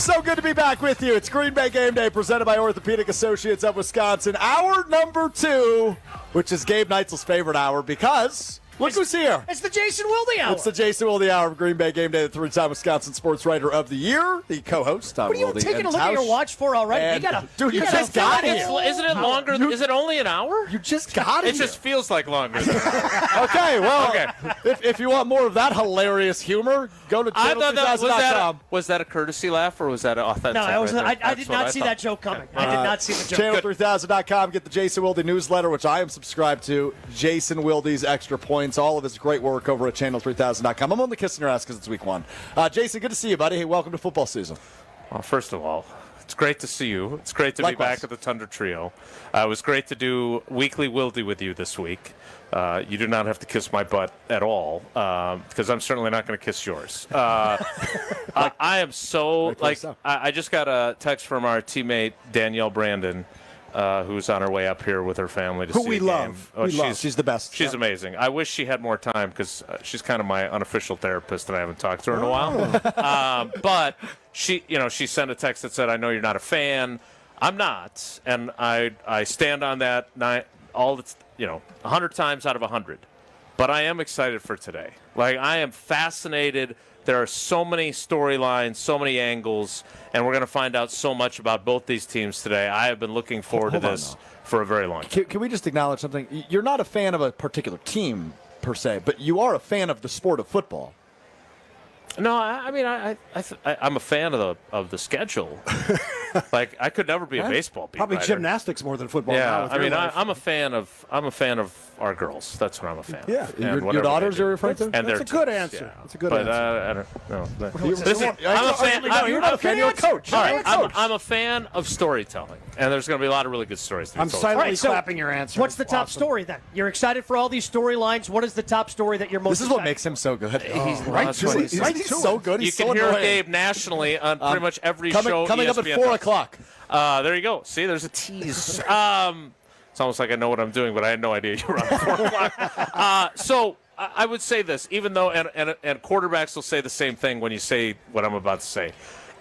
So good to be back with you. It's Green Bay Game Day presented by Orthopedic Associates of Wisconsin. Hour number 2, which is Gabe Neitzel's favorite hour because look who's here. It's the Jason Wilde Hour. It's the Jason Wilde Hour of Green Bay Game Day, the three-time Wisconsin Sports Writer of the Year, the co-host, Tom What are you Wilde. taking a look at your watch for already? Dude, you just got here. Isn't it longer? Is it only an hour? You just got here. It just feels like longer. Okay, well, If you want more of that hilarious humor, go to channel3000.com. Was that a courtesy laugh or was that an authentic? No, I did not see that joke coming. I did not see the joke. Channel3000.com. Get the Jason Wilde newsletter, which I am subscribed to. Jason Wilde's Extra Points, all of his great work over at channel3000.com. I'm only kissing your ass because it's week 1. Jason, good to see you, buddy. Hey, welcome to football season. Well, first of all, it's great to see you. It's great to be back at the Thunder Trio. It was great to do Weekly Wilde with you this week. You do not have to kiss my butt at all because I'm certainly not going to kiss yours. I am so, I just got a text from our teammate Danielle Brandon, who's on her way up here with her family to see we a game. love. She's the best. She's amazing. I wish she had more time because she's kind of my unofficial therapist and I haven't talked to her in a while. But she sent a text that said, I know you're not a fan. I'm not. And I stand on that 100 times out of 100. But I am excited for today. I am fascinated. There are so many storylines, so many angles, and we're going to find out so much about both these teams today. I have been looking forward to this for a very long time. Can we just acknowledge something? You're not a fan of a particular team, per se, but you are a fan of the sport of football. No, I'm a fan of the schedule. I could never be a baseball beat probably writer. Gymnastics more than football. Yeah, I'm a fan of our girls. That's what I'm a fan of. Yeah, your daughters are referring to. And that's a good answer. Yeah. That's a good answer. I don't know. I'm a fan. You're not a fan. You're a coach. All right, I'm a fan of storytelling, and there's going to be a lot of really good stories. I'm silently clapping your answer. What's the top story then? You're excited for all these storylines. What is the top story that you're most? This is what makes him so good. He's He's so good. You can hear Gabe nationally on pretty much every show. Coming up at 4 o'clock. There you go. See, there's a tease. It's almost like I know what I'm doing, but I had no idea you were on 4 o'clock. So I would say this, even though, and quarterbacks will say the same thing when you say what I'm about to say.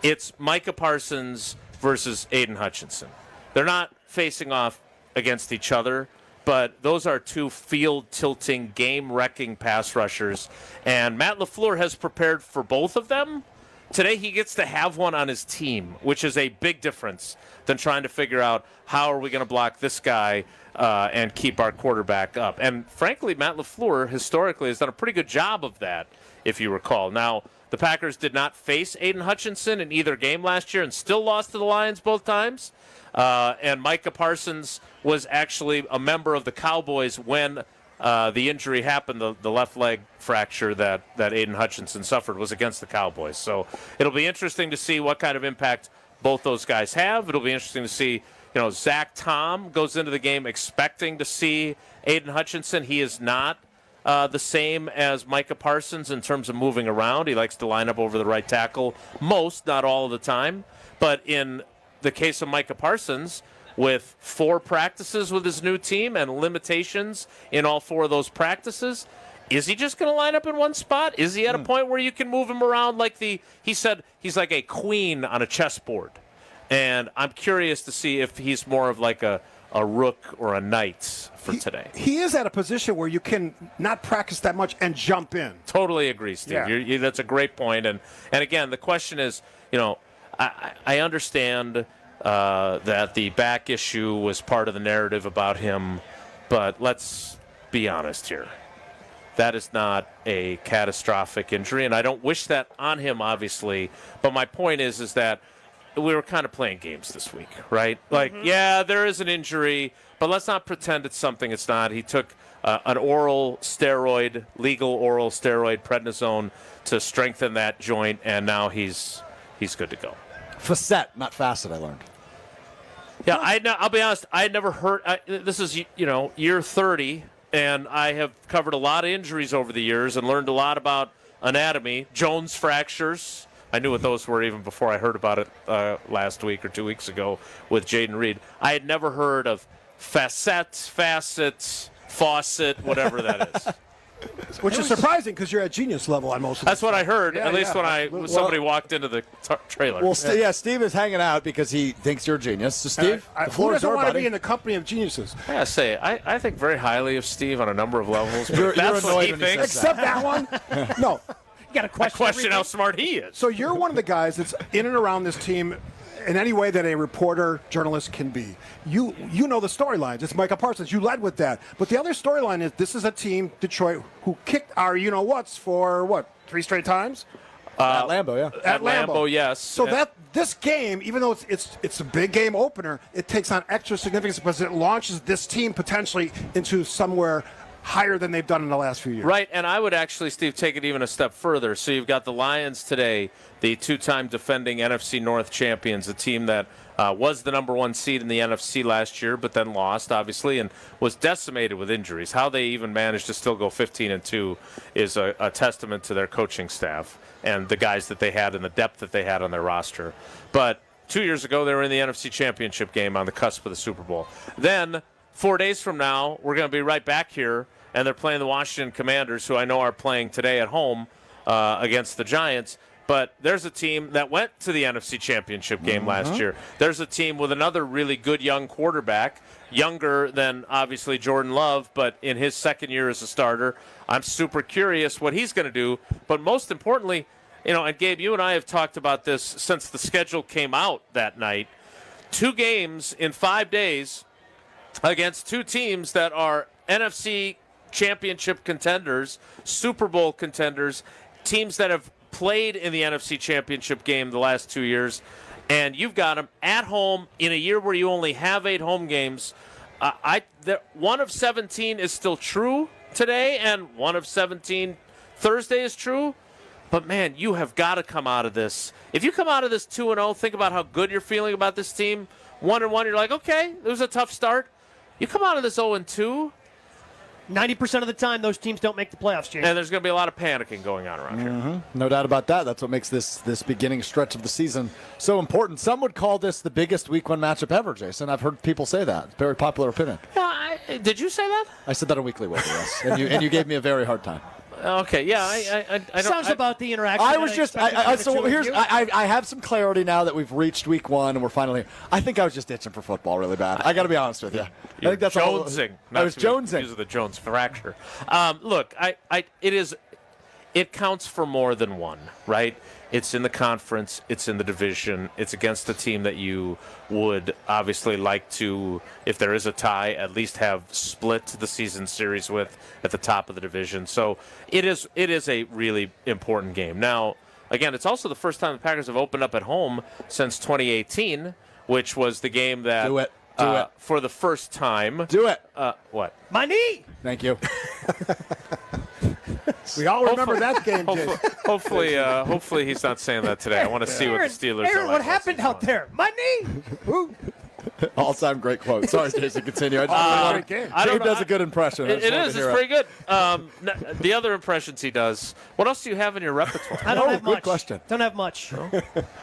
It's Micah Parsons versus Aiden Hutchinson. They're not facing off against each other, but those are two field-tilting, game-wrecking pass rushers. And Matt LaFleur has prepared for both of them. Today he gets to have one on his team, which is a big difference than trying to figure out how are we going to block this guy and keep our quarterback up. And frankly, Matt LaFleur historically has done a pretty good job of that, if you recall. Now, the Packers did not face Aiden Hutchinson in either game last year and still lost to the Lions both times. And Micah Parsons was actually a member of the Cowboys when the injury happened. The left leg fracture that Aiden Hutchinson suffered was against the Cowboys. So it'll be interesting to see what kind of impact both those guys have. It'll be interesting to see, Zach Tom goes into the game expecting to see Aiden Hutchinson. He is not the same as Micah Parsons in terms of moving around. He likes to line up over the right tackle most, not all of the time. But in the case of Micah Parsons, with 4 practices with his new team and limitations in all 4 of those practices, is he just going to line up in one spot? Is he at a point where you can move him around he said he's like a queen on a chessboard? And I'm curious to see if he's more of like a rook or a knight for today. He is at a position where you can not practice that much and jump in. Totally agree, Steve. Yeah. That's a great point. And again, the question is, I understand that the back issue was part of the narrative about him, but let's be honest here. That is not a catastrophic injury, and I don't wish that on him, obviously. But my point is that we were kind of playing games this week, right? Yeah, there is an injury, but let's not pretend it's something it's not. He took an legal oral steroid, prednisone, to strengthen that joint, and now he's good to go. Facet, not facet, I learned. Yeah, I'll be honest. I had never heard. This is year 30, and I have covered a lot of injuries over the years and learned a lot about anatomy. Jones fractures. I knew what those were even before I heard about it last week or 2 weeks ago with Jaden Reed. I had never heard of facet, faucet, whatever that is. Which is surprising because you're at genius level on most of That's this what I stuff. heard, Yeah, at least yeah. when somebody walked into the trailer. Well, Steve is hanging out because he thinks you're a genius. So, Steve, the Who floor is doesn't yours, want to buddy. be in the company of geniuses? I gotta say, I think very highly of Steve on a number of levels. But You're that's what annoyed he when he thinks. says Except that one? No. You got a I question how smart he is. So you're one of the guys that's in and around this team in any way that a reporter, journalist can be. You know the storylines. It's Micah Parsons. You led with that. But the other storyline is this is a team, Detroit, who kicked our you-know-whats for, 3 straight times? At Lambeau, yeah. At Lambeau, yes. So that this game, even though it's a big game opener, it takes on extra significance because it launches this team potentially into somewhere higher than they've done in the last few years. Right, and I would actually, Steve, take it even a step further. So you've got the Lions today, the 2-time defending NFC North champions, a team that was the number 1 seed in the NFC last year, but then lost, obviously, and was decimated with injuries. How they even managed to still go 15-2 is a testament to their coaching staff and the guys that they had and the depth that they had on their roster. But 2 years ago, they were in the NFC Championship game on the cusp of the Super Bowl. Then, 4 days from now, we're going to be right back here, and they're playing the Washington Commanders, who I know are playing today at home against the Giants. But there's a team that went to the NFC Championship game last year. There's a team with another really good young quarterback, younger than, obviously, Jordan Love, but in his second year as a starter. I'm super curious what he's going to do. But most importantly, and Gabe, you and I have talked about this since the schedule came out that night. 2 games in 5 days against 2 teams that are NFC Championship contenders, Super Bowl contenders, teams that have played in the NFC Championship game the last 2 years, and you've got them at home in a year where you only have 8 home games. 1 of 17 is still true today, and 1 of 17 Thursday is true. But, man, you have got to come out of this. If you come out of this 2-0, think about how good you're feeling about this team. 1-1, you're like, okay, it was a tough start. You come out of this 0-2. 90% of the time, those teams don't make the playoffs, Jason. And there's going to be a lot of panicking going on around here. No doubt about that. That's what makes this beginning stretch of the season so important. Some would call this the biggest Week 1 matchup ever, Jason. I've heard people say that. Very popular opinion. Yeah, did you say that? I said that on Weekly Wave, yes. And you gave me a very hard time. Okay, yeah, I don't. Sounds about the interaction. I was just, I have some clarity now that we've reached Week 1 and we're finally. I think I was just itching for football really bad. I got to be honest with you. I think that's jonesing. I was jonesing. Because of the Jones fracture. Look, it counts for more than one, right? It's in the conference. It's in the division. It's against a team that you would obviously like to, if there is a tie, at least have split the season series with at the top of the division. So it is a really important game. Now, again, it's also the first time the Packers have opened up at home since 2018, which was the game that Do it. For the first time. Do it. What? My knee. Thank you. We all remember that game, Jason. Hopefully he's not saying that today. I want to see what the Steelers are Aaron, like. what happened out there? My knee. All-time great quote. Sorry, Jason. Continue. Great game. Gabe does a good impression. It is. It's pretty good. The other impressions he does. What else do you have in your repertoire? I don't have good much. question. Don't have much.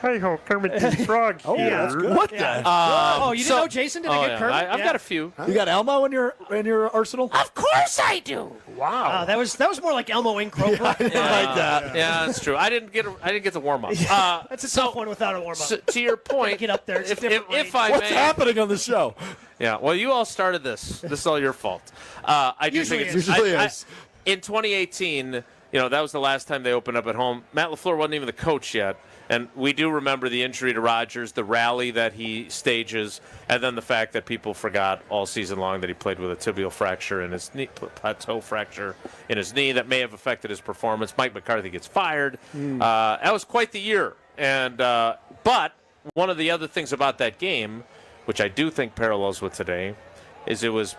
Hey ho, Kermit the Frog here. That's good. What Yeah. the? You didn't know Jason did a good Kermit? I've got a few. You got Elmo in your arsenal? Of course I do. Wow. That was more like Elmo Inkroper. I like that. Yeah, that's true. I didn't get the warm up. That's a tough one without a warm up. So, to your point, Get up there. It's a if different range. I What's may, happening on the show? yeah. Well, you all started this. This is all your fault. I do Usually think is. Usually is. in 2018, that was the last time they opened up at home. Matt LaFleur wasn't even the coach yet. And we do remember the injury to Rodgers, the rally that he stages, and then the fact that people forgot all season long that he played with a tibial fracture in his knee, toe fracture in his knee that may have affected his performance. Mike McCarthy gets fired. That was quite the year. And but one of the other things about that game, which I do think parallels with today, is it was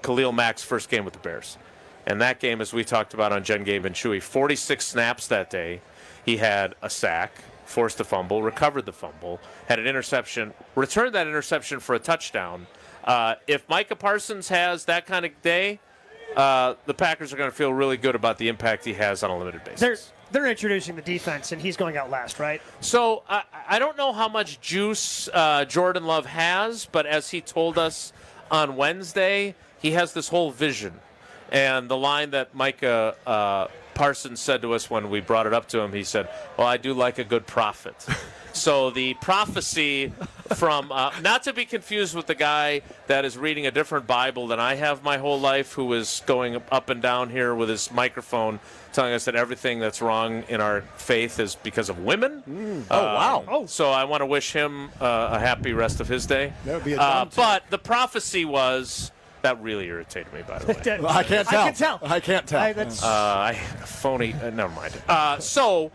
Khalil Mack's first game with the Bears. And that game, as we talked about on Jen, Gabe, and Chewy, 46 snaps that day. He had a sack, forced a fumble, recovered the fumble, had an interception, returned that interception for a touchdown. If Micah Parsons has that kind of day, the Packers are going to feel really good about the impact he has on a limited basis. They're introducing the defense, and he's going out last, right? So I don't know how much juice Jordan Love has, but as he told us on Wednesday, he has this whole vision. And the line that Micah Parsons said to us when we brought it up to him, he said, well, I do like a good prophet. So the prophecy from, not to be confused with the guy that is reading a different Bible than I have my whole life, who is going up and down here with his microphone telling us that everything that's wrong in our faith is because of women. Oh, wow. So I want to wish him a happy rest of his day. That would be a dumb but the prophecy was... That really irritated me, by the way. I can't tell. I can tell. I can't tell. That's Phony. Never mind. So,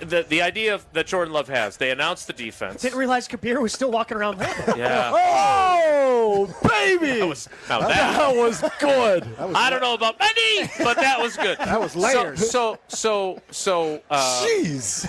the idea that Jordan Love has, they announced the defense. didn't realize Kabir was still walking around there. Yeah. Oh, baby! That was good. I don't know about many, but that was good. That was layers. So. Jeez.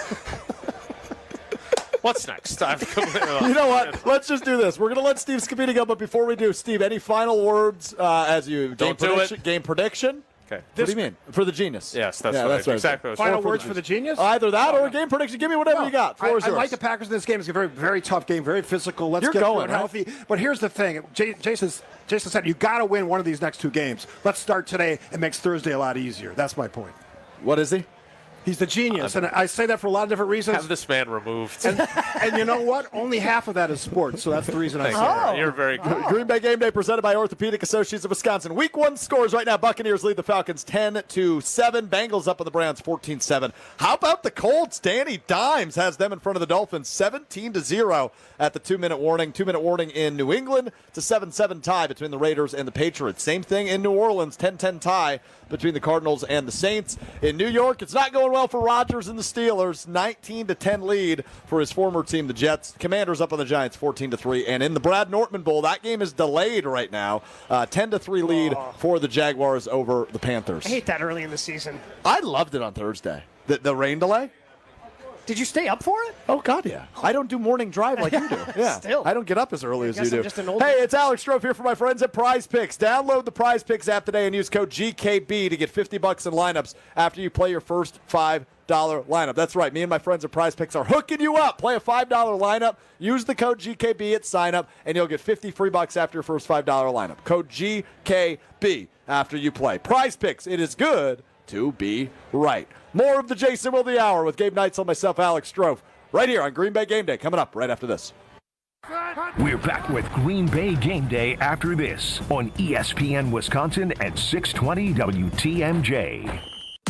What's next? You know what? Let's just do this. We're going to let Steve Scavini go, but before we do, Steve, any final words as you Don't do it. game prediction? Okay. What do you mean? For the genius? Yes, that's yeah, right. that's right. Exactly. What I Final said. words for the genius? Either that or a game prediction. Give me whatever you got. Floor is I yours. like the Packers in this game. It's a very, very tough game, very physical. Let's You're get going, right? healthy. But here's the thing. Jason said you got to win one of these next two games. Let's start today. It makes Thursday a lot easier. That's my point. What is he? He's the genius, and I say that for a lot of different reasons. Have this man removed. And you know what? Only half of that is sports, so that's the reason I say that. You're very good. Green Bay Game Day presented by Orthopedic Associates of Wisconsin. Week 1 scores right now. Buccaneers lead the Falcons 10-7. Bengals up on the Browns 14-7. How about the Colts? Danny Dimes has them in front of the Dolphins 17-0 at the 2-minute warning. 2-minute warning in New England. It's a 7-7 tie between the Raiders and the Patriots. Same thing in New Orleans. 10-10 tie between the Cardinals and the Saints. In New York, it's not going well for Rodgers and the Steelers. 19-10 lead for his former team, the Jets. Commanders up on the Giants 14-3. And in the Brad Nortman Bowl, that game is delayed right now. 10-3 lead for the Jaguars over the Panthers. I hate that early in the season. I loved it on Thursday. The rain delay? Did you stay up for it? Oh, God, yeah. I don't do morning drive like you do. Yeah. Still. I don't get up as early as guess you do. I'm just an old- Hey, it's Alex Strofe here for my friends at Prize Picks. Download the Prize Picks app today and use code GKB to get $50 in lineups after you play your first $5 lineup. That's right. Me and my friends at Prize Picks are hooking you up. Play a $5 lineup. Use the code GKB at sign up, and you'll get 50 free bucks after your first $5 lineup. Code GKB after you play. Prize Picks. It is good to be right. More of the Jason Wilde Hour with Gabe Neitzel, myself, Alex Strofe, right here on Green Bay Game Day, coming up right after this. We're back with Green Bay Game Day after this on ESPN Wisconsin at 620 WTMJ.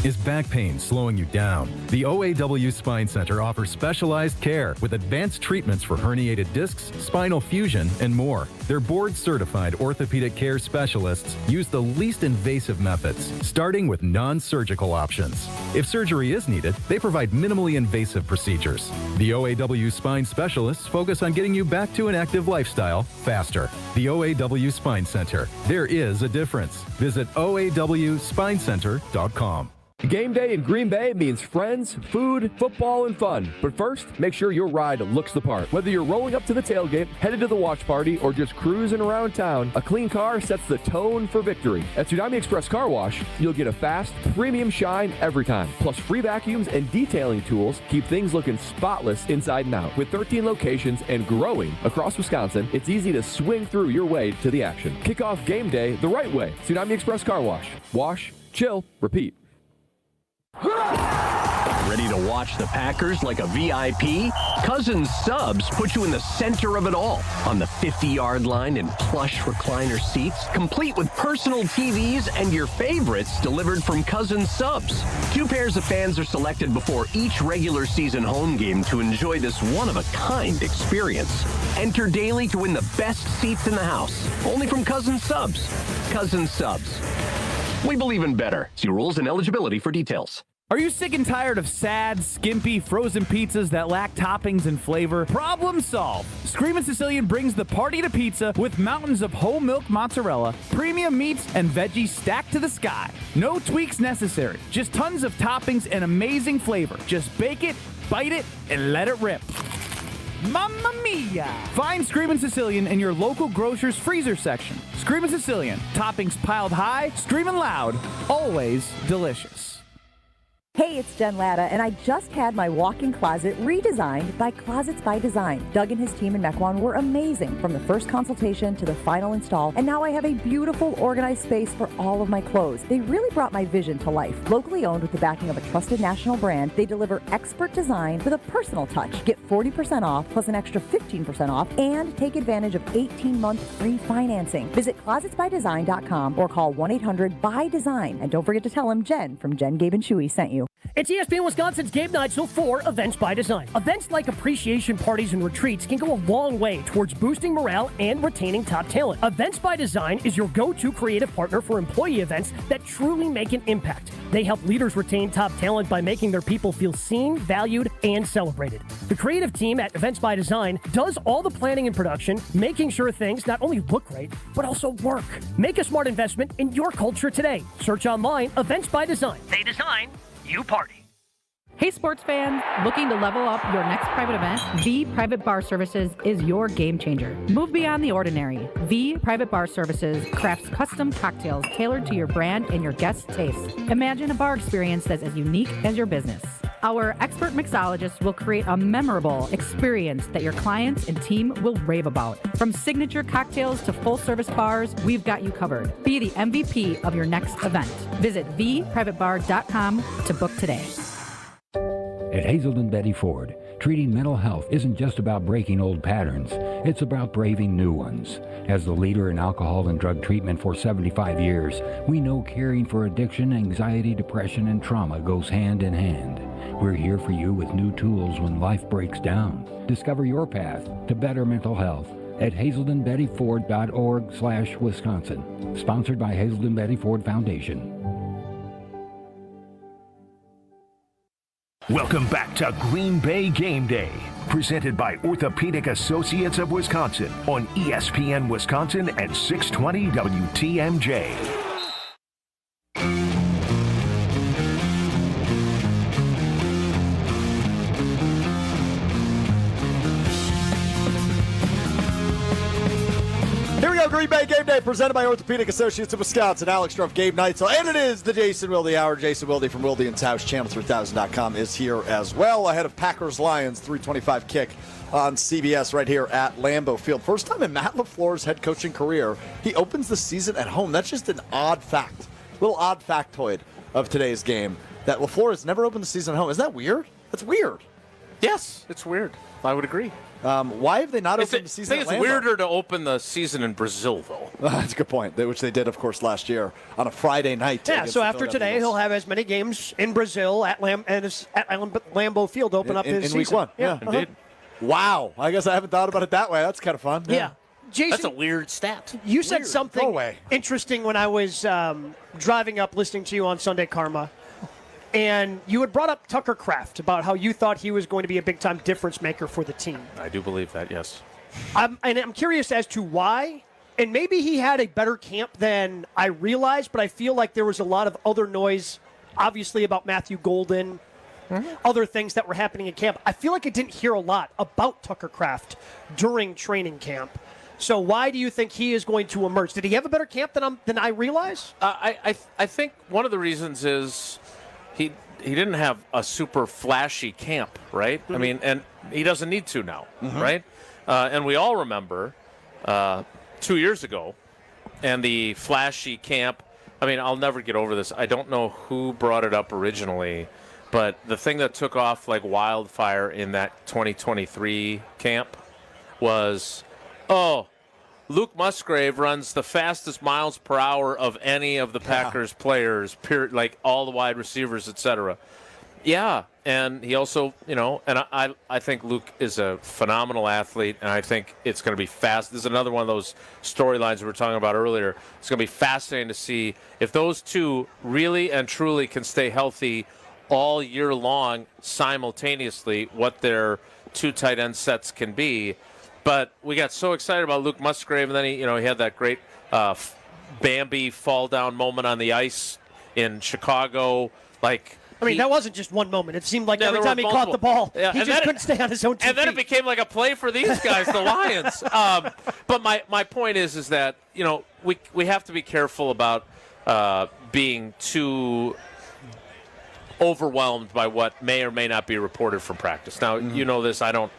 Is back pain slowing you down? The OAW Spine Center offers specialized care with advanced treatments for herniated discs, spinal fusion, and more. Their board-certified orthopedic care specialists use the least invasive methods, starting with non-surgical options. If surgery is needed, they provide minimally invasive procedures. The OAW Spine Specialists focus on getting you back to an active lifestyle faster. The OAW Spine Center. There is a difference. Visit OAWSpineCenter.com. Game day in Green Bay means friends, food, football, and fun. But first, make sure your ride looks the part. Whether you're rolling up to the tailgate, headed to the watch party, or just cruising around town, a clean car sets the tone for victory. At Tsunami Express Car Wash, you'll get a fast, premium shine every time. Plus, free vacuums and detailing tools keep things looking spotless inside and out. With 13 locations and growing across Wisconsin, it's easy to swing through your way to the action. Kick off game day the right way. Tsunami Express Car Wash. Wash, chill, repeat. Ready to watch the Packers like a VIP? Cousins Subs put you in the center of it all on the 50-yard line in plush recliner seats, complete with personal TVs and your favorites delivered from Cousins Subs. 2 pairs of fans are selected before each regular season home game to enjoy this one-of-a-kind experience. Enter daily to win the best seats in the house, only from Cousins Subs. Cousins Subs. We believe in better. See rules and eligibility for details. Are you sick and tired of sad, skimpy, frozen pizzas that lack toppings and flavor? Problem solved. Screamin' Sicilian brings the party to pizza with mountains of whole milk mozzarella, premium meats, and veggies stacked to the sky. No tweaks necessary. Just tons of toppings and amazing flavor. Just bake it, bite it, and let it rip. Mamma mia! Find Screamin' Sicilian in your local grocer's freezer section. Screamin' Sicilian. Toppings piled high, screaming loud, always delicious. Hey, it's Jen Latta, and I just had my walk-in closet redesigned by Closets by Design. Doug and his team in Mequon were amazing, from the first consultation to the final install, and now I have a beautiful, organized space for all of my clothes. They really brought my vision to life. Locally owned with the backing of a trusted national brand, they deliver expert design with a personal touch. Get 40% off plus an extra 15% off, and take advantage of 18-month free financing. Visit closetsbydesign.com or call 1-800-BY-DESIGN. And don't forget to tell them Jen from Jen, Gabe, and Chewy sent you. It's ESPN Wisconsin's Gabe Neitzel for Events by Design. Events like appreciation parties and retreats can go a long way towards boosting morale and retaining top talent. Events by Design is your go-to creative partner for employee events that truly make an impact. They help leaders retain top talent by making their people feel seen, valued, and celebrated. The creative team at Events by Design does all the planning and production, making sure things not only look great, but also work. Make a smart investment in your culture today. Search online, Events by Design. They design, you party. Hey sports fans, looking to level up your next private event? V Private Bar Services is your game changer. Move beyond the ordinary. V Private Bar Services crafts custom cocktails tailored to your brand and your guests' tastes. Imagine a bar experience that's as unique as your business. Our expert mixologists will create a memorable experience that your clients and team will rave about. From signature cocktails to full-service bars, we've got you covered. Be the MVP of your next event. Visit vprivatebar.com to book today. At Hazelden Betty Ford, treating mental health isn't just about breaking old patterns, it's about braving new ones. As the leader in alcohol and drug treatment for 75 years, we know caring for addiction, anxiety, depression, and trauma goes hand in hand. We're here for you with new tools when life breaks down. Discover your path to better mental health at hazeldenbettyford.org/Wisconsin. Sponsored by Hazelden Betty Ford Foundation. Welcome back to Green Bay Game Day, presented by Orthopedic Associates of Wisconsin on ESPN Wisconsin at 620 WTMJ. Here we go, Green Bay Game Day, presented by Orthopedic Associates of Wisconsin. Alex Struff, Gabe Neitzel, and it is the Jason Wilde Hour. Jason Wilde from Wilde's House, channel3000.com is here as well, ahead of Packers-Lions, 3:25 kick on CBS right here at Lambeau Field. First time in Matt LaFleur's head coaching career, he opens the season at home. That's just an odd fact, little odd factoid of today's game, that LaFleur has never opened the season at home. Is that weird? That's weird. Yes, it's weird. I would agree. Why have they not opened the season I think at it's Lambeau? weirder to open the season in Brazil, though. That's a good point, which they did, of course, last year on a Friday night. Yeah, so after today, he'll have as many games in Brazil at Lambeau Field to open up his season. In week one. Yeah. Indeed. Wow. I guess I haven't thought about it that way. That's kind of fun. Yeah. Jason, that's a weird stat. You said something interesting when I was driving up listening to you on Sunday Karma. And you had brought up Tucker Kraft about how you thought he was going to be a big-time difference maker for the team. I do believe that, yes. And I'm curious as to why. And maybe he had a better camp than I realized, but I feel like there was a lot of other noise, obviously, about Matthew Golden, other things that were happening in camp. I feel like I didn't hear a lot about Tucker Kraft during training camp. So why do you think he is going to emerge? Did he have a better camp than I realized? I think one of the reasons is he didn't have a super flashy camp, right? I mean, and he doesn't need to now, right? And we all remember 2 years ago and the flashy camp. I mean, I'll never get over this. I don't know who brought it up originally, but the thing that took off like wildfire in that 2023 camp was, Luke Musgrave runs the fastest miles per hour of any of the Packers players, like all the wide receivers, etc. Yeah, and he also, and I think Luke is a phenomenal athlete, and I think it's going to be fast. This is another one of those storylines we were talking about earlier. It's going to be fascinating to see if those two really and truly can stay healthy all year long simultaneously, what their two tight end sets can be. But we got so excited about Luke Musgrave, and then he had that great Bambi fall down moment on the ice in Chicago. That wasn't just one moment. It seemed like every time he caught the ball, he just couldn't stay on his own 2 feet. And then it became like a play for these guys, the Lions. But my point is that we have to be careful about being too overwhelmed by what may or may not be reported from practice. Now, you know this. I don't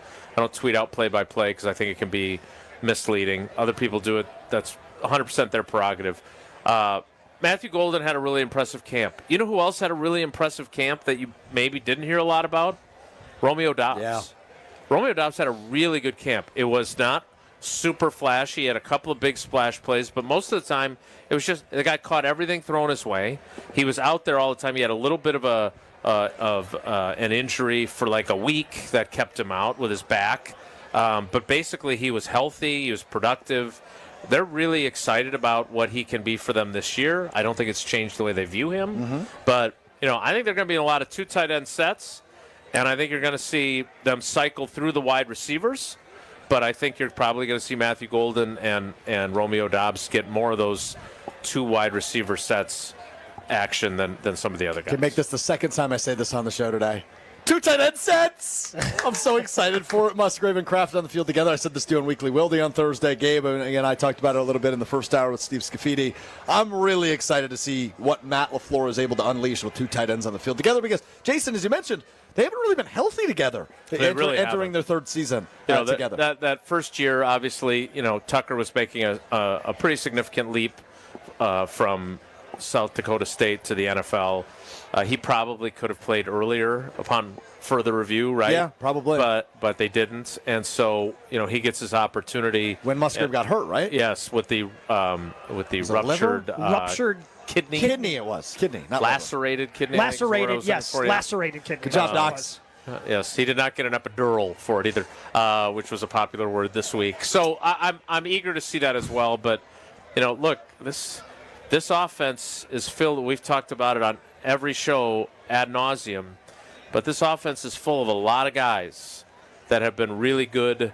tweet out play-by-play because I think it can be misleading. Other people do it. That's 100% their prerogative. Matthew Golden had a really impressive camp. You know who else had a really impressive camp that you maybe didn't hear a lot about? Romeo Dobbs. Yeah. Romeo Dobbs had a really good camp. It was not super flashy. He had a couple of big splash plays, but most of the time it was just the guy caught everything thrown his way. He was out there all the time. He had a little bit of an injury for like a week that kept him out with his back. But basically he was healthy. He was productive. They're really excited about what he can be for them this year. I don't think it's changed the way they view him. But, I think they're going to be in a lot of 2 tight end sets, and I think you're going to see them cycle through the wide receivers. But I think you're probably going to see Matthew Golden and Romeo Dobbs get more of those 2 wide receiver sets action than some of the other guys. Can make this the second time I say this on the show today. 2 tight end sets. I'm so excited for it. Musgrave and Kraft on the field together. I said this doing Weekly Wildy on Thursday. Gabe, and again, I talked about it a little bit in the first hour with Steve Scafidi. I'm really excited to see what Matt LaFleur is able to unleash with 2 tight ends on the field together because, Jason, as you mentioned, they haven't really been healthy together. Entering their 3rd season together. That first year, obviously, Tucker was making a pretty significant leap from South Dakota State to the NFL. He probably could have played earlier upon further review, right? Yeah, probably. But they didn't, and so he gets his opportunity when Musgrave got hurt, right? Yes, with the ruptured kidney. Kidney, it was kidney, not lacerated liver. kidney. Lacerated, yes, lacerated kidney. Good job, docs. Yes, he did not get an epidural for it either, which was a popular word this week. So I'm eager to see that as well. But look, this offense is filled. We've talked about it on every show ad nauseum, but this offense is full of a lot of guys that have been really good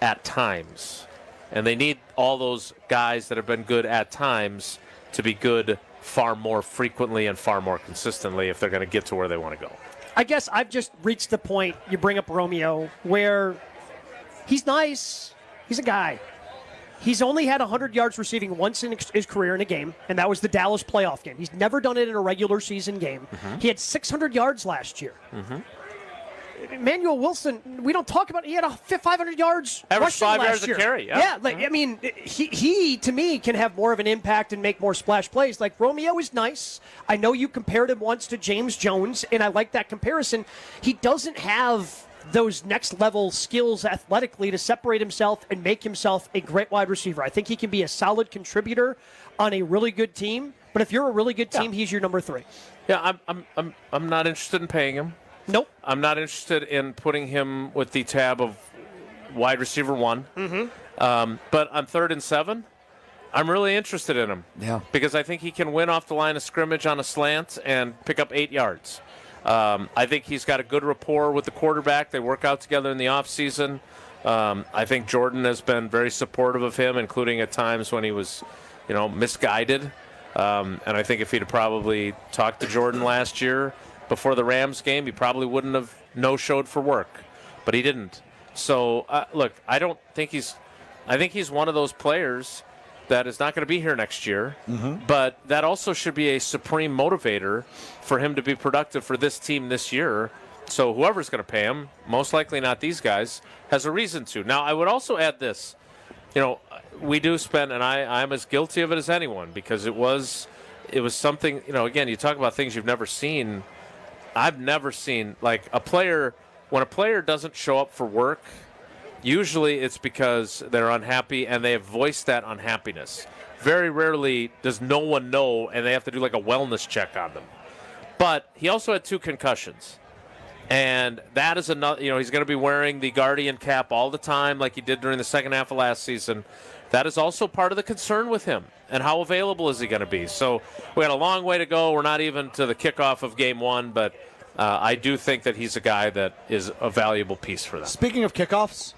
at times, and they need all those guys that have been good at times to be good far more frequently and far more consistently if they're going to get to where they want to go. I guess I've just reached the point, you bring up Romeo, where he's nice. He's a guy. He's only had 100 yards receiving once in his career in a game, and that was the Dallas playoff game. He's never done it in a regular season game. He had 600 yards last year. Emmanuel Wilson, we don't talk about. He had 500 yards average rushing 5 last yards year. a carry. Yeah, I mean, he to me can have more of an impact and make more splash plays. Like Romeo is nice. I know you compared him once to James Jones, and I like that comparison. He doesn't have those next level skills athletically to separate himself and make himself a great wide receiver. I think he can be a solid contributor on a really good team. But if you're a really good team, he's your number 3. Yeah, I'm not interested in paying him. Nope. I'm not interested in putting him with the tab of wide receiver 1. But on 3rd and 7, I'm really interested in him. Yeah. Because I think he can win off the line of scrimmage on a slant and pick up 8 yards. I think he's got a good rapport with the quarterback. They work out together in the offseason. I think Jordan has been very supportive of him, including at times when he was, misguided. And I think if he'd have probably talked to Jordan last year before the Rams game, he probably wouldn't have no-showed for work. But he didn't. So, look, I think he's one of those players that is not going to be here next year, but that also should be a supreme motivator for him to be productive for this team this year. So whoever's going to pay him, most likely not these guys, has a reason to. Now, I would also add this. We do spend, and I'm as guilty of it as anyone, because it was something, again, you talk about things you've never seen. I've never seen, like, when a player doesn't show up for work, usually it's because they're unhappy and they have voiced that unhappiness. Very rarely does no one know and they have to do like a wellness check on them. But he also had 2 concussions. And that is another, he's going to be wearing the Guardian cap all the time like he did during the second half of last season. That is also part of the concern with him. And how available is he going to be? So we got a long way to go. We're not even to the kickoff of game 1, but I do think that he's a guy that is a valuable piece for them. Speaking of kickoffs,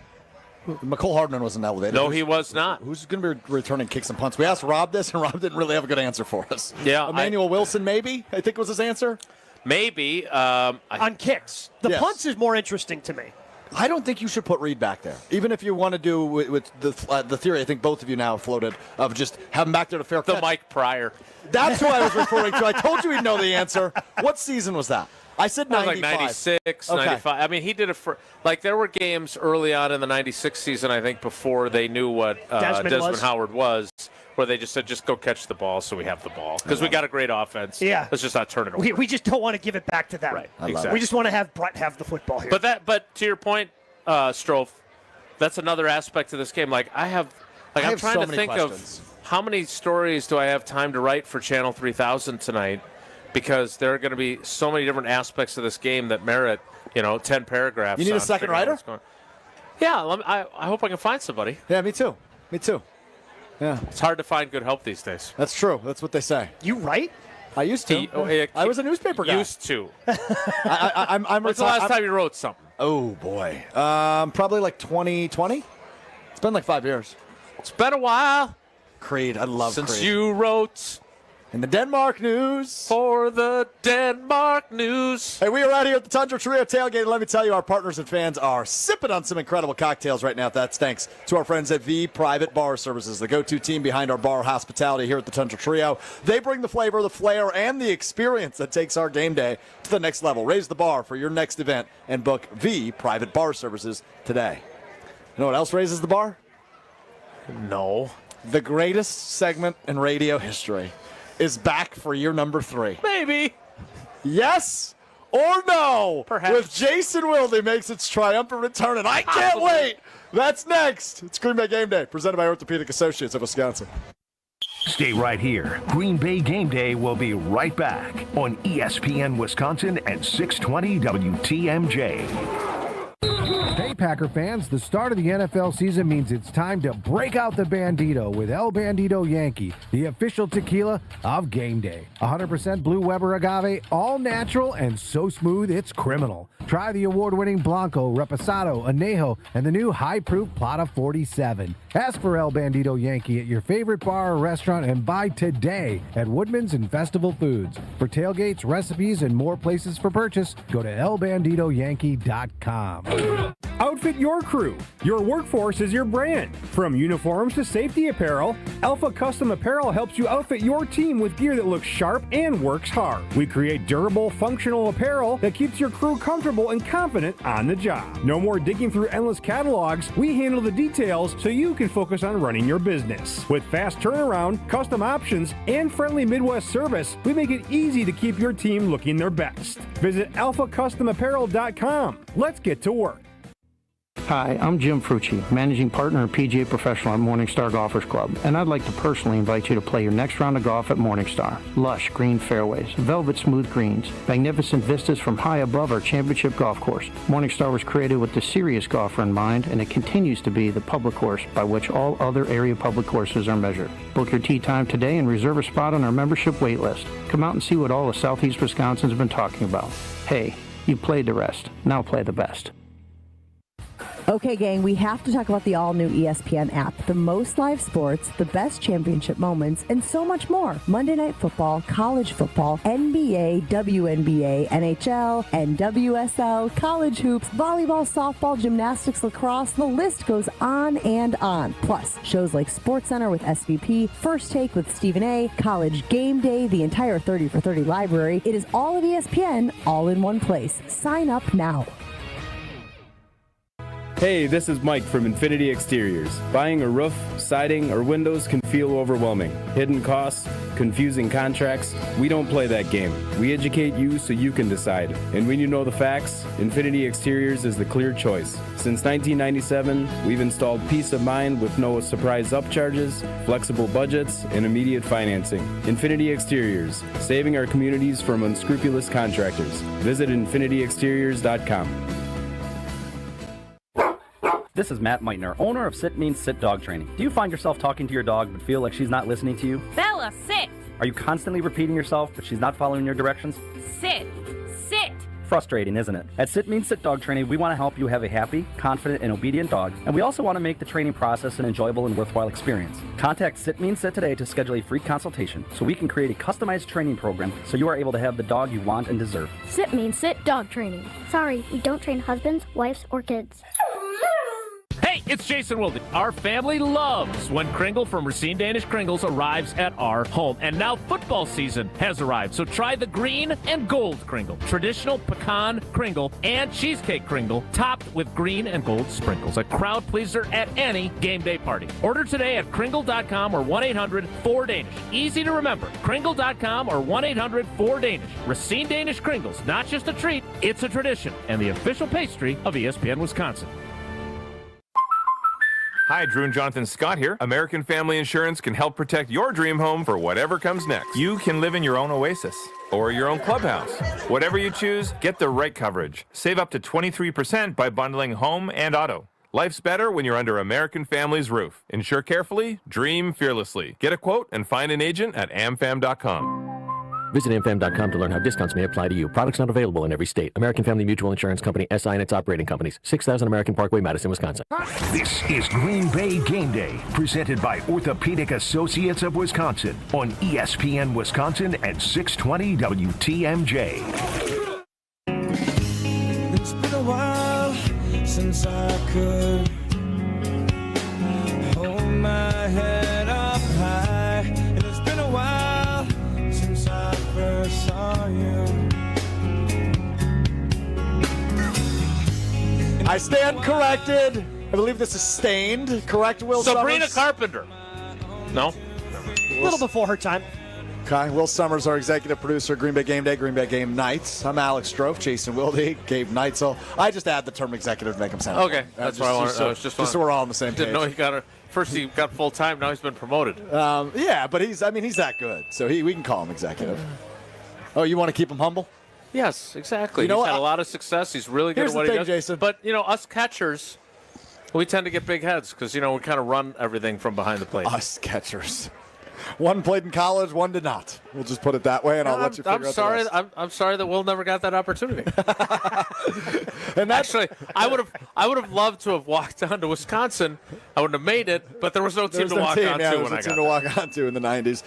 McCole Hardman wasn't elevated. No, he was not. Who's going to be returning kicks and punts? We asked Rob this, and Rob didn't really have a good answer for us. Yeah, Emmanuel Wilson, maybe, I think was his answer. Maybe. On kicks. The punts is more interesting to me. I don't think you should put Reed back there. Even if you want to do with the theory I think both of you now floated of just have him back there to fair catch. The Mike Pryor. That's who I was referring to. I told you he'd know the answer. What season was that? I said 95. Like 96, okay. 95. I mean, he did it for, like, there were games early on in the 96 season, I think, before they knew what Desmond Howard was, where they just said, just go catch the ball so we have the ball. Because we got a great offense. Yeah. Let's just not turn it over. We just don't want to give it back to them. Right, exactly. We just want to have Brett have the football here. But to your point, Strofe, that's another aspect of this game. Like, I'm trying to think of how many stories do I have time to write for Channel 3000 tonight, because there are going to be so many different aspects of this game that merit, 10 paragraphs. You need a second writer? Yeah, I hope I can find somebody. Yeah, me too. Yeah. It's hard to find good help these days. That's true. That's what they say. You write? I used to. I was a newspaper guy. Used to. I'm When's the last time you wrote something? Oh, boy. Probably like 2020. It's been like 5 years. It's been a while. Creed. I love Since Creed. you wrote... In the Denmark News. For the Denmark News. Hey, we are out here at the Tundra Trio Tailgate. Let me tell you, our partners and fans are sipping on some incredible cocktails right now. That's thanks to our friends at V Private Bar Services, the go-to team behind our bar hospitality here at the Tundra Trio. They bring the flavor, the flair, and the experience that takes our game day to the next level. Raise the bar for your next event and book V Private Bar Services today. You know what else raises the bar? No. The greatest segment in radio history is back for year number 3. Maybe. Yes or no? Perhaps. With Jason Wilde makes its triumphant return, and I can't wait. That's next. It's Green Bay Game Day, presented by Orthopedic Associates of Wisconsin. Stay right here. Green Bay Game Day will be right back on ESPN Wisconsin and 620 WTMJ. Hey, Packer fans, the start of the NFL season means it's time to break out the Bandito with El Bandito Yankee, the official tequila of Game Day. 100% Blue Weber agave, all natural and so smooth it's criminal. Try the award-winning Blanco, Reposado, Anejo, and the new high-proof Plata 47. Ask for El Bandito Yankee at your favorite bar or restaurant and buy today at Woodman's and Festival Foods. For tailgates, recipes, and more places for purchase, go to elbanditoyankee.com. Outfit your crew. Your workforce is your brand. From uniforms to safety apparel, Alpha Custom Apparel helps you outfit your team with gear that looks sharp and works hard. We create durable, functional apparel that keeps your crew comfortable and confident on the job. No more digging through endless catalogs. We handle the details so you can focus on running your business. With fast turnaround, custom options, and friendly Midwest service, we make it easy to keep your team looking their best. Visit alphacustomapparel.com. Let's get to work. Hi, I'm Jim Frucci, Managing Partner and PGA Professional at Morningstar Golfers Club, and I'd like to personally invite you to play your next round of golf at Morningstar. Lush green fairways, velvet smooth greens, magnificent vistas from high above our championship golf course. Morningstar was created with the serious golfer in mind, and it continues to be the public course by which all other area public courses are measured. Book your tee time today and reserve a spot on our membership wait list. Come out and see what all of Southeast Wisconsin's been talking about. Hey, you played the rest. Now play the best. Okay, gang, we have to talk about the all-new ESPN app. The most live sports, the best championship moments, and so much more. Monday Night Football, college football, NBA, WNBA, NHL, NWSL, college hoops, volleyball, softball, gymnastics, lacrosse, the list goes on and on. Plus, shows like SportsCenter with SVP, First Take with Stephen A., College Game Day, the entire 30 for 30 library. It is all of ESPN, all in one place. Sign up now. Hey, this is Mike from Infinity Exteriors. Buying a roof, siding, or windows can feel overwhelming. Hidden costs, confusing contracts. We don't play that game. We educate you so you can decide. And when you know the facts, Infinity Exteriors is the clear choice. Since 1997, we've installed peace of mind with no surprise upcharges, flexible budgets, and immediate financing. Infinity Exteriors, saving our communities from unscrupulous contractors. Visit infinityexteriors.com. This is Matt Meitner, owner of Sit Means Sit Dog Training. Do you find yourself talking to your dog but feel like she's not listening to you? Bella, sit! Are you constantly repeating yourself but she's not following your directions? Sit! Sit! Frustrating, isn't it? At Sit Means Sit Dog Training, we want to help you have a happy, confident, and obedient dog, and we also want to make the training process an enjoyable and worthwhile experience. Contact Sit Means Sit today to schedule a free consultation so we can create a customized training program so you are able to have the dog you want and deserve. Sit Means Sit Dog Training. Sorry, we don't train husbands, wives, or kids. Hey, it's Jason Wilde. Our family loves when Kringle from Racine Danish Kringles arrives at our home. And now football season has arrived, so try the green and gold Kringle. Traditional pecan Kringle and cheesecake Kringle topped with green and gold sprinkles. A crowd pleaser at any game day party. Order today at Kringle.com or 1-800-4DANISH. Easy to remember. Kringle.com or 1-800-4DANISH. Racine Danish Kringles, not just a treat, it's a tradition. And the official pastry of ESPN Wisconsin. Hi, Drew and Jonathan Scott here. American Family Insurance can help protect your dream home for whatever comes next. You can live in your own oasis or your own clubhouse. Whatever you choose, get the right coverage. Save up to 23% by bundling home and auto. Life's better when you're under American Family's roof. Insure carefully, dream fearlessly. Get a quote and find an agent at amfam.com. Visit amfam.com to learn how discounts may apply to you. Products not available in every state. American Family Mutual Insurance Company, SI and its operating companies. 6000 American Parkway, Madison, Wisconsin. This is Green Bay Game Day, presented by Orthopedic Associates of Wisconsin on ESPN Wisconsin at 620 WTMJ. It's been a while since I could hold my head up high, and it's been a while since I first saw you. I stand corrected. I believe this is Stained. Correct, Will Sabrina Summers? Carpenter. No? A little before her time. Okay, Will Summers, our executive producer, Green Bay Game Day, Green Bay Game Nights. I'm Alex Strofe, Jason Wilde, Gabe Neitzel. I just add the term executive to make him sound Okay, cool. that's what I wanted. Just so we're all on the same page. Didn't know he got first he got full time, now he's been promoted. Yeah, but he's that good, so we can call him executive. Oh, you want to keep him humble? Yes, exactly. You know He's what? had a lot of success. He's really good Here's at what the he thing, does. Jason. But, us catchers, we tend to get big heads because, we kind of run everything from behind the plate. Us catchers. One played in college, one did not. We'll just put it that way, and I'll let you figure out the rest. I'm sorry that Will never got that opportunity. And actually, I would have loved to have walked down to Wisconsin. I wouldn't have made it, but there was no team to walk on to when I got there. To walk on to in the 90s.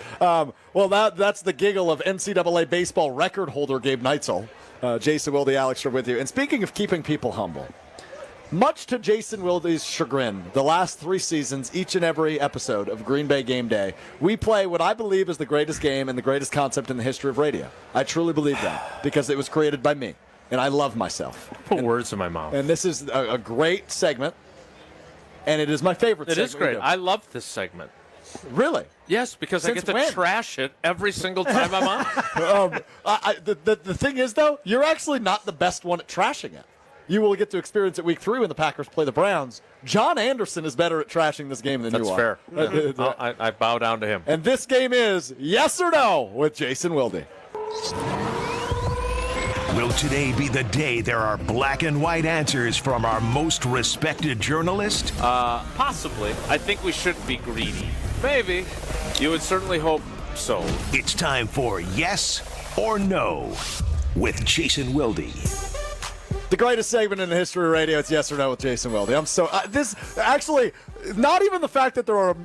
Well, that's the giggle of NCAA baseball record holder Gabe Neitzel. Jason Wilde, Alex, are with you. And speaking of keeping people humble, much to Jason Wilde's chagrin, the last 3 seasons, each and every episode of Green Bay Game Day, we play what I believe is the greatest game and the greatest concept in the history of radio. I truly believe that because it was created by me, and I love myself. Put words in my mouth. And this is a great segment, and it is my favorite segment. It is great. I love this segment. Really? Yes, because Since I get to when? trash it every single time I'm on. The thing is, though, you're actually not the best one at trashing it. You will get to experience it week 3 when the Packers play the Browns. John Anderson is better at trashing this game than That's you are. fair. I bow down to him. And this game is Yes or No with Jason Wilde. Will today be the day there are black and white answers from our most respected journalist? Possibly. I think we shouldn't be greedy. Maybe. You would certainly hope so. It's time for Yes or No with Jason Wilde. The greatest segment in the history of radio. It's Yes or No with Jason Wilde. I'm so this actually not even the fact that there are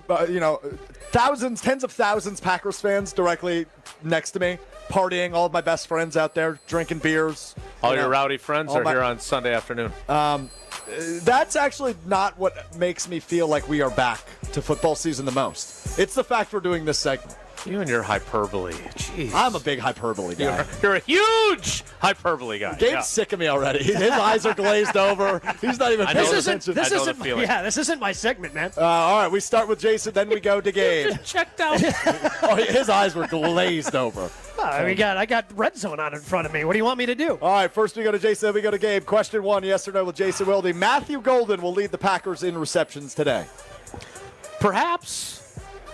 thousands, tens of thousands Packers fans directly next to me, partying. All of my best friends out there drinking beers. All your rowdy friends are here on Sunday afternoon. That's actually not what makes me feel like we are back to football season the most. It's the fact we're doing this segment. You and your hyperbole. Jeez. I'm a big hyperbole guy. You're a huge hyperbole guy. Gabe's sick of me already. His eyes are glazed over. He's not even paying attention. This isn't my segment, man. All right, we start with Jason, then we go to Gabe. Checked out. His eyes were glazed over. I got red zone on in front of me. What do you want me to do? All right, first we go to Jason, then we go to Gabe. Question 1, yes or no with Jason Wilde. Matthew Golden will lead the Packers in receptions today. Perhaps.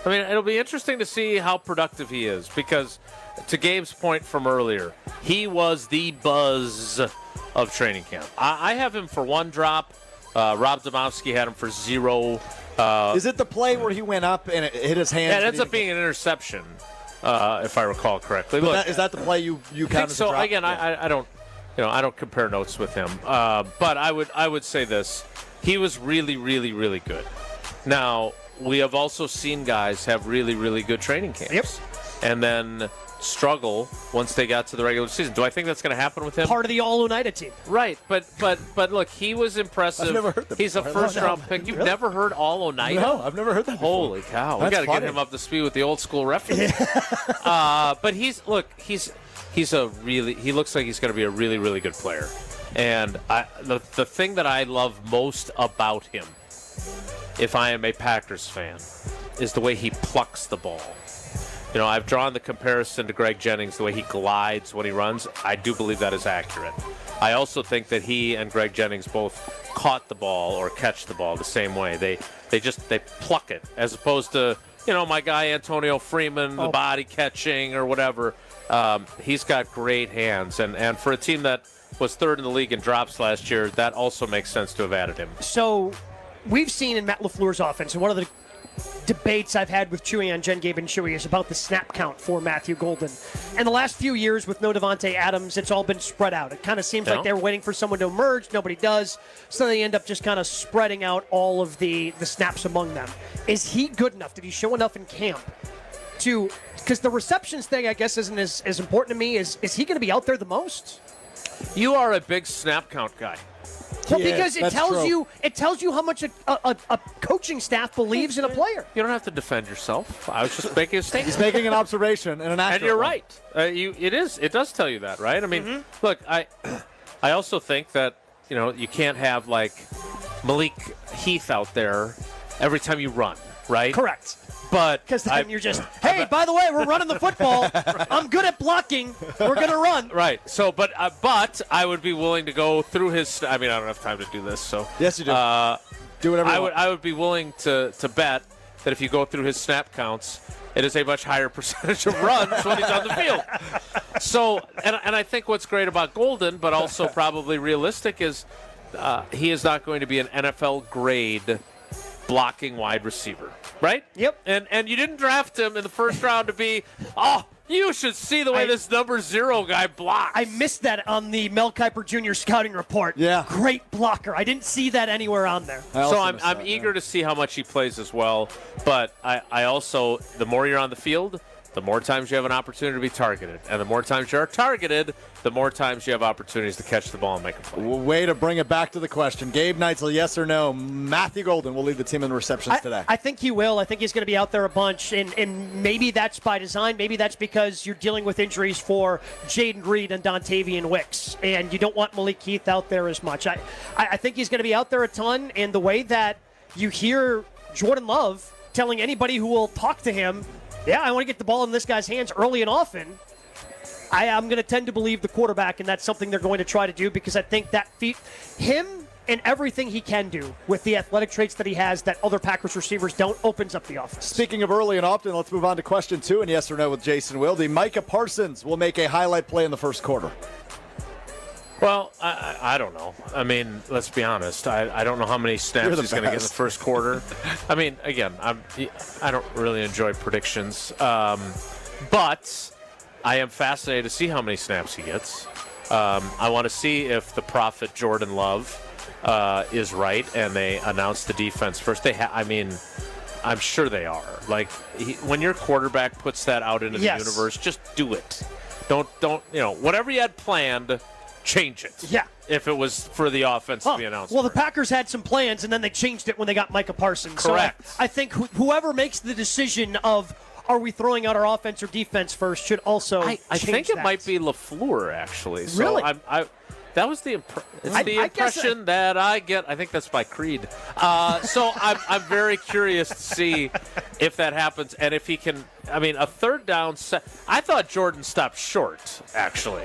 I mean, it'll be interesting to see how productive he is because, to Gabe's point from earlier, he was the buzz of training camp. I have him for 1 drop. Rob Domofsky had him for 0. Is it the play where he went up and it hit his hands? Yeah, it ends up being an interception, if I recall correctly. Is that the play you I think counted? so. Drop? Again, I don't. I don't compare notes with him, but I would say this: he was really, really, really good. Now we have also seen guys have really, really good training camps, and then struggle once they got to the regular season. Do I think that's going to happen with him? Part of the All-Oneida team. Right, but look, he was impressive. I've never heard that He's a before. first-round pick. You've Really? never heard All-Oneida? No, I've never heard that before. Holy cow. We That's got to get funny. him up to speed with the old-school reference. But he looks like he's going to be a really, really good player. And the thing that I love most about him, if I am a Packers fan, is the way he plucks the ball. I've drawn the comparison to Greg Jennings, the way he glides when he runs. I do believe that is accurate. I also think that he and Greg Jennings both caught the ball or catch the ball the same way. They pluck it, as opposed to, my guy Antonio Freeman, the body catching or whatever. He's got great hands. And for a team that was third in the league in drops last year, that also makes sense to have added him. So we've seen in Matt LaFleur's offense, and one of the debates I've had with Chewy on Jen, Gabe, and Chewy is about the snap count for Matthew Golden. And the last few years with no Devontae Adams, it's all been spread out. It kind of seems like they were waiting for someone to emerge. Nobody does. So they end up just kind of spreading out all of the snaps among them. Is he good enough? Did he show enough in camp to – because the receptions thing, I guess, isn't as important to me. Is he going to be out there the most? You are a big snap count guy. Well, because it tells you how much a coaching staff believes in a player. You don't have to defend yourself. I was just making a statement. He's making an observation and an accurate And you're one. right. It does tell you that, right? I mean, look, I also think that, you can't have like Malik Heath out there every time you run, right? Correct. But because then you're just, hey, by the way, we're running the football. I'm good at blocking. We're going to run. Right. So, but I would be willing to go through his. I mean, I don't have time to do this. So yes, you do. Do whatever you want. I would be willing to bet that if you go through his snap counts, it is a much higher percentage of runs when he's on the field. So, and I think what's great about Golden, but also probably realistic, is he is not going to be an NFL grade blocking wide receiver, right? Yep. And you didn't draft him in the first round to be, you should see the way this number 0 guy blocks. I missed that on the Mel Kiper Jr. scouting report. Yeah. Great blocker. I didn't see that anywhere on there. So I'm eager to see how much he plays as well. But I also, the more you're on the field, the more times you have an opportunity to be targeted. And the more times you're targeted, the more times you have opportunities to catch the ball and make a play. Way to bring it back to the question. Gabe Neitzel, yes or no? Matthew Golden will lead the team in receptions today. I think he will. I think he's going to be out there a bunch. And maybe that's by design. Maybe that's because you're dealing with injuries for Jaden Reed and Dontavian Wicks. And you don't want Malik Heath out there as much. I think he's going to be out there a ton. And the way that you hear Jordan Love telling anybody who will talk to him, yeah, I want to get the ball in this guy's hands early and often. I'm going to tend to believe the quarterback, and that's something they're going to try to do because I think that him and everything he can do with the athletic traits that he has that other Packers receivers don't opens up the offense. Speaking of early and often, let's move on to question 2 and yes or no with Jason Wilde. Micah Parsons will make a highlight play in the first quarter. Well, I don't know. I mean, let's be honest. I don't know how many snaps he's going to get in the first quarter. I mean, again, I don't really enjoy predictions. But I am fascinated to see how many snaps he gets. I want to see if the prophet Jordan Love is right and they announce the defense first. I'm sure they are. Like, when your quarterback puts that out into the universe, just do it. Don't whatever you had planned, change it. Yeah. If it was for the offense to be announced. Well, the Packers had some plans, and then they changed it when they got Micah Parsons. Correct. So I think whoever makes the decision of are we throwing out our offense or defense first should also I think it might be LaFleur, actually. So Really? That was the impression that I get. I think that's by Creed. So I'm very curious to see if that happens and if he can. I mean, a third down set. I thought Jordan stopped short, actually.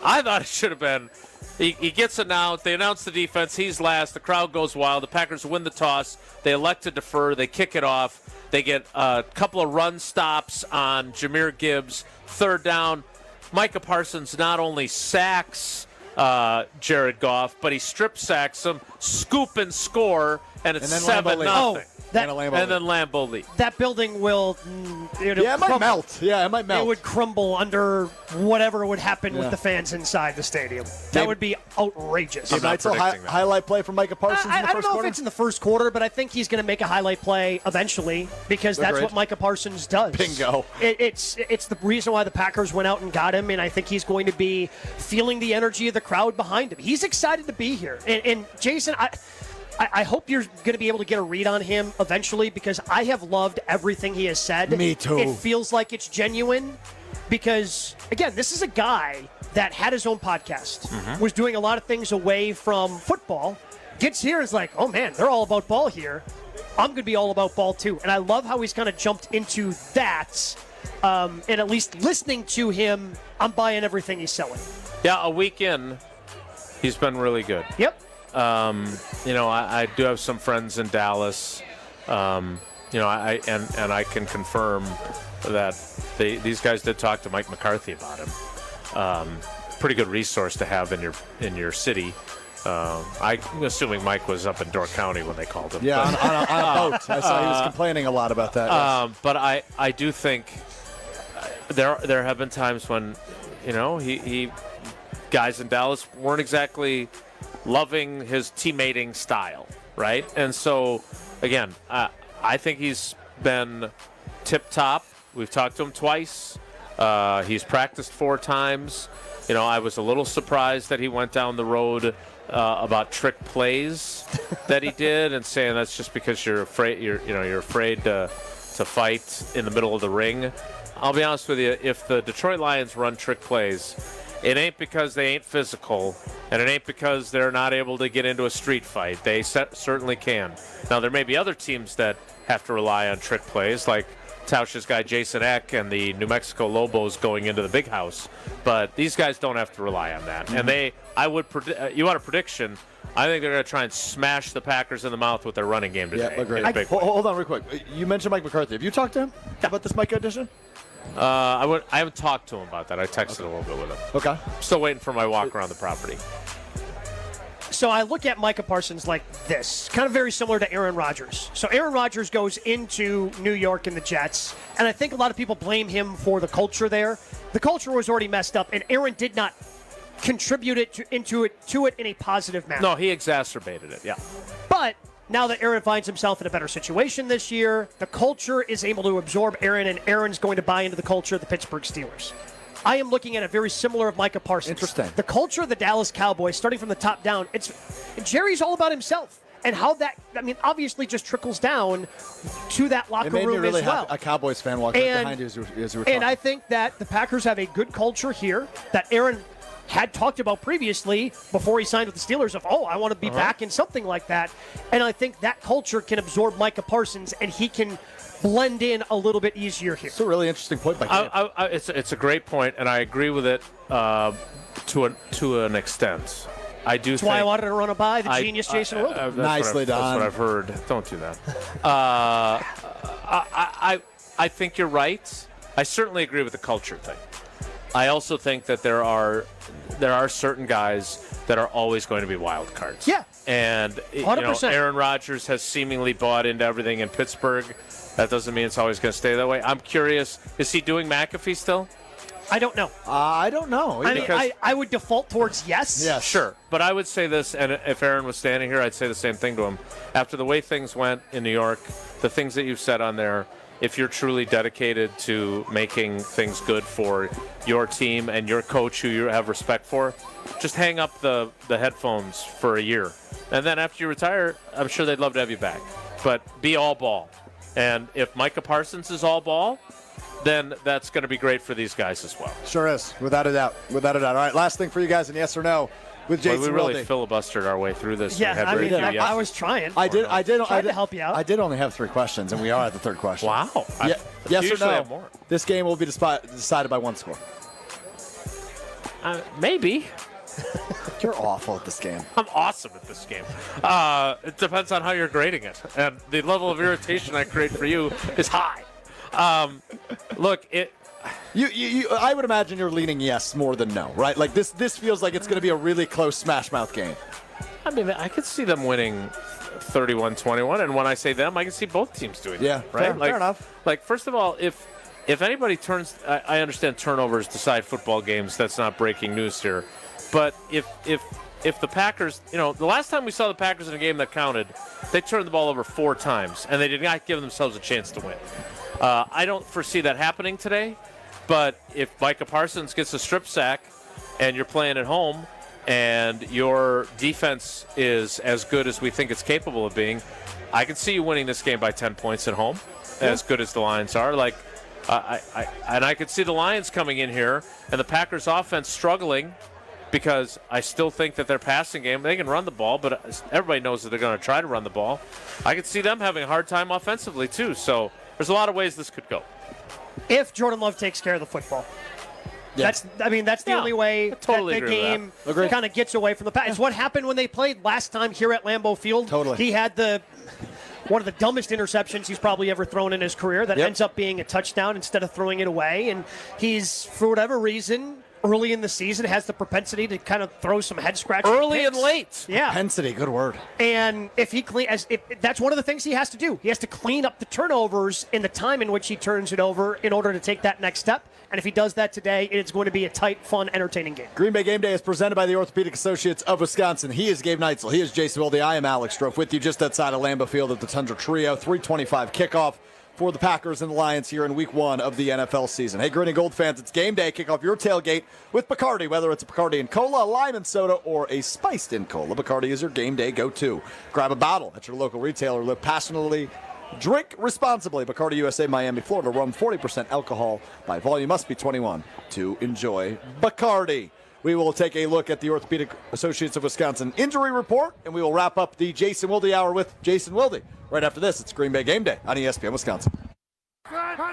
I thought it should have been. He gets announced. They announce the defense. He's last. The crowd goes wild. The Packers win the toss. They elect to defer. They kick it off. They get a couple of run stops on Jahmyr Gibbs. Third down. Micah Parsons not only sacks Jared Goff, but he strip sacks him, scoop and score, and it's 7-0. That- and then Lambeau Leap. That building will. It might melt. Yeah, it might melt. It would crumble under whatever would happen with Yeah. the fans inside the stadium. That would be outrageous. Dave Neitzel, highlight play from Micah Parsons in the I first don't know quarter? if it's in the first quarter, but I think he's going to make a highlight play eventually because that's Agreed. what Micah Parsons does. Bingo. It's the reason why the Packers went out and got him, and I think he's going to be feeling the energy of the crowd behind him. He's excited to be here. And Jason, I hope you're going to be able to get a read on him eventually because I have loved everything he has said. Me too. It feels like it's genuine because, again, this is a guy that had his own podcast, was doing a lot of things away from football, gets here and is like, oh, man, they're all about ball here. I'm going to be all about ball, too. And I love how he's kind of jumped into that. And at least listening to him, I'm buying everything he's selling. Yeah, a week in, he's been really good. Yep. I do have some friends in Dallas. I can confirm that these guys did talk to Mike McCarthy about him. Pretty good resource to have in your city. I'm assuming Mike was up in Door County when they called him. Yeah, on a boat. I saw he was complaining a lot about that. Yes. But I do think there have been times when, he guys in Dallas weren't exactly loving his teammating style, right? And so, again, I think he's been tip-top. We've talked to him twice. He's practiced 4 times. I was a little surprised that he went down the road about trick plays that he did, and saying that's just because you're afraid. You're afraid to fight in the middle of the ring. I'll be honest with you. If the Detroit Lions run trick plays, it ain't because they ain't physical, and it ain't because they're not able to get into a street fight. They certainly can. Now, there may be other teams that have to rely on trick plays, like Tausch's guy Jason Eck and the New Mexico Lobos going into the big house. But these guys don't have to rely on that. And you want a prediction, I think they're going to try and smash the Packers in the mouth with their running game today. Yeah, agreed. in a big way. Hold on real quick. You mentioned Mike McCarthy. Have you talked to him about this Micah edition? I haven't talked to him about that. I texted a little bit with him. Okay. Still waiting for my walk around the property. So I look at Micah Parsons like this, kind of very similar to Aaron Rodgers. So Aaron Rodgers goes into New York and the Jets, and I think a lot of people blame him for the culture there. The culture was already messed up, and Aaron did not contribute to it in a positive manner. No, he exacerbated it, yeah. But now that Aaron finds himself in a better situation this year, the culture is able to absorb Aaron, and Aaron's going to buy into the culture of the Pittsburgh Steelers. I am looking at a very similar of Micah Parsons. Interesting. The culture of the Dallas Cowboys, starting from the top down, Jerry's all about himself. And how that, obviously just trickles down to that locker It made room me really as well. a Cowboys fan walking right behind you as you were talking. And I think that the Packers have a good culture here that Aaron had talked about previously before he signed with the Steelers of, I want to be back in something like that. And I think that culture can absorb Micah Parsons, and he can blend in a little bit easier here. It's a really interesting point by Gabe. It's a great point, and I agree with it to an extent. I do. That's why I wanted to run it by the genius Jason Wilder. Nicely done. That's what I've heard. Don't do that. I think you're right. I certainly agree with the culture thing. I also think that there are certain guys that are always going to be wild cards. Yeah. And 100%. Aaron Rodgers has seemingly bought into everything in Pittsburgh. That doesn't mean it's always going to stay that way. I'm curious, is he doing McAfee still? I don't know. I don't know. I would default towards yes. Yeah, sure. But I would say this, and if Aaron was standing here, I'd say the same thing to him. After the way things went in New York, the things that you've said on there, if you're truly dedicated to making things good for your team and your coach who you have respect for, just hang up the headphones for a year. And then after you retire, I'm sure they'd love to have you back. But be all ball. And if Micah Parsons is all ball, then that's going to be great for these guys as well. Sure is, without a doubt. Without a doubt. All right, last thing for you guys in yes or no with Jason we really Wilde. filibustered our way through this. Yeah, We had very few yeses. I was trying. I did Tried to help you out. I did only have 3 questions, and we are at the 3rd question. Wow. Yes or usually no? have more. This game will be decided by 1 score. Maybe. You're awful at this game. I'm awesome at this game. It depends on how you're grading it. And the level of irritation I create for you is high. Look, I would imagine you're leaning yes more than no, right? Like this feels like it's going to be a really close smash mouth game. I mean, I could see them winning 31-21. And when I say them, I can see both teams doing that. Yeah, right? fair enough. Like, first of all, if anybody turns, I understand turnovers decide football games. That's not breaking news here. But if the Packers, the last time we saw the Packers in a game that counted, they turned the ball over 4 times, and they did not give themselves a chance to win. I don't foresee that happening today, but if Micah Parsons gets a strip sack and you're playing at home and your defense is as good as we think it's capable of being, I can see you winning this game by 10 points at home, as good as the Lions are. I could see the Lions coming in here and the Packers offense struggling, because I still think that their passing game, they can run the ball, but everybody knows that they're going to try to run the ball. I could see them having a hard time offensively too. So there's a lot of ways this could go. If Jordan Love takes care of the football. Yeah. That's the only way totally that the agree game with that. kind of gets away from the Packers. It's what happened when they played last time here at Lambeau Field. Totally. He had one of the dumbest interceptions he's probably ever thrown in his career that ends up being a touchdown instead of throwing it away. And he's, for whatever reason, early in the season, has the propensity to kind of throw some head scratching early picks. and late. Yeah. Propensity, good word. And if that's one of the things he has to do. He has to clean up the turnovers in the time in which he turns it over in order to take that next step. And if he does that today, it's going to be a tight, fun, entertaining game. Green Bay Game Day is presented by the Orthopedic Associates of Wisconsin. He is Gabe Neitzel. He is Jason Wilde. I am Alex Strofe with you just outside of Lambeau Field at the Tundra Trio. 3:25 kickoff for the Packers and the Lions here in week 1 of the NFL season. Hey, Green and Gold fans, it's game day. Kick off your tailgate with Bacardi, whether it's a Bacardi and Cola, a lime and soda, or a spiced in Cola. Bacardi is your game day go-to. Grab a bottle at your local retailer. Live passionately. Drink responsibly. Bacardi USA, Miami, Florida. Rum, 40% alcohol by volume. Must be 21 to enjoy Bacardi. We will take a look at the Orthopedic Associates of Wisconsin injury report, and we will wrap up the Jason Wilde Hour with Jason Wilde. Right after this, it's Green Bay Game Day on ESPN Wisconsin.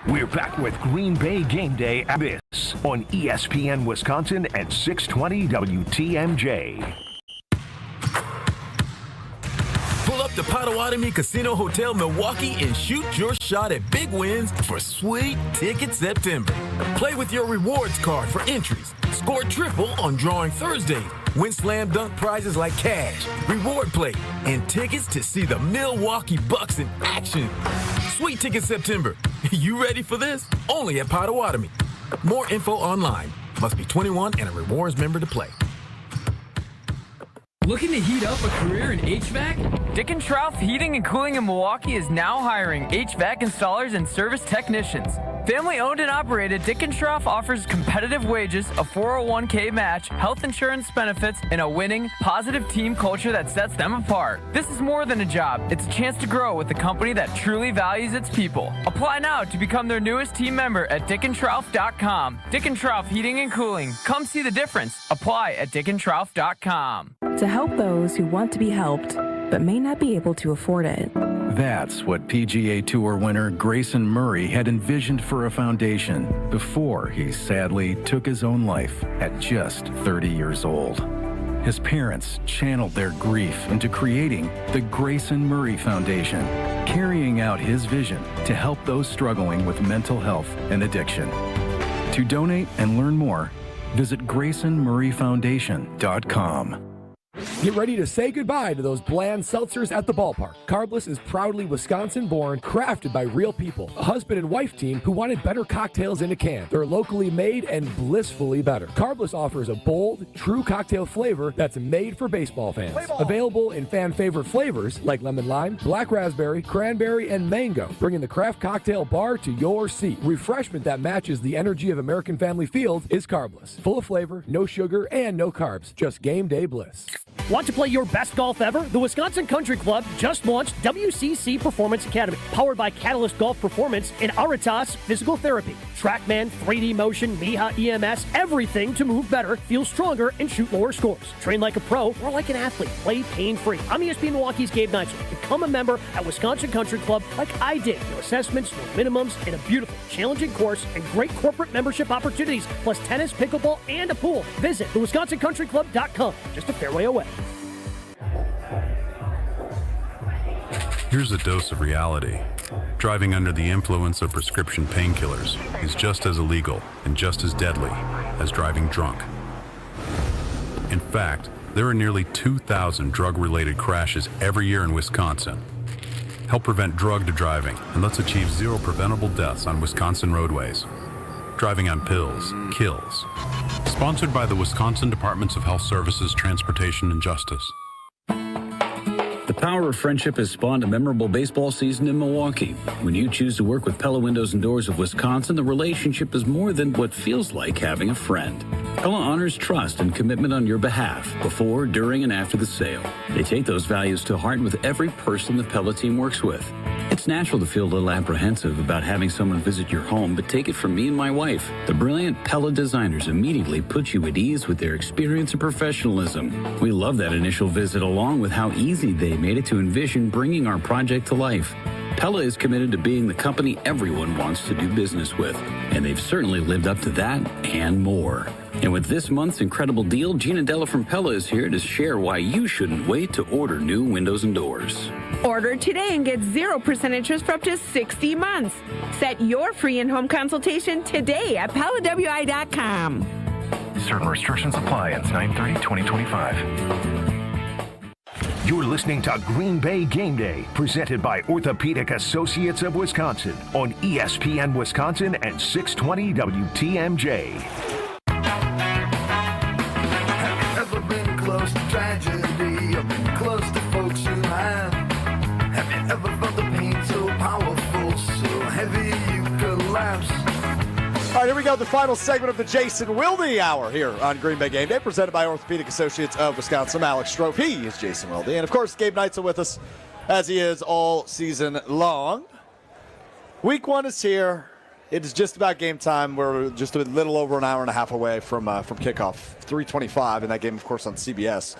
We're back with Green Bay Game Day at this on ESPN Wisconsin and 620 WTMJ. Pull up to Potawatomi Casino Hotel Milwaukee and shoot your shot at big wins for Sweet Ticket September. Play with your rewards card for entries. Score triple on Drawing Thursdays. Win slam dunk prizes like cash, reward play, and tickets to see the Milwaukee Bucks in action. Sweet Ticket September. You ready for this? Only at Potawatomi. More info online. Must be 21 and a rewards member to play. Looking to heat up a career in HVAC? Dick & Trauth Heating and Cooling in Milwaukee is now hiring HVAC installers and service technicians. Family owned and operated, Dick & Trauth offers competitive wages, a 401k match, health insurance benefits, and a winning, positive team culture that sets them apart. This is more than a job. It's a chance to grow with a company that truly values its people. Apply now to become their newest team member at dickandtrauth.com. Dick & Trauth Heating and Cooling. Come see the difference. Apply at dickandtrauth.com. To help those who want to be helped, but may not be able to afford it. That's what PGA Tour winner Grayson Murray had envisioned for a foundation before he sadly took his own life at just 30 years old. His parents channeled their grief into creating the Grayson Murray Foundation, carrying out his vision to help those struggling with mental health and addiction. To donate and learn more, visit GraysonMurrayFoundation.com. Get ready to say goodbye to those bland seltzers at the ballpark. Carbless is proudly Wisconsin-born, crafted by real people. A husband and wife team who wanted better cocktails in a can. They're locally made and blissfully better. Carbless offers a bold, true cocktail flavor that's made for baseball fans. Available in fan-favorite flavors like lemon lime, black raspberry, cranberry, and mango, bringing the craft cocktail bar to your seat. Refreshment that matches the energy of American Family Field is Carbless. Full of flavor, no sugar, and no carbs. Just game day bliss. Want to play your best golf ever? The Wisconsin Country Club just launched WCC Performance Academy, powered by Catalyst Golf Performance and Aritas Physical Therapy. TrackMan, 3D Motion, Miha EMS, everything to move better, feel stronger, and shoot lower scores. Train like a pro or like an athlete. Play pain-free. I'm ESPN Milwaukee's Gabe Neitzel. Become a member at Wisconsin Country Club like I did. No assessments, no minimums, and a beautiful, challenging course and great corporate membership opportunities, plus tennis, pickleball, and a pool. Visit thewisconsincountryclub.com. Just a fairway away. Here's a dose of reality. Driving under the influence of prescription painkillers is just as illegal and just as deadly as driving drunk. In fact, There are nearly 2,000 drug-related crashes every year in Wisconsin. Help prevent drug driving, and let's achieve 0 preventable deaths on Wisconsin roadways. Driving on pills kills. Sponsored by the Wisconsin Departments of Health Services, Transportation, and Justice. The power of friendship has spawned a memorable baseball season in Milwaukee. When you choose to work with Pella Windows and Doors of Wisconsin, the relationship is more than what feels like having a friend. Pella honors trust and commitment on your behalf before, during, and after the sale. They take those values to heart with every person the Pella team works with. It's natural to feel a little apprehensive about having someone visit your home, but take it from me and my wife. The brilliant Pella designers immediately put you at ease with their experience and professionalism. We love that initial visit, along with how easy they made it to envision bringing our project to life. Pella is committed to being the company everyone wants to do business with, and they've certainly lived up to that and more. And with this month's incredible deal, Gina Della from Pella is here to share why you shouldn't wait to order new windows and doors. Order today and get 0% interest for up to 60 months. Set your free in-home consultation today at PellaWI.com. Certain restrictions apply. Ends 9/30/2025. You're listening to Green Bay Game Day, presented by Orthopedic Associates of Wisconsin on ESPN Wisconsin and 620 WTMJ. Have you ever been close to tragedy? I've been close to folks who have. Have you ever felt the pain so powerful, so heavy you collapse? All right, here we go. The final segment of the Jason Wilde Hour here on Green Bay Game Day, presented by Orthopedic Associates of Wisconsin. I'm Alex Strofe. He is Jason Wilde. And, of course, Gabe Neitzel with us, as he is all season long. Week 1 is here. It is just about game time. We're just a little over an hour and a half away from kickoff. 3:25, and that game, of course, on CBS.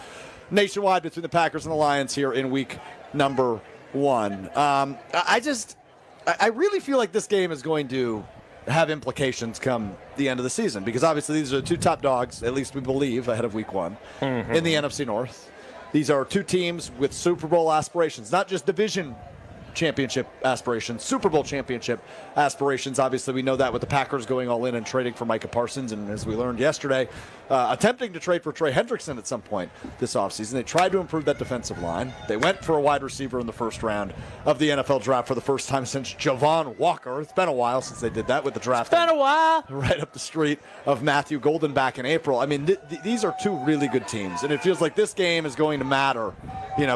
Nationwide between the Packers and the Lions here in week number 1. I really feel like this game is going to have implications come the end of the season, because obviously these are the 2 top dogs, at least we believe, ahead of week 1 in the NFC North. These are 2 teams with Super Bowl aspirations, not just division championship aspirations, Super Bowl championship aspirations. Obviously, we know that with the Packers going all in and trading for Micah Parsons, and as we learned yesterday, attempting to trade for Trey Hendrickson at some point this offseason. They tried to improve that defensive line. They went for a wide receiver in the first round of the NFL draft for the first time since Javon Walker. It's been a while since they did that with the draft. It's been a while. Right up the street of Matthew Golden back in April. I mean, these are 2 really good teams, and it feels like this game is going to matter,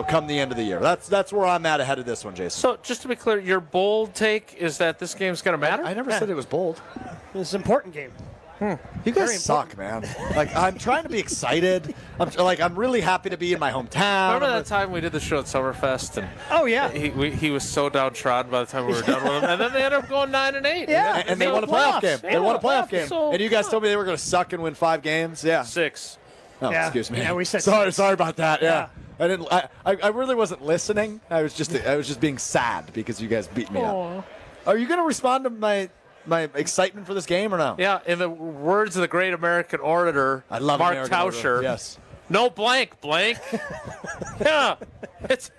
come the end of the year. That's where I'm at ahead of this one, Jason. So, just to be clear, your bold take is that this game's going to matter? I never said it was bold. It's an important game. You guys suck, man. Like, I'm trying to be excited. I'm really happy to be in my hometown. Remember that time we did the show at Summerfest? And oh, yeah. He was so downtrodden by the time we were done with him. And then they ended up going 9-8. Yeah. And they won a playoff game. They won a playoff game. So, and you guys told me they were going to suck and win 5 games? Yeah. 6. Oh, excuse me. Yeah, we said sorry 6. Sorry about that. Yeah. I really wasn't listening. I was just being sad because you guys beat me up. Are you going to respond to my excitement for this game or no? Yeah, in the words of the great American orator, I love Mark American Tauscher. Orator. Yes. No blank. Yeah, it's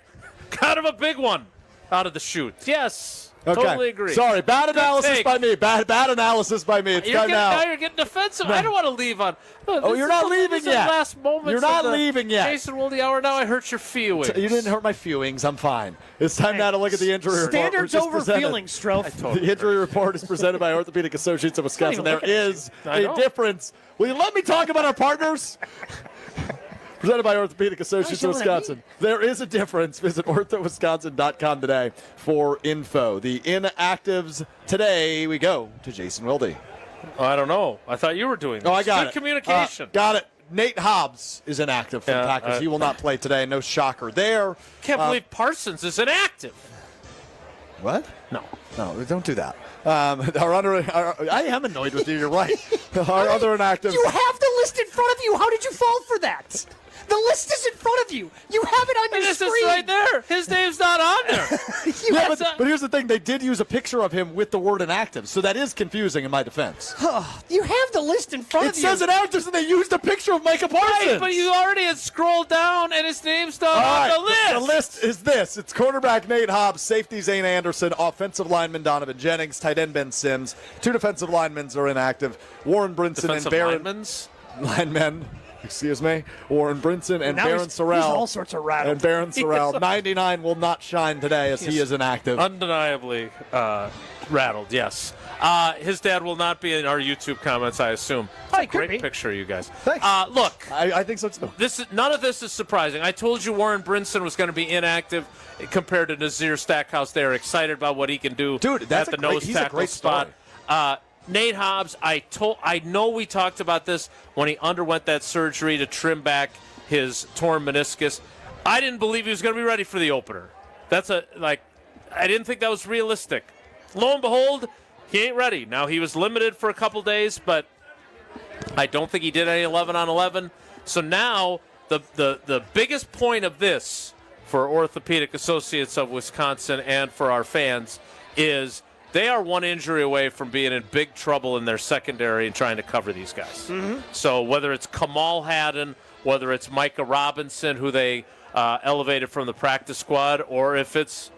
kind of a big one out of the chute. Yes, okay. Totally agree. Sorry, bad analysis by me. Bad analysis by me. It's time now. Now you're getting defensive. I don't want to leave on. You're not leaving yet. Last moments. You're not leaving yet. Jason Wilde Hour. Now I hurt your feelings. You didn't hurt my feelings. I'm fine. It's time now to look at the injury report. Standards over feelings, Strofe. The injury report is presented by Orthopedic Associates of Wisconsin. There is a difference. Will you let me talk about our partners? Presented by Orthopedic Associates of Wisconsin. There is a difference. Visit orthowisconsin.com today for info. The inactives today, we go to Jason Wilde. Oh, I don't know. I thought you were doing this. Oh, I got Good it. communication. Got it. Nate Hobbs is inactive for the Packers. He will not play today. No shocker there. Can't believe Parsons is inactive. What? No, don't do that. I am annoyed with you. You're right. Our other inactives. You have the list in front of you. How did you fall for that? The list is in front of you. You have it on your this screen. is right there. His name's not on there. But here's the thing. They did use a picture of him with the word inactive, so that is confusing in my defense. You have the list in front of you. It says inactive, and they used a picture of Micah Parsons. Right, but you already had scrolled down, and his name's not on the list. The list is this. It's quarterback Nate Hobbs, safety Zane Anderson, offensive lineman Donovan Jennings, tight end Ben Sims. 2 defensive linemen are inactive. Warren Brinson and Barron. Linemen's? Linemen. excuse me, Warren Brinson and Now Barron he's Sorrell. all sorts of rattled. And Barron Sorrell. 99 will not shine today as he is inactive. Undeniably rattled, yes. His dad will not be in our YouTube comments, I assume. Hi, Great picture, you guys. Thanks. Look, I think so too. None of this is surprising. I told you Warren Brinson was going to be inactive compared to Nazir Stackhouse. They're excited about what he can do that's at the nose tackle spot. Nate Hobbs, I know we talked about this when he underwent that surgery to trim back his torn meniscus. I didn't believe he was going to be ready for the opener. I didn't think that was realistic. Lo and behold, he ain't ready. Now, he was limited for a couple days, but I don't think he did any 11-on-11. So now the biggest point of this for Orthopedic Associates of Wisconsin and for our fans is they are one injury away from being in big trouble in their secondary and trying to cover these guys. Mm-hmm. So whether it's Kamal Haddon, whether it's Micah Robinson, who they elevated from the practice squad, or if it's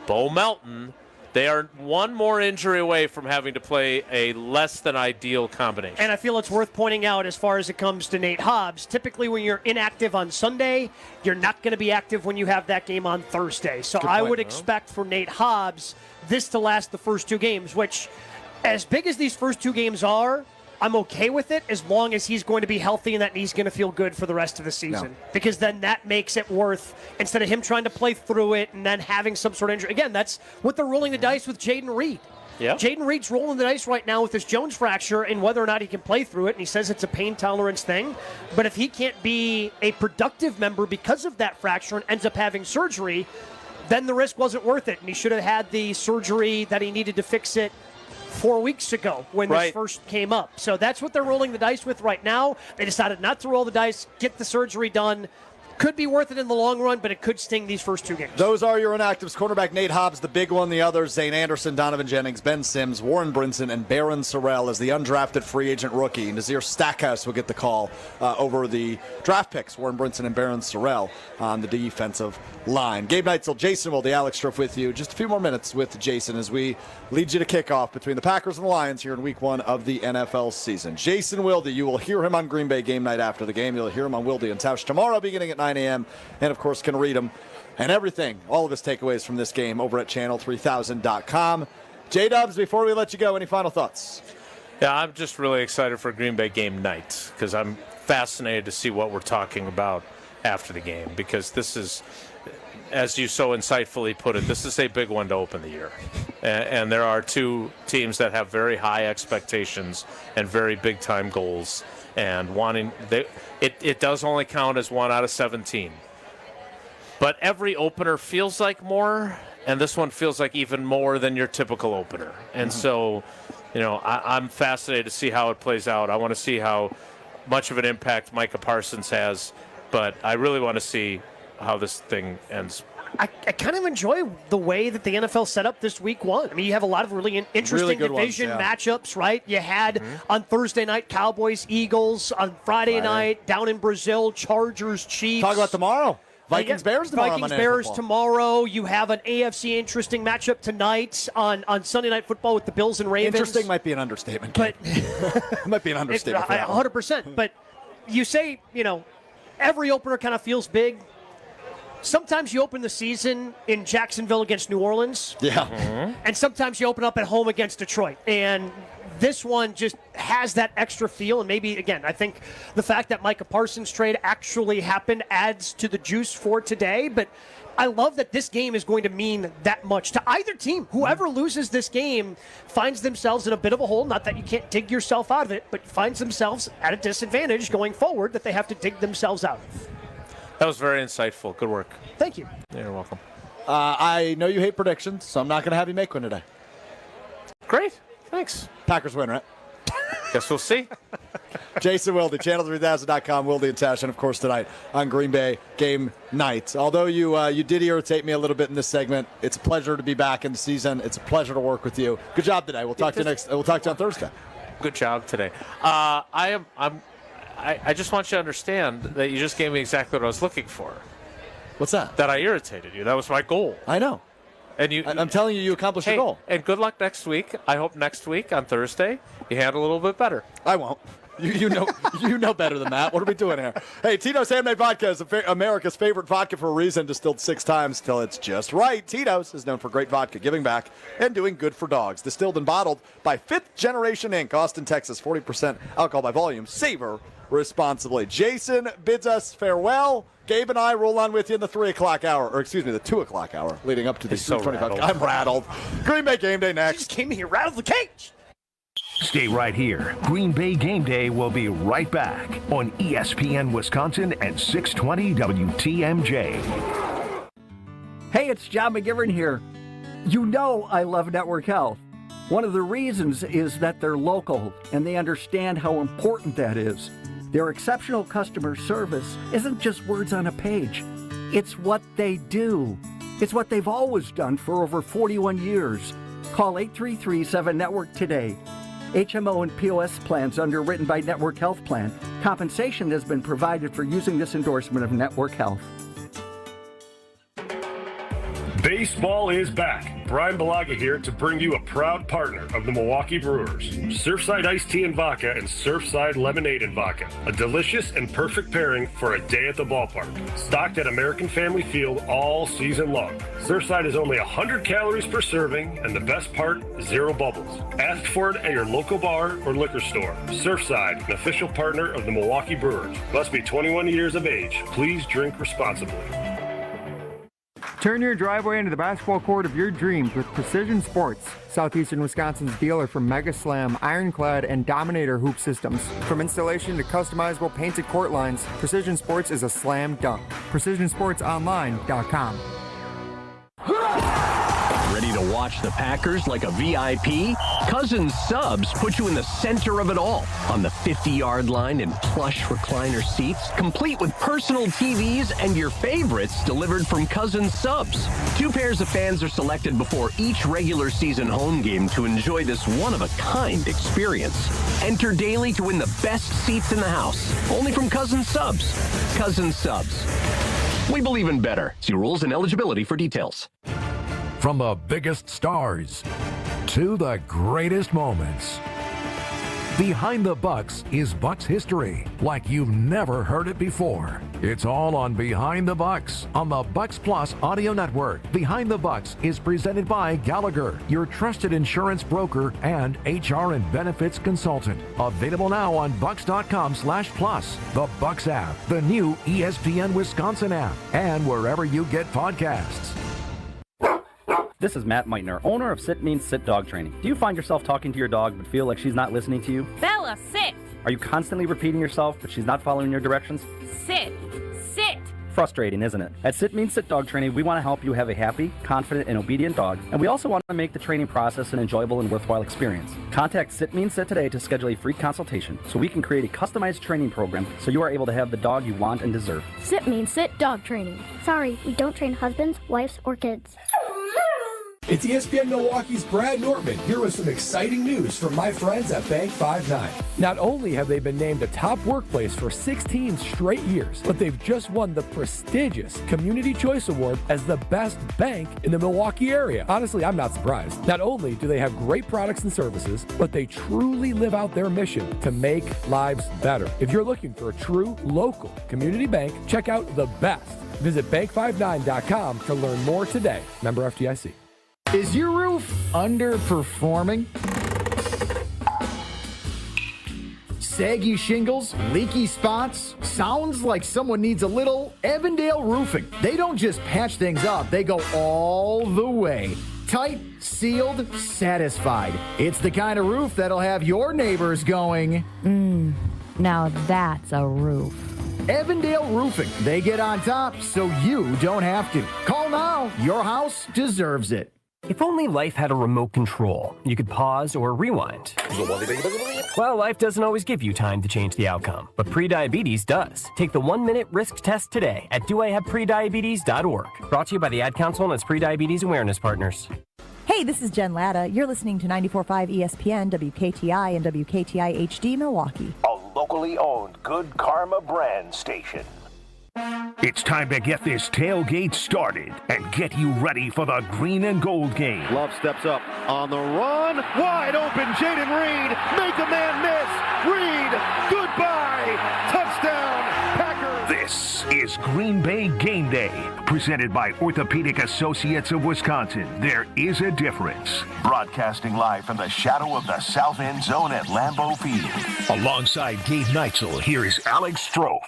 Bo Melton, they are one more injury away from having to play a less than ideal combination. And I feel it's worth pointing out as far as it comes to Nate Hobbs, typically when you're inactive on Sunday, you're not going to be active when you have that game on Thursday. So I would expect for Nate Hobbs this to last the first two games, which as big as these first two games are, I'm okay with it as long as he's going to be healthy and that he's going to feel good for the rest of the season. Because then that makes it worth, instead of him trying to play through it and then having some sort of injury. Again, that's what they're rolling the dice with Jaden Reed. Yeah. Jaden Reed's rolling the dice right now with his Jones fracture and whether or not he can play through it, and he says it's a pain tolerance thing. But if he can't be a productive member because of that fracture and ends up having surgery, then the risk wasn't worth it, and he should have had the surgery that he needed to fix it 4 weeks ago when this first came up. So that's what they're rolling the dice with right now. They decided not to roll the dice, get the surgery done. Could be worth it in the long run, but it could sting these first two games. Those are your inactives. Cornerback Nate Hobbs, the big one. The others, Zane Anderson, Donovan Jennings, Ben Sims, Warren Brinson, and Barron Sorrell as the undrafted free agent rookie. Nazir Stackhouse will get the call over the draft picks, Warren Brinson and Barron Sorrell on the defensive line. Gabe Neitzel, Jason Wilde, Alex Stroff with you. Just a few more minutes with Jason as we lead you to kickoff between the Packers and the Lions here in week one of the NFL season. Jason Wilde, you will hear him on Green Bay game night after the game. You'll hear him on Wilde and Tausch tomorrow beginning at 9 a.m. And, of course, can read him and everything, all of his takeaways from this game over at channel3000.com. J-Dubs, before we let you go, any final thoughts? Yeah, I'm just really excited for Green Bay game night because I'm fascinated to see what we're talking about after the game because this is, as you so insightfully put it, this is a big one to open the year. And there are two teams that have very high expectations and very big-time goals. And it does only count as 1 out of 17. But every opener feels like more, and this one feels like even more than your typical opener. And so, I'm fascinated to see how it plays out. I want to see how much of an impact Micah Parsons has, but I really want to see how this thing ends. I kind of enjoy the way that the NFL set up this week one. I mean, you have a lot of really interesting division matchups, right? You had on Thursday night Cowboys, Eagles. On Friday night down in Brazil, Chargers, Chiefs. Talk about tomorrow. Vikings, Bears tomorrow. Vikings, Bears tomorrow. You have an AFC interesting matchup tonight on Sunday Night Football with the Bills and Ravens. Interesting might be an understatement. But it might be an understatement. 100%. But you say, every opener kind of feels big. Sometimes you open the season in Jacksonville against New Orleans. Yeah. And sometimes you open up at home against Detroit. And this one just has that extra feel. And maybe, again, I think the fact that Micah Parsons trade actually happened adds to the juice for today. But I love that this game is going to mean that much to either team. Whoever loses this game finds themselves in a bit of a hole. Not that you can't dig yourself out of it, but finds themselves at a disadvantage going forward that they have to dig themselves out of. That was very insightful. Good work. Thank you. You're welcome. I know you hate predictions, so I'm not going to have you make one today. Great. Thanks. Packers win, right? Guess we'll see. Jason Wilde, channel3000.com, Wilde and Tash, and of course tonight on Green Bay game night. Although you did irritate me a little bit in this segment, it's a pleasure to be back in the season. It's a pleasure to work with you. Good job today. We'll talk to you next. We'll talk to you on Thursday. Good job today. I just want you to understand that you just gave me exactly what I was looking for. What's that? That I irritated you. That was my goal. I know. And I'm telling you, you accomplished your goal. And good luck next week. I hope next week on Thursday you handle a little bit better. I won't. You know better than that. What are we doing here? Hey, Tito's Handmade Vodka is America's favorite vodka for a reason, distilled 6 times till it's just right. Tito's is known for great vodka, giving back, and doing good for dogs. Distilled and bottled by 5th Generation Inc., Austin, Texas, 40% alcohol by volume. Savor responsibly. Jason bids us farewell. Gabe and I roll on with you in the 3 o'clock hour, or excuse me, the 2 o'clock hour, leading up to the 3:25. I'm rattled. Green Bay Game Day next. Just came here, rattled the cage. Stay right here. Green Bay Game Day will be right back on ESPN Wisconsin and 620 WTMJ. Hey, it's John McGivern here. You know I love Network Health. One of the reasons is that they're local and they understand how important that is. Their exceptional customer service isn't just words on a page. It's what they do. It's what they've always done for over 41 years. Call 833-7-NETWORK today. HMO and POS plans underwritten by Network Health Plan. Compensation has been provided for using this endorsement of Network Health. Baseball is back. Brian Balaga here to bring you a proud partner of the Milwaukee Brewers. Surfside Iced Tea and Vodka and Surfside Lemonade and Vodka. A delicious and perfect pairing for a day at the ballpark. Stocked at American Family Field all season long. Surfside is only 100 calories per serving, and the best part, 0 bubbles. Ask for it at your local bar or liquor store. Surfside, an official partner of the Milwaukee Brewers. Must be 21 years of age. Please drink responsibly. Turn your driveway into the basketball court of your dreams with Precision Sports, Southeastern Wisconsin's dealer for Mega Slam, Ironclad, and Dominator hoop systems. From installation to customizable painted court lines, Precision Sports is a slam dunk. PrecisionSportsOnline.com. Ready to watch the Packers like a VIP? Cousins Subs put you in the center of it all on the 50-yard line in plush recliner seats, complete with personal TVs and your favorites delivered from Cousins Subs. 2 pairs of fans are selected before each regular season home game to enjoy this one-of-a-kind experience. Enter daily to win the best seats in the house, only from Cousins Subs. Cousins Subs. We believe in better. See rules and eligibility for details. From the biggest stars to the greatest moments. Behind the Bucks is Bucks history, like you've never heard it before. It's all on Behind the Bucks on the Bucks Plus Audio Network. Behind the Bucks is presented by Gallagher, your trusted insurance broker and HR and benefits consultant. Available now on bucks.com/plus, the Bucks app, the new ESPN Wisconsin app, and wherever you get podcasts. This is Matt Meitner, owner of Sit Means Sit Dog Training. Do you find yourself talking to your dog but feel like she's not listening to you? Bella, sit! Are you constantly repeating yourself but she's not following your directions? Sit! Sit! Frustrating, isn't it? At Sit Means Sit Dog Training, we want to help you have a happy, confident, and obedient dog, and we also want to make the training process an enjoyable and worthwhile experience. Contact Sit Means Sit today to schedule a free consultation so we can create a customized training program so you are able to have the dog you want and deserve. Sit Means Sit Dog Training. Sorry, we don't train husbands, wives, or kids. It's ESPN Milwaukee's Brad Nortman here with some exciting news from my friends at Bank 5-9. Not only have they been named a top workplace for 16 straight years, but they've just won the prestigious Community Choice Award as the best bank in the Milwaukee area. Honestly, I'm not surprised. Not only do they have great products and services, but they truly live out their mission to make lives better. If you're looking for a true local community bank, check out the best. Visit bank59.com to learn more today. Member FDIC. Is your roof underperforming? Saggy shingles, leaky spots? Sounds like someone needs a little Evandale Roofing. They don't just patch things up, they go all the way. Tight, sealed, satisfied. It's the kind of roof that'll have your neighbors going, now that's a roof. Evandale Roofing. They get on top so you don't have to. Call now. Your house deserves it. If only life had a remote control, you could pause or rewind. Well, life doesn't always give you time to change the outcome, but prediabetes does. Take the 1-minute risk test today at doihaveprediabetes.org. Brought to you by the Ad Council and its prediabetes awareness partners. Hey, this is Jen Latta. You're listening to 94.5 ESPN, WKTI, and WKTI HD Milwaukee. A locally owned Good Karma brand station. It's time to get this tailgate started and get you ready for the green and gold game. Love steps up on the run. Wide open, Jaden Reed. Make a man miss. Reed It's Green Bay Game Day, presented by Orthopedic Associates of Wisconsin. There is a difference. Broadcasting live from the shadow of the South End Zone at Lambeau Field. Alongside Gabe Neitzel, here is Alex Strofe.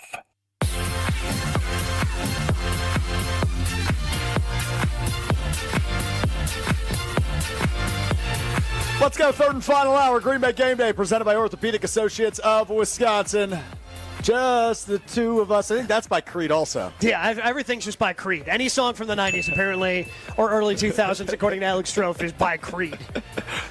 Let's go, third and final hour, Green Bay Game Day, presented by Orthopedic Associates of Wisconsin. Just the two of us. I think that's by Creed also. Yeah, everything's just by Creed. Any song from the 90s, apparently, or early 2000s, according to Alex Strofe, is by Creed.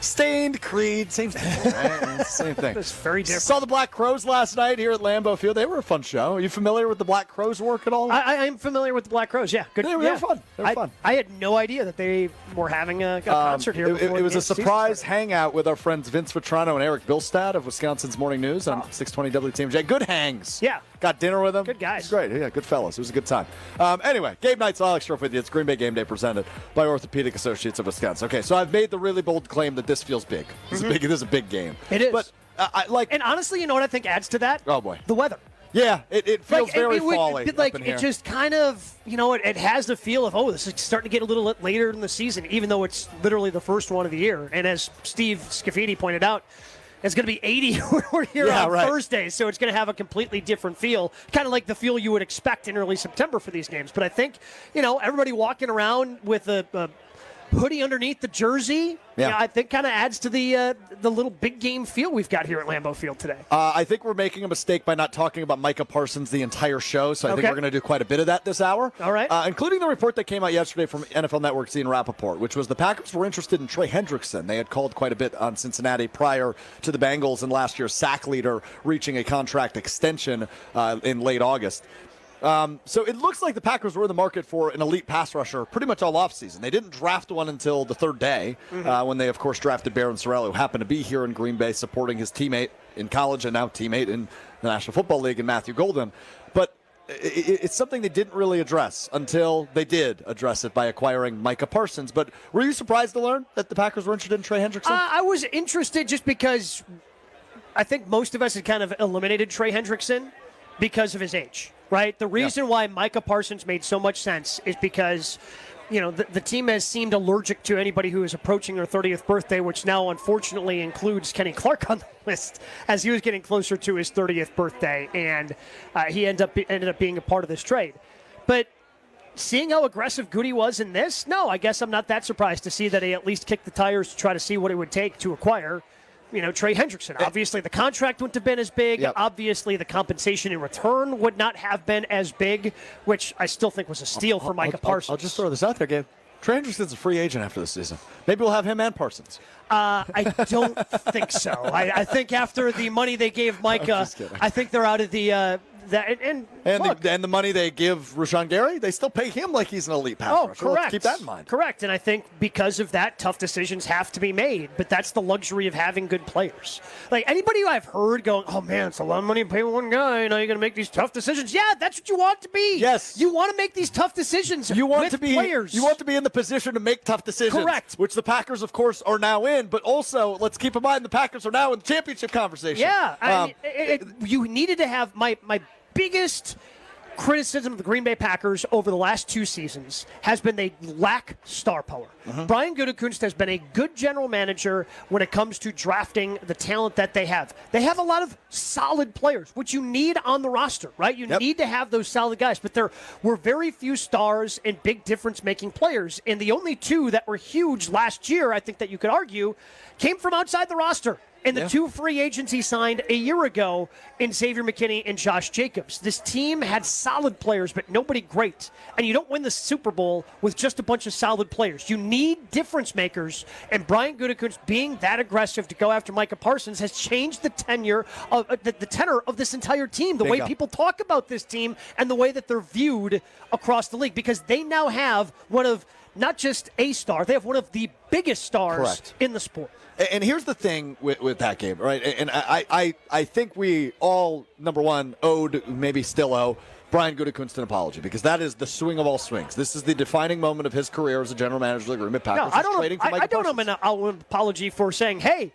Stained, Creed, same thing. Right? Same thing. It's very different. Saw the Black Crows last night here at Lambeau Field. They were a fun show. Are you familiar with the Black Crows work at all? I'm familiar with the Black Crows, yeah. Good. They were fun. They were fun. I had no idea that they were having a concert here. It was a surprise hangout with our friends Vince Vitrano and Eric Bilstad of Wisconsin's Morning News on 620 WTMJ. Good hangs. Yeah. Got dinner with them. Good guys. It was great. Yeah, good fellas. It was a good time. Anyway, Gabe Neitzel, Alex Strofe with you. It's Green Bay Game Day presented by Orthopedic Associates of Wisconsin. Okay, so I've made the really bold claim that this feels big. This is a big game. It is. But and honestly, you know what I think adds to that? Oh boy, the weather. Yeah, it feels very fall-y. It just kind of, it has the feel of, this is starting to get a little later in the season, even though it's literally the first one of the year. And as Steve Scafidi pointed out, it's going to be 80 when we're here on Thursday, so it's going to have a completely different feel, kind of like the feel you would expect in early September for these games. But I think, everybody walking around with a hoodie underneath the jersey, I think kind of adds to the little big game feel we've got here at Lambeau Field today. I think we're making a mistake by not talking about Micah Parsons the entire show, so I think we're going to do quite a bit of that this hour. All right. Including the report that came out yesterday from NFL Network's Ian Rappaport, which was the Packers were interested in Trey Hendrickson. They had called quite a bit on Cincinnati prior to the Bengals and last year's sack leader reaching a contract extension in late August. So it looks like the Packers were in the market for an elite pass rusher pretty much all offseason. They didn't draft one until the third day when they, of course, drafted Barron Sorrell, who happened to be here in Green Bay supporting his teammate in college and now teammate in the National Football League in Matthew Golden. But it's something they didn't really address until they did address it by acquiring Micah Parsons. But were you surprised to learn that the Packers were interested in Trey Hendrickson? I was interested just because I think most of us had kind of eliminated Trey Hendrickson because of his age. Right? The reason why Micah Parsons made so much sense is because, the team has seemed allergic to anybody who is approaching their 30th birthday, which now unfortunately includes Kenny Clark on the list as he was getting closer to his 30th birthday, and he ended up being a part of this trade. But seeing how aggressive Goody was in this, no, I guess I'm not that surprised to see that he at least kicked the tires to try to see what it would take to acquire Trey Hendrickson. Obviously, the contract wouldn't have been as big. Yep. Obviously, the compensation in return would not have been as big, which I still think was a steal for Micah Parsons. I'll just throw this out there, Gabe. Trey Hendrickson's a free agent after this season. Maybe we'll have him and Parsons. I don't think so. I think after the money they gave Micah, I think they're out of the And the money they give Rashawn Gary, they still pay him like he's an elite pass rusher. Correct. Let's keep that in mind. Correct. And I think because of that, tough decisions have to be made. But that's the luxury of having good players. Like anybody who I've heard going, oh man, it's a lot of money to pay one guy. Now you're going to make these tough decisions. Yeah, that's what you want to be. Yes. You want to make these tough decisions. You want to be players. You want to be in the position to make tough decisions. Correct. Which the Packers, of course, are now in. But also, let's keep in mind the Packers are now in the championship conversation. Yeah. You needed to have my biggest criticism of the Green Bay Packers over the last two seasons has been they lack star power. Brian Gutekunst has been a good general manager when it comes to drafting the talent that they have. They have a lot of solid players, which you need on the roster, right? You need to have those solid guys, but there were very few stars and big difference-making players, and the only two that were huge last year, I think that you could argue, came from outside the roster. And the two free agents he signed a year ago in Xavier McKinney and Josh Jacobs. This team had solid players, but nobody great. And you don't win the Super Bowl with just a bunch of solid players. You need difference makers. And Brian Gutekunst being that aggressive to go after Micah Parsons has changed the tenor of this entire team, the way people talk about this team and the way that they're viewed across the league. Because they now have one of not just a star, they have one of the biggest stars in the sport. And here's the thing with that game, right? And I think we all, number one, maybe still owe Brian Gutekunst an apology because that is the swing of all swings. This is the defining moment of his career as a general manager of the Green Bay Packers. No, I don't owe him an apology for saying, hey,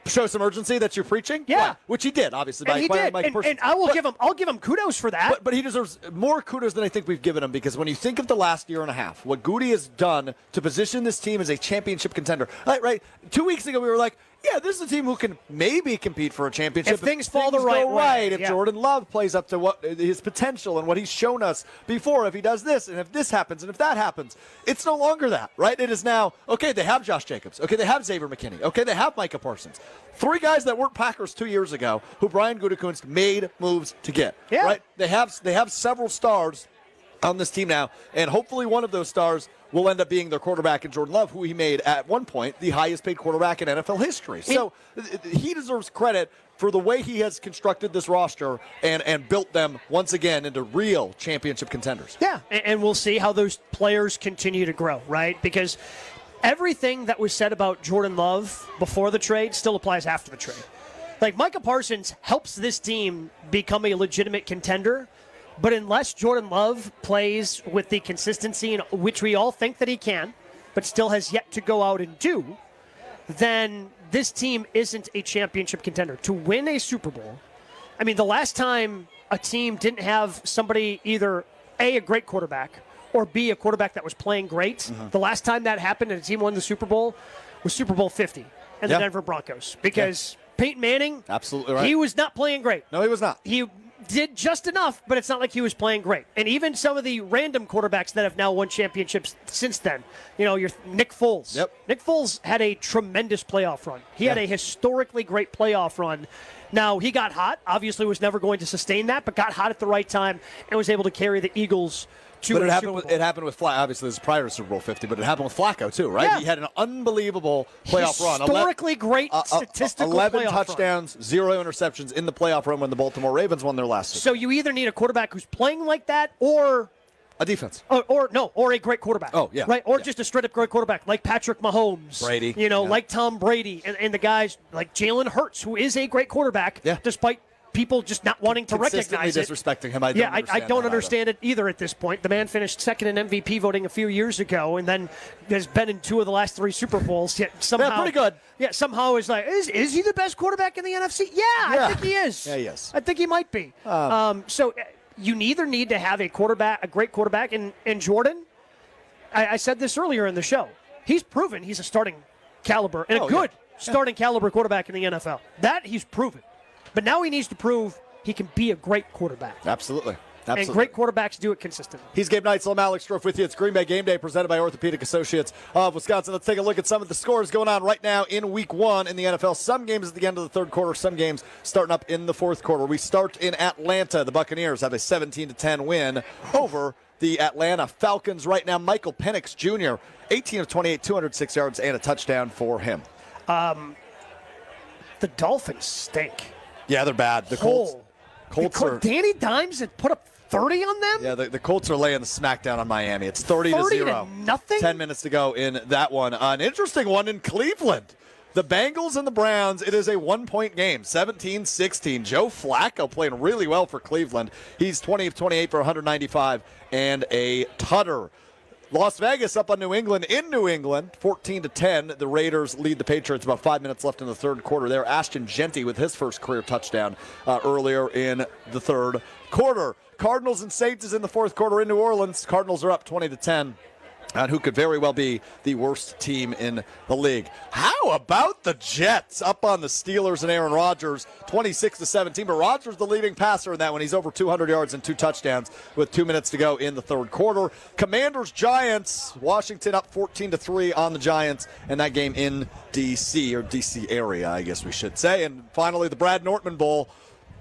show some urgency that you're preaching? Yeah. Right. Which he did, obviously. And he did. And I will give him kudos for that. But he deserves more kudos than I think we've given him, because when you think of the last year and a half, what Goody has done to position this team as a championship contender. Right. 2 weeks ago, we were like, yeah, this is a team who can maybe compete for a championship. If things fall the right go way. Right. If Yeah. Jordan Love plays up to what his potential and what he's shown us before, if he does this and if this happens and if that happens, it's no longer that, right? It is now, okay, they have Josh Jacobs. Okay, they have Xavier McKinney. Okay, they have Micah Parsons. 3 guys that weren't Packers 2 years ago who Brian Gutekunst made moves to get. Yeah. Right? They have several stars on this team now, and hopefully one of those stars will end up being their quarterback in Jordan Love, who he made at one point the highest paid quarterback in NFL history. So he deserves credit for the way he has constructed this roster and built them once again into real championship contenders. Yeah, and we'll see how those players continue to grow, right? Because everything that was said about Jordan Love before the trade still applies after the trade. Like, Micah Parsons helps this team become a legitimate contender, but unless Jordan Love plays with the consistency in which we all think that he can, but still has yet to go out and do, then this team isn't a championship contender. To win a Super Bowl, I mean, the last time a team didn't have somebody either A, a great quarterback, or B, a quarterback that was playing great, the last time that happened and a team won the Super Bowl was Super Bowl 50 and the Denver Broncos. Because Peyton Manning, absolutely right, he was not playing great. No, he was not. He did just enough, but it's not like he was playing great. And even some of the random quarterbacks that have now won championships since then, you know, your Nick Foles. Yep. Nick Foles had a tremendous playoff run. He had a historically great playoff run. Now, he got hot, obviously was never going to sustain that, but got hot at the right time and was able to carry the Eagles to But a it Super Bowl. happened with Flacco. Obviously, this is prior to Super Bowl 50, but it happened with Flacco, too, right? Yeah. He had an unbelievable playoff run. Historically great statistical 11 playoff run. touchdowns, 0 interceptions in the playoff run when the Baltimore Ravens won their last Super Bowl. So you either need a quarterback who's playing like that or a defense. Or a great quarterback. Oh, yeah. Right? Or just a straight-up great quarterback like Patrick Mahomes. Brady. You know, like Tom Brady. And the guys like Jalen Hurts, who is a great quarterback, despite people just not wanting to recognize it. Disrespecting him. I don't understand it either at this point. The man finished second in MVP voting a few years ago and then has been in 2 of the last 3 Super Bowls. Yet somehow, pretty good. Yeah, somehow is like, is he the best quarterback in the NFC? Yeah, I think he is. Yeah, he is. I think he might be. So you either need to have a great quarterback, in Jordan. I said this earlier in the show. He's proven he's a starting caliber and a good starting caliber quarterback in the NFL. That he's proven. But now he needs to prove he can be a great quarterback. Absolutely. And great quarterbacks do it consistently. He's Gabe Neitzel. I'm Alex Stroff with you. It's Green Bay Game Day presented by Orthopedic Associates of Wisconsin. Let's take a look at some of the scores going on right now in Week 1 in the NFL. Some games at the end of the third quarter, some games starting up in the fourth quarter. We start in Atlanta. The Buccaneers have a 17-10 win over the Atlanta Falcons right now. Michael Penix Jr., 18 of 28, 206 yards, and a touchdown for him. The Dolphins stink. Yeah, they're bad. The Colts are... Danny Dimes had put up 30 on them? Yeah, the Colts are laying the smackdown on Miami. It's 30-0. Nothing? 10 minutes to go in that one. An interesting one in Cleveland. The Bengals and the Browns, it is a 1-point game, 17-16. Joe Flacco playing really well for Cleveland. He's 20 of 28 for 195 and a tutter. Las Vegas up on New England in New England, 14-10. The Raiders lead the Patriots. About 5 minutes left in the third quarter there. Ashton Genty with his first career touchdown earlier in the third quarter. Cardinals and Saints is in the fourth quarter in New Orleans. Cardinals are up 20-10. And who could very well be the worst team in the league. How about the Jets up on the Steelers and Aaron Rodgers, 26-17? But Rodgers the leading passer in that one. He's over 200 yards and 2 touchdowns with 2 minutes to go in the third quarter. Commanders, Giants, Washington up 14-3 on the Giants, and that game in D.C., or D.C. area, I guess we should say. And finally, the Brad Nortman Bowl.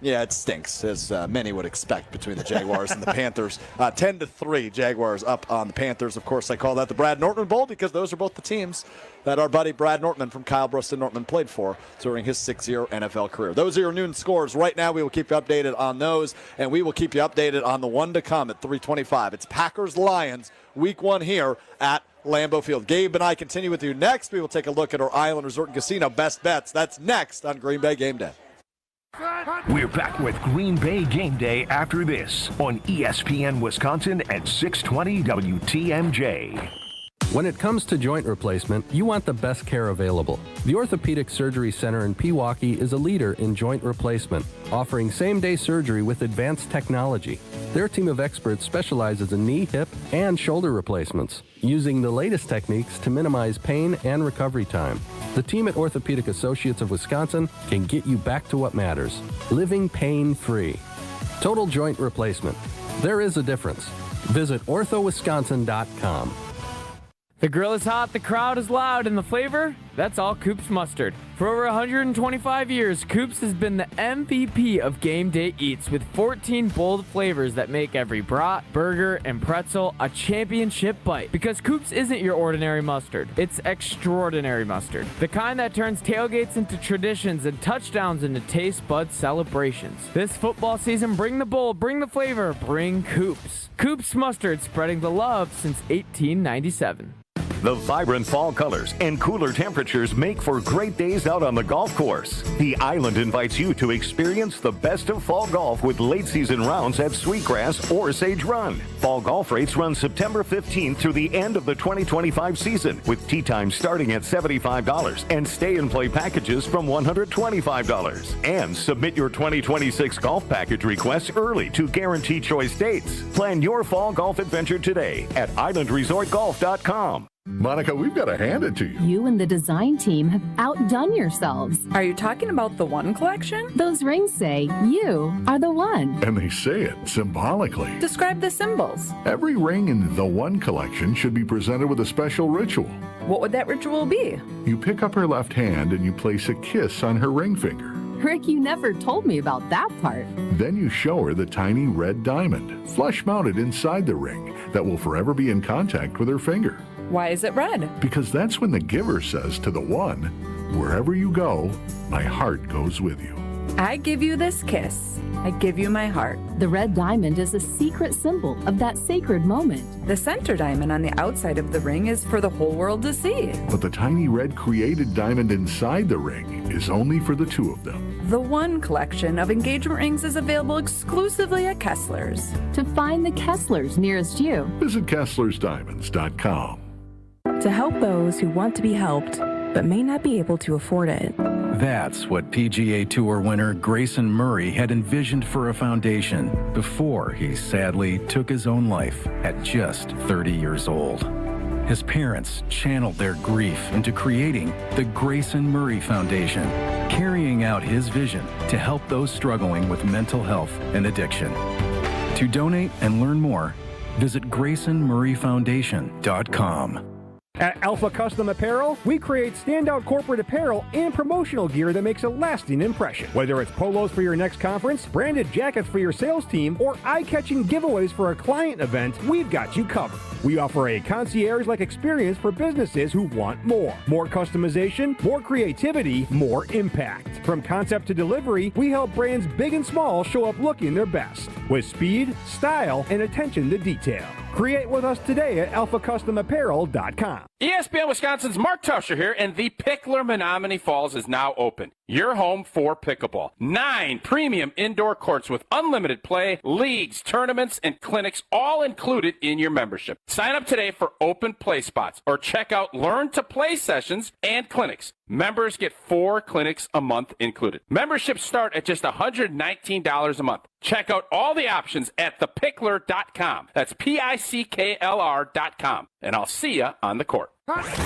Yeah, it stinks, as many would expect, between the Jaguars and the Panthers. 10-3, Jaguars up on the Panthers. Of course, I call that the Brad Nortman Bowl because those are both the teams that our buddy Brad Nortman from Kyle Bruston Nortman played for during his 6-year NFL career. Those are your noon scores. Right now, we will keep you updated on those, and we will keep you updated on the one to come at 3:25. It's Packers-Lions, Week 1 here at Lambeau Field. Gabe and I continue with you next. We will take a look at our Island Resort and Casino best bets. That's next on Green Bay Game Day. We're back with Green Bay Game Day after this on ESPN Wisconsin at 620 WTMJ. When it comes to joint replacement, you want the best care available. The Orthopedic Surgery Center in Pewaukee is a leader in joint replacement, offering same-day surgery with advanced technology. Their team of experts specializes in knee, hip, and shoulder replacements, using the latest techniques to minimize pain and recovery time. The team at Orthopedic Associates of Wisconsin can get you back to what matters, living pain-free. Total joint replacement. There is a difference. Visit orthowisconsin.com. The grill is hot, the crowd is loud, and the flavor? That's all Coops Mustard. For over 125 years, Coops has been the MVP of Game Day Eats with 14 bold flavors that make every brat, burger, and pretzel a championship bite. Because Coops isn't your ordinary mustard. It's extraordinary mustard. The kind that turns tailgates into traditions and touchdowns into taste bud celebrations. This football season, bring the bold, bring the flavor, bring Coops. Coops Mustard, spreading the love since 1897. The vibrant fall colors and cooler temperatures make for great days out on the golf course. The Island invites you to experience the best of fall golf with late season rounds at Sweetgrass or Sage Run. Fall golf rates run September 15th through the end of the 2025 season, with tee times starting at $75 and stay and play packages from $125. And submit your 2026 golf package requests early to guarantee choice dates. Plan your fall golf adventure today at islandresortgolf.com. Monica, we've got to hand it to you. You and the design team have outdone yourselves. Are you talking about the One collection? Those rings say you are the one. And they say it symbolically. Describe the symbols. Every ring in the One collection should be presented with a special ritual. What would that ritual be? You pick up her left hand and you place a kiss on her ring finger. Rick, you never told me about that part. Then you show her the tiny red diamond, flush mounted inside the ring, that will forever be in contact with her finger. Why is it red? Because that's when the giver says to the one, wherever you go, my heart goes with you. I give you this kiss. I give you my heart. The red diamond is a secret symbol of that sacred moment. The center diamond on the outside of the ring is for the whole world to see. But the tiny red created diamond inside the ring is only for the two of them. The One collection of engagement rings is available exclusively at Kessler's. To find the Kessler's nearest you, visit KesslersDiamonds.com. To help those who want to be helped, but may not be able to afford it. That's what PGA Tour winner Grayson Murray had envisioned for a foundation before he sadly took his own life at just 30 years old. His parents channeled their grief into creating the Grayson Murray Foundation, carrying out his vision to help those struggling with mental health and addiction. To donate and learn more, visit GraysonMurrayFoundation.com. At Alpha Custom Apparel, we create standout corporate apparel and promotional gear that makes a lasting impression. Whether it's polos for your next conference, branded jackets for your sales team, or eye-catching giveaways for a client event, we've got you covered. We offer a concierge-like experience for businesses who want more. More customization, more creativity, more impact. From concept to delivery, we help brands big and small show up looking their best, with speed, style, and attention to detail. Create with us today at alphacustomapparel.com. ESPN Wisconsin's Mark Tauscher here, and the Pickler Menominee Falls is now open. Your home for pickleball. 9 premium indoor courts with unlimited play, leagues, tournaments, and clinics, all included in your membership. Sign up today for open play spots or check out Learn to Play sessions and clinics. Members get 4 clinics a month included. Memberships start at just $119 a month. Check out all the options at thepickler.com. That's PICKLR.com. And I'll see you on the court.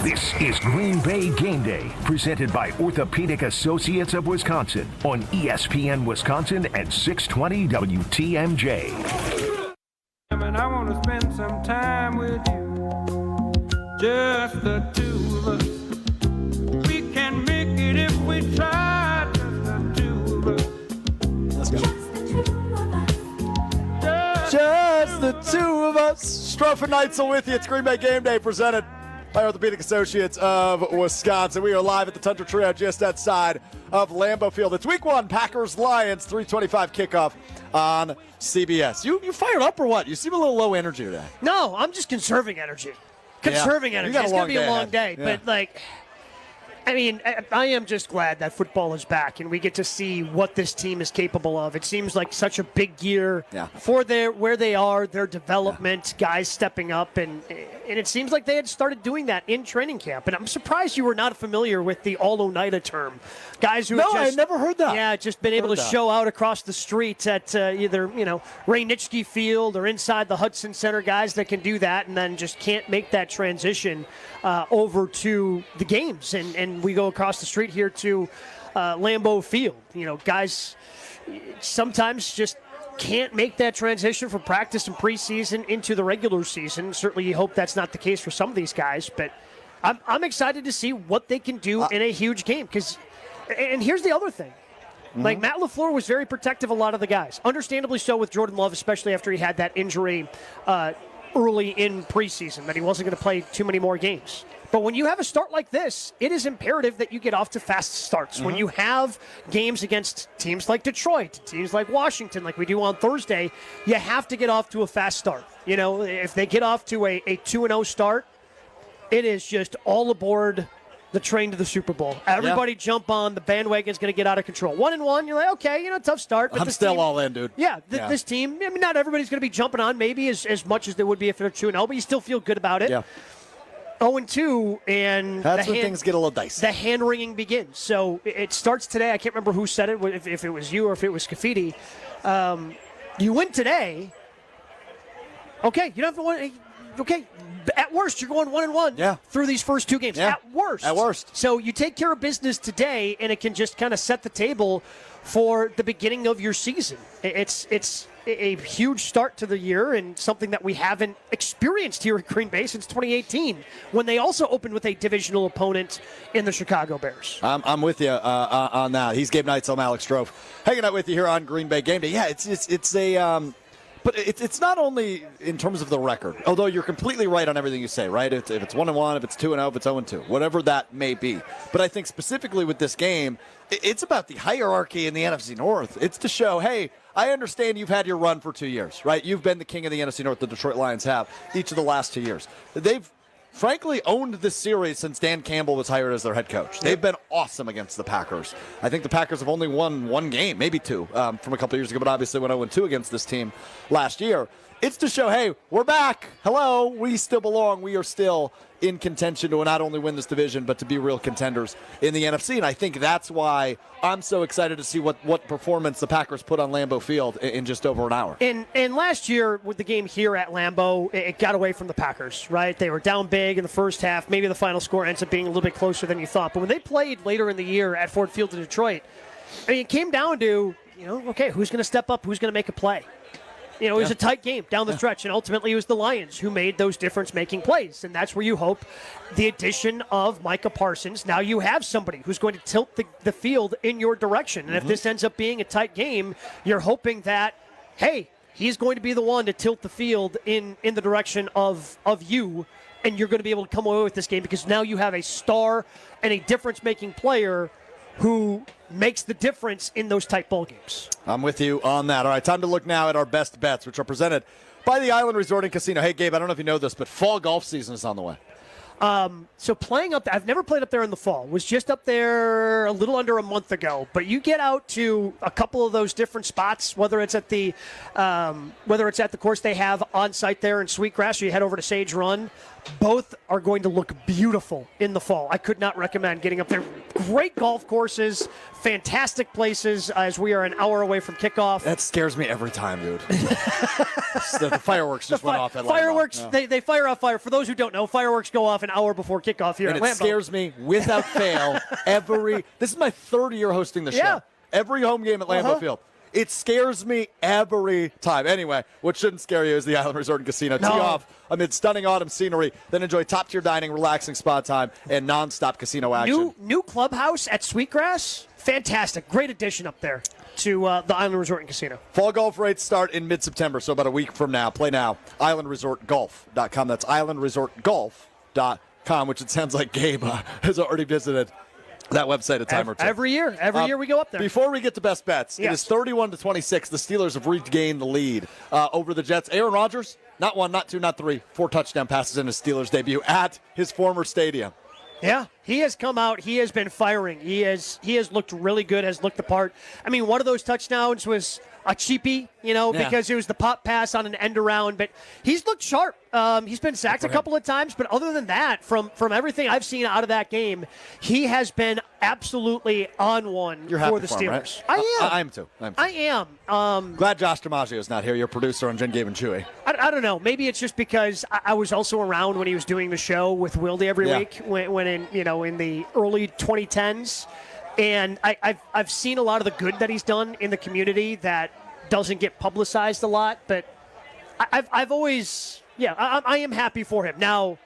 This is Green Bay Game Day, presented by Orthopedic Associates of Wisconsin on ESPN Wisconsin and 620 WTMJ. And I want to spend some time with you, just the two of us. We can make it if we try, just the two of us. Let's go. Just the two of us. Strofe and Neitzel with you. It's Green Bay Game Day, presented by Orthopedic Associates of Wisconsin. We are live at the Tundra Trio just outside of Lambeau Field. It's Week 1, Packers-Lions, 3:25 kickoff on CBS. You fired up or what? You seem a little low energy today. No, I'm just conserving energy. Conserving energy. It's going to be a long day. Yeah. But, I mean, I am just glad that football is back and we get to see what this team is capable of. It seems like such a big year for where they are, their development, guys stepping up, and And it seems like they had started doing that in training camp. And I'm surprised you were not familiar with the all-Oneida term. Guys who No, have I just, never heard that. Yeah, just been able to show out across the street at either, Ray Nitschke Field or inside the Hudson Center, guys that can do that and then just can't make that transition over to the games. And we go across the street here to Lambeau Field. Guys sometimes just can't make that transition from practice and preseason into the regular season. Certainly you hope that's not the case for some of these guys, but I'm excited to see what they can do in a huge game. And here's the other thing. Like, Matt LaFleur was very protective of a lot of the guys. Understandably so with Jordan Love, especially after he had that injury early in preseason, that he wasn't going to play too many more games. But when you have a start like this, it is imperative that you get off to fast starts. When you have games against teams like Detroit, teams like Washington, like we do on Thursday, you have to get off to a fast start. If they get off to a 2-0 start, it is just all aboard the train to the Super Bowl. Everybody jump on. The bandwagon's going to get out of control. 1-1, you're like, okay, tough start. But I'm still all in, dude. Yeah, this team, not everybody's going to be jumping on maybe as much as they would be if they're 2-0, but you still feel good about it. Yeah. 0-2, and that's when things get a little dicey. The hand-wringing begins. So it starts today. I can't remember who said it, if it was you or if it was Cafiti. You win today. Okay, you don't have to win. Okay, at worst, you're going 1-1 through these first two games. At worst. So you take care of business today, and it can just kind of set the table for the beginning of your season. It's a huge start to the year and something that we haven't experienced here at Green Bay since 2018, when they also opened with a divisional opponent in the Chicago Bears. I'm with you on that. He's Gabe Knights. I'm Alex Strofe, hanging out with you here on Green Bay Game Day. Yeah, but it's not only in terms of the record, although you're completely right on everything you say, right? If it's 1-1, if it's 2-0, if it's 0-2, whatever that may be. But I think specifically with this game, it's about the hierarchy in the NFC North. It's to show, hey, I understand you've had your run for 2 years, right? You've been the king of the NFC North, the Detroit Lions have, each of the last 2 years. They've frankly owned this series since Dan Campbell was hired as their head coach. They've been awesome against the Packers. I think the Packers have only won one game, maybe two, from a couple years ago, but obviously went 0-2 against this team last year. It's to show, hey, we're back. Hello, we still belong. We are still in contention to not only win this division, but to be real contenders in the NFC. And I think that's why I'm so excited to see what performance the Packers put on Lambeau Field in just over an hour. And last year with the game here at Lambeau, it got away from the Packers, right? They were down big in the first half. Maybe the final score ends up being a little bit closer than you thought. But when they played later in the year at Ford Field in Detroit, it came down to, okay, who's going to step up? Who's going to make a play? It was a tight game down the stretch, and ultimately it was the Lions who made those difference-making plays. And that's where you hope the addition of Micah Parsons, now you have somebody who's going to tilt the field in your direction. And if this ends up being a tight game, you're hoping that, hey, he's going to be the one to tilt the field in the direction of you, and you're going to be able to come away with this game because now you have a star and a difference-making player who makes the difference in those tight ball games. I'm with you on that. All right, time to look now at our best bets, which are presented by the Island Resort and Casino. Hey, Gabe, I don't know if you know this, but fall golf season is on the way. So playing up there, I've never played up there in the fall. Was just up there a little under a month ago. But you get out to a couple of those different spots, whether it's at the course they have on site there in Sweetgrass, or you head over to Sage Run. Both are going to look beautiful in the fall. I could not recommend getting up there. Great golf courses, fantastic places as we are an hour away from kickoff. That scares me every time, dude. the fireworks just went off at fireworks, Lambeau. they fire off fire. For those who don't know, fireworks go off an hour before kickoff here and at it Lambeau. Scares me without fail this is my third year hosting the show. Every home game at Lambeau Field. It scares me every time. Anyway, what shouldn't scare you is the Island Resort and Casino. Tee off amid stunning autumn scenery, then enjoy top-tier dining, relaxing spa time, and non-stop casino action. New clubhouse at Sweetgrass. Fantastic. Great addition up there to the Island Resort and Casino. Fall golf rates start in mid-September, so about a week from now. Play now. IslandResortGolf.com. That's IslandResortGolf.com, which it sounds like Gabe has already visited that website a time or two. Every year we go up there. Before we get to best bets, it is 31-26. The Steelers have regained the lead over the Jets. Aaron Rodgers, not one, not two, not three, 4 touchdown passes in his Steelers debut at his former stadium. Yeah, he has come out. He has been firing. He has looked really good, has looked the part. I mean, one of those touchdowns was a cheapie, because it was the pop pass on an end around. But he's looked sharp. He's been sacked a couple of times. But other than that, from everything I've seen out of that game, he has been absolutely on one for the Steelers. Right? I am too. I am. Glad Josh DiMaggio is not here, your producer on Jen, Gabe, and Chewy. I don't know. Maybe it's just because I was also around when he was doing the show with Wilde every week when in the early 2010s. And I've seen a lot of the good that he's done in the community that doesn't get publicized a lot. But I've always, I am happy for him. Now,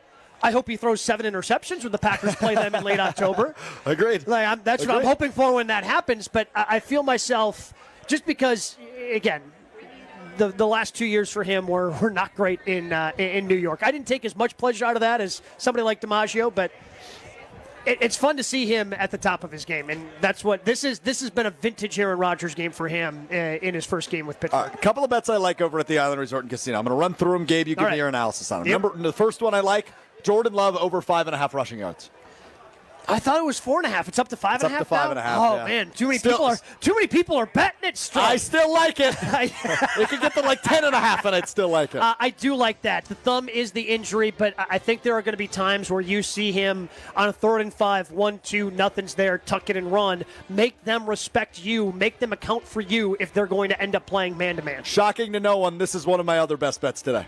I hope he throws 7 interceptions when the Packers play them in late October. Agreed. That's what I'm hoping for when that happens. But I feel myself, just because, again, the last 2 years for him were not great in New York. I didn't take as much pleasure out of that as somebody like DiMaggio, but it's fun to see him at the top of his game, and that's what this is. This has been a vintage Aaron Rodgers game for him in his first game with Pittsburgh. A couple of bets I like over at the Island Resort and Casino. I'm going to run through them. Gabe, you give me your analysis on them. Remember, the first one I like, Jordan Love over 5.5 rushing yards. I thought it was 4.5. It's up to 5.5. It's up to 5.5. Oh man, too many people are betting it straight. I still like it. It could get to like 10.5, and I'd still like it. I do like that. The thumb is the injury, but I think there are going to be times where you see him on a 3rd and 5, 1-2, nothing's there, tuck it and run. Make them respect you. Make them account for you if they're going to end up playing man-to-man. Shocking to no one, this is one of my other best bets today.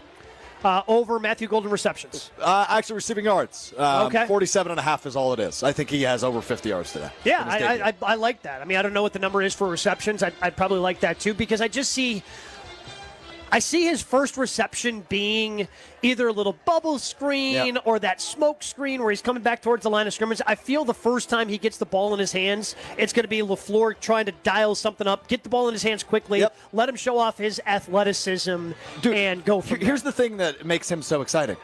Over Matthew Golden receptions. Actually, receiving yards. Okay. 47.5 is all it is. I think he has over 50 yards today. Yeah, I like that. I mean, I don't know what the number is for receptions. I'd probably like that too, because I see his first reception being either a little bubble screen or that smoke screen where he's coming back towards the line of scrimmage. I feel the first time he gets the ball in his hands, it's going to be LaFleur trying to dial something up, get the ball in his hands quickly, let him show off his athleticism, and go from there. Here's the thing that makes him so exciting.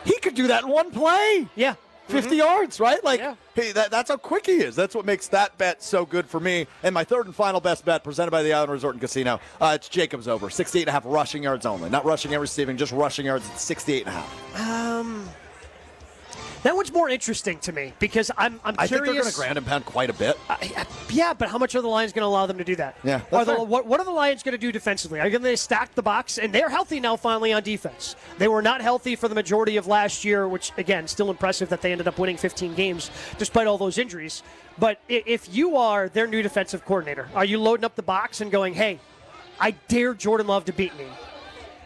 He could do that in one play. Yeah. 50 yards, right? Hey, that's how quick he is. That's what makes that bet so good for me. And my third and final best bet, presented by the Island Resort and Casino, it's Jacobs over. 68.5 rushing yards only. Not rushing and receiving, just rushing yards at 68.5. That one's more interesting to me because I'm curious. I think they're going to ground and pound quite a bit. Yeah, but how much are the Lions going to allow them to do that? Yeah, what are the Lions going to do defensively? Are they going to stack the box? And they're healthy now finally on defense. They were not healthy for the majority of last year, which, again, still impressive that they ended up winning 15 games despite all those injuries. But if you are their new defensive coordinator, are you loading up the box and going, hey, I dare Jordan Love to beat me?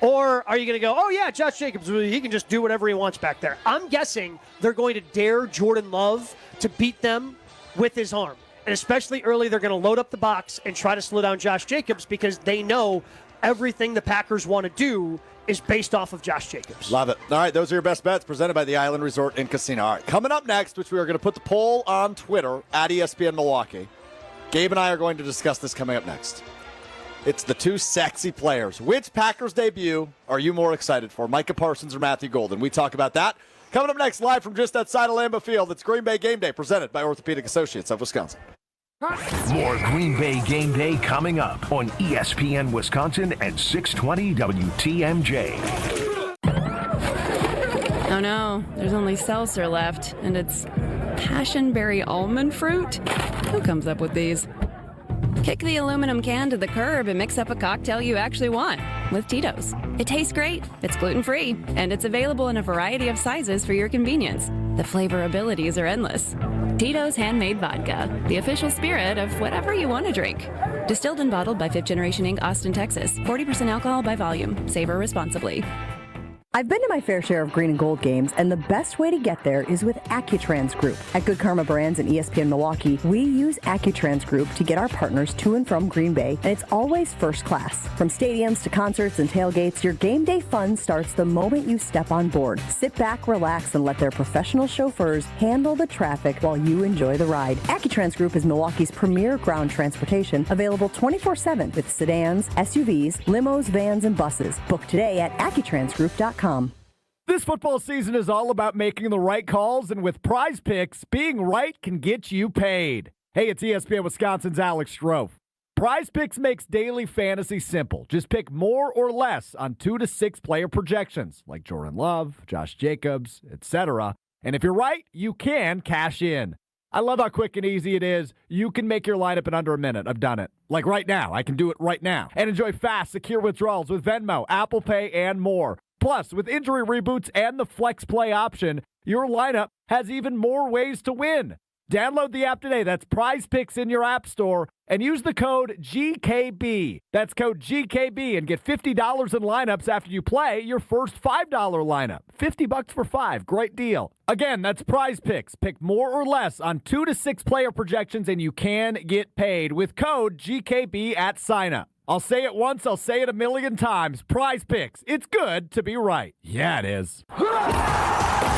Or are you going to go, oh, yeah, Josh Jacobs, he can just do whatever he wants back there? I'm guessing they're going to dare Jordan Love to beat them with his arm. And especially early, they're going to load up the box and try to slow down Josh Jacobs because they know everything the Packers want to do is based off of Josh Jacobs. Love it. All right, those are your best bets presented by the Island Resort and Casino. All right, coming up next, which we are going to put the poll on Twitter at ESPN Milwaukee. Gabe and I are going to discuss this coming up next. It's the two sexy players. Which Packers debut are you more excited for, Micah Parsons or Matthew Golden? We talk about that. Coming up next, live from just outside of Lambeau Field, it's Green Bay Game Day, presented by Orthopedic Associates of Wisconsin. More Green Bay Game Day coming up on ESPN Wisconsin at 620 WTMJ. Oh no, there's only seltzer left, and it's passionberry almond fruit? Who comes up with these? Kick the aluminum can to the curb and mix up a cocktail you actually want with Tito's. It tastes great, it's gluten-free, and it's available in a variety of sizes for your convenience. The flavor abilities are endless. Tito's Handmade Vodka, the official spirit of whatever you want to drink. Distilled and bottled by 5th Generation Inc., Austin, Texas. 40% alcohol by volume. Savor responsibly. I've been to my fair share of green and gold games, and the best way to get there is with Accutrans Group. At Good Karma Brands and ESPN Milwaukee, we use Accutrans Group to get our partners to and from Green Bay, and it's always first class. From stadiums to concerts and tailgates, your game day fun starts the moment you step on board. Sit back, relax, and let their professional chauffeurs handle the traffic while you enjoy the ride. Accutrans Group is Milwaukee's premier ground transportation, available 24/7 with sedans, SUVs, limos, vans, and buses. Book today at AccuTransGroup.com. This football season is all about making the right calls, and with Prize Picks, being right can get you paid. Hey, it's ESPN Wisconsin's Alex Strofe. Prize Picks makes daily fantasy simple. Just pick more or less on 2 to 6 player projections, like Jordan Love, Josh Jacobs, etc., And if you're right, you can cash in. I love how quick and easy it is. You can make your lineup in under a minute. I've done it. Like right now. I can do it right now. And enjoy fast, secure withdrawals with Venmo, Apple Pay, and more. Plus, with injury reboots and the Flex Play option, your lineup has even more ways to win. Download the app today. That's Prize Picks in your app store. And use the code GKB. That's code GKB and get $50 in lineups after you play your first $5 lineup. $50 for 5. Great deal. Again, that's Prize Picks. Pick more or less on 2 to 6 player projections and you can get paid with code GKB at signup. I'll say it once, I'll say it a million times. Prize Picks. It's good to be right. Yeah, it is.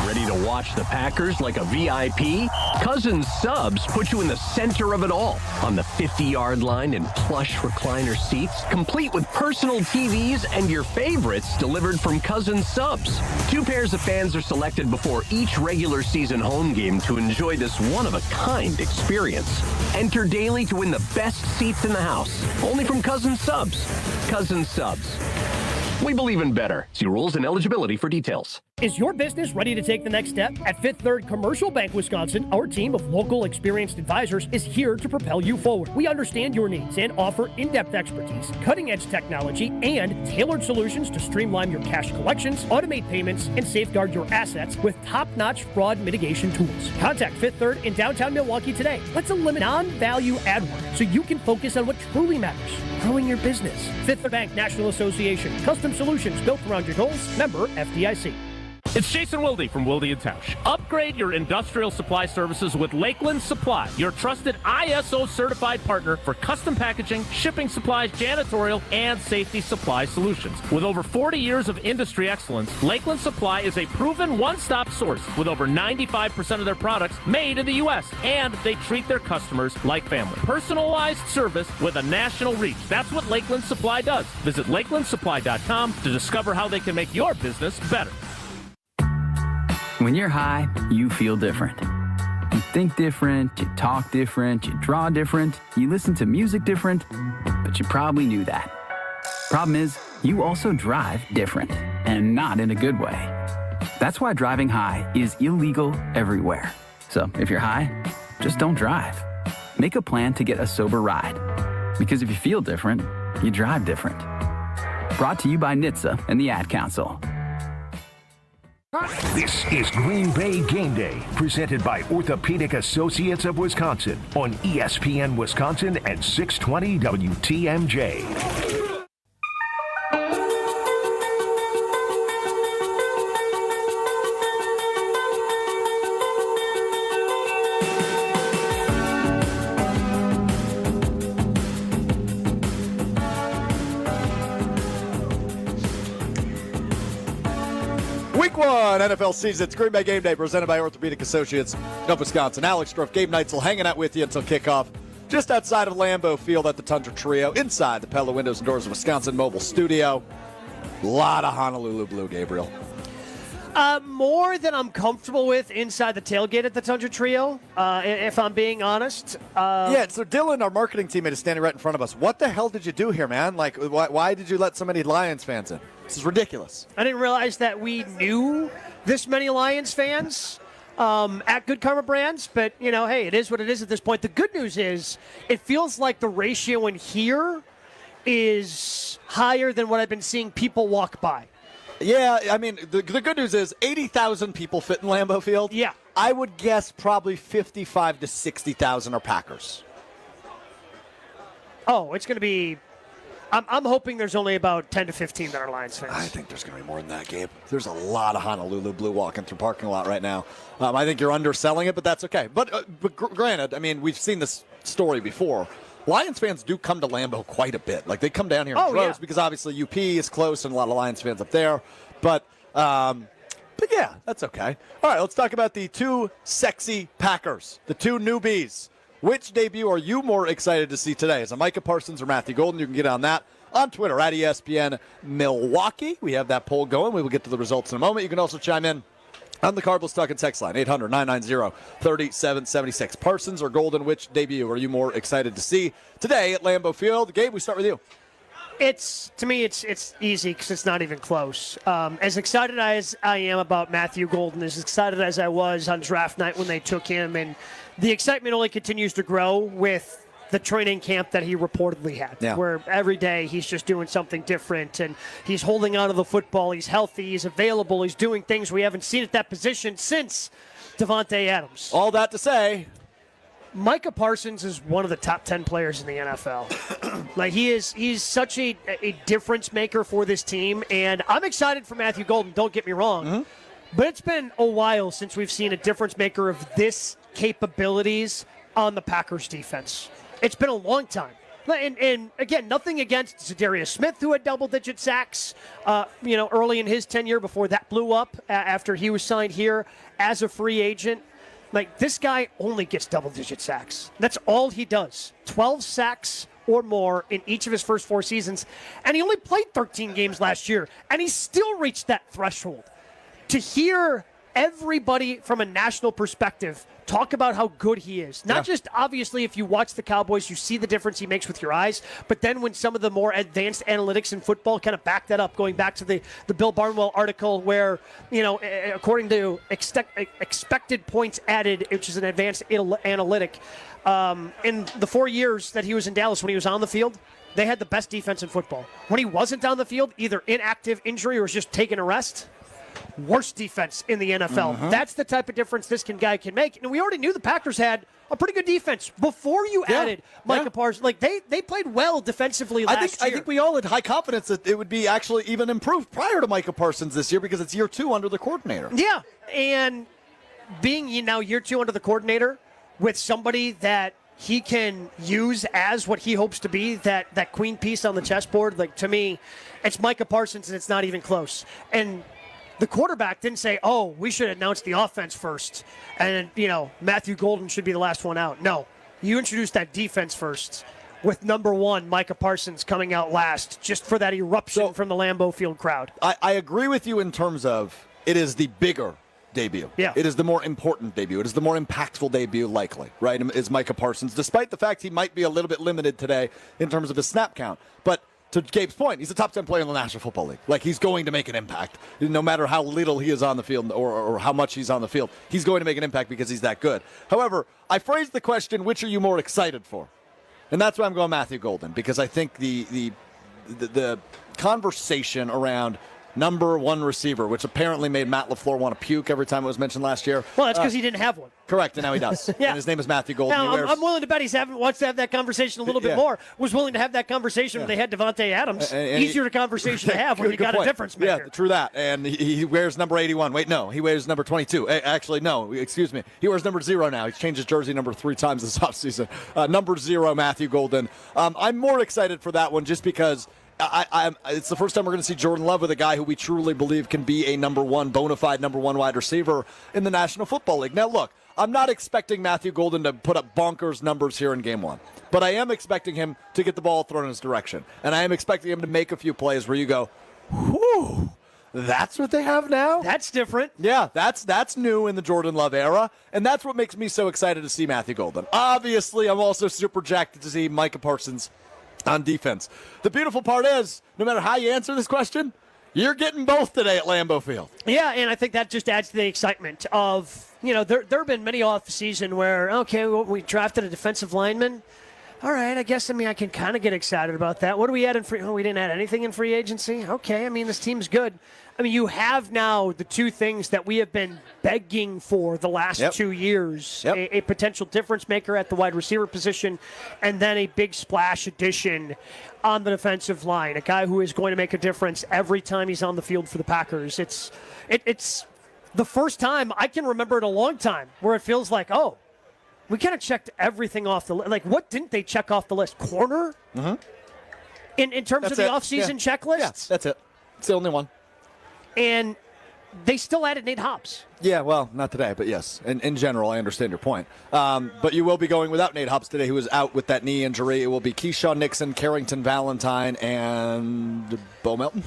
Ready to watch the Packers like a VIP? Cousins Subs put you in the center of it all on the 50-yard line in plush recliner seats, complete with personal TVs and your favorites delivered from Cousins Subs. 2 pairs of fans are selected before each regular season home game to enjoy this one-of-a-kind experience. Enter daily to win the best seats in the house, only from Cousins Subs. Cousins Subs. We believe in better. See rules and eligibility for details. Is your business ready to take the next step? At Fifth Third Commercial Bank Wisconsin, our team of local experienced advisors is here to propel you forward. We understand your needs and offer in-depth expertise, cutting-edge technology, and tailored solutions to streamline your cash collections, automate payments, and safeguard your assets with top-notch fraud mitigation tools. Contact Fifth Third in downtown Milwaukee today. Let's eliminate non-value ad work so you can focus on what truly matters, growing your business. Fifth Third Bank National Association. Custom solutions built around your goals. Member FDIC. It's Jason Wilde from Wilde & Tausch. Upgrade your industrial supply services with Lakeland Supply, your trusted ISO certified partner for custom packaging, shipping supplies, janitorial, and safety supply solutions. With over 40 years of industry excellence, Lakeland Supply is a proven one-stop source with over 95% of their products made in the U.S., and they treat their customers like family. Personalized service with a national reach. That's what Lakeland Supply does. Visit lakelandsupply.com to discover how they can make your business better. When you're high, you feel different. You think different, you talk different, you draw different, you listen to music different, but you probably knew that. Problem is, you also drive different, and not in a good way. That's why driving high is illegal everywhere. So if you're high, just don't drive. Make a plan to get a sober ride. Because if you feel different, you drive different. Brought to you by NHTSA and the Ad Council. This is Green Bay Game Day, presented by Orthopedic Associates of Wisconsin on ESPN Wisconsin and 620 WTMJ. Week 1 NFL season. It's Green Bay Game Day, presented by Orthopedic Associates of Wisconsin. Alex Stroff, Gabe Neitzel hanging out with you until kickoff, just outside of Lambeau Field at the Tundra Trio, inside the Pella Windows and Doors of Wisconsin mobile studio. A lot of Honolulu blue, Gabriel. More than I'm comfortable with inside the tailgate at the Tundra Trio, if I'm being honest. Yeah, so Dylan, our marketing teammate, is standing right in front of us. What the hell did you do here, man? Like, why did you let so many Lions fans in? This is ridiculous. I didn't realize that we knew this many Lions fans at Good Karma Brands, but, you know, hey, it is what it is at this point. The good news is it feels like the ratio in here is higher than what I've been seeing people walk by. Yeah, I mean, the good news is 80,000 people fit in Lambeau Field. Yeah. I would guess probably 55 to 60,000 are Packers. Oh, it's going to be... I'm hoping there's only about 10 to 15 that are Lions fans. I think there's going to be more than that, Gabe. There's a lot of Honolulu blue walking through parking lot right now. I think you're underselling it, but that's okay. But granted, I mean, we've seen this story before. Lions fans do come to Lambeau quite a bit. Like, they come down here in droves because obviously UP is close and a lot of Lions fans up there. But yeah, that's okay. All right, let's talk about the two sexy Packers, the two newbies. Which debut are you more excited to see today? Is it Micah Parsons or Matthew Golden? You can get on that on Twitter at ESPN Milwaukee. We have that poll going. We will get to the results in a moment. You can also chime in on the Cardinals Talking text line, 800-990-3776. Parsons or Golden, which debut are you more excited to see today at Lambeau Field? Gabe, we start with you. To me, it's easy because it's not even close. As excited as I am about Matthew Golden, as excited as I was on draft night when they took him, and the excitement only continues to grow with the training camp that he reportedly had, where every day he's just doing something different, and he's holding on to the football, he's healthy, he's available, he's doing things we haven't seen at that position since Davante Adams. All that to say, Micah Parsons is one of the top 10 players in the NFL. Like he's such a difference maker for this team, and I'm excited for Matthew Golden, don't get me wrong, but it's been a while since we've seen a difference maker of this capabilities on the Packers defense. It's been a long time. And again, nothing against Zadarius Smith, who had double-digit sacks, early in his tenure before that blew up after he was signed here as a free agent. Like, this guy only gets double-digit sacks. That's all he does. 12 sacks or more in each of his first 4 seasons. And he only played 13 games last year, and he still reached that threshold. To hear everybody from a national perspective talk about how good he is. Not just, obviously, if you watch the Cowboys, you see the difference he makes with your eyes, but then when some of the more advanced analytics in football kind of back that up, going back to the Bill Barnwell article where, according to expected points added, which is an advanced analytic, in the 4 years that he was in Dallas when he was on the field, they had the best defense in football. When he wasn't on the field, either inactive, injury, or was just taking a rest, worst defense in the NFL. That's the type of difference this guy can make. And we already knew the Packers had a pretty good defense before you added Micah Parsons. Like, they played well defensively last year. I think we all had high confidence that it would be actually even improved prior to Micah Parsons this year because it's year 2 under the coordinator. Yeah, and being now year 2 under the coordinator with somebody that he can use as what he hopes to be, that queen piece on the chessboard, like, to me, it's Micah Parsons, and it's not even close. And the quarterback didn't say, we should announce the offense first, and, Matthew Golden should be the last one out. No, you introduced that defense first with number 1, Micah Parsons, coming out last just for that eruption from the Lambeau Field crowd. I agree with you in terms of it is the bigger debut. Yeah. It is the more important debut. It is the more impactful debut, likely, right, is Micah Parsons, despite the fact he might be a little bit limited today in terms of his snap count. But to Gabe's point, he's a top 10 player in the National Football League. Like, he's going to make an impact. No matter how little he is on the field or how much he's on the field, he's going to make an impact because he's that good. However, I phrased the question, which are you more excited for? And that's why I'm going Matthew Golden, because I think the conversation around number 1 receiver, which apparently made Matt LaFleur want to puke every time it was mentioned last year. Well, that's because he didn't have one. Correct, and now he does. Yeah. And his name is Matthew Golden. Now, I'm willing to bet wants to have that conversation a little bit more. Was willing to have that conversation when they had Davante Adams. And easier conversation to have when you got a difference maker. Yeah, true that. And he wears number 81. Wait, no, he wears number 22. Actually, no, excuse me. He wears number 0 now. He's changed his jersey number 3 times this offseason. Number 0, Matthew Golden. I'm more excited for that one just because it's the first time we're going to see Jordan Love with a guy who we truly believe can be a bona fide number 1 wide receiver in the National Football League. Now, look, I'm not expecting Matthew Golden to put up bonkers numbers here in Game 1, but I am expecting him to get the ball thrown in his direction, and I am expecting him to make a few plays where you go, whew, that's what they have now? That's different. Yeah, that's new in the Jordan Love era, and that's what makes me so excited to see Matthew Golden. Obviously, I'm also super jacked to see Micah Parsons on defense. The beautiful part is, no matter how you answer this question, you're getting both today at Lambeau Field. Yeah, and I think that just adds to the excitement of, there have been many off-season where, we drafted a defensive lineman. All right, I can kind of get excited about that. What do we add in free? We didn't add anything in free agency. Okay, this team's good. You have now the 2 things that we have been begging for the last 2 years. A potential difference maker at the wide receiver position, and then a big splash addition on the defensive line. A guy who is going to make a difference every time he's on the field for the Packers. It's the first time I can remember in a long time where it feels like, we kind of checked everything off the list. Like, what didn't they check off the list? Corner? Mm-hmm. In terms of the offseason checklists? Yeah, that's it. It's the only one. And they still added Nate Hobbs. Yeah, well, not today, but yes. In general, I understand your point. But you will be going without Nate Hobbs today, who is out with that knee injury. It will be Keyshawn Nixon, Carrington Valentine, and Bo Melton?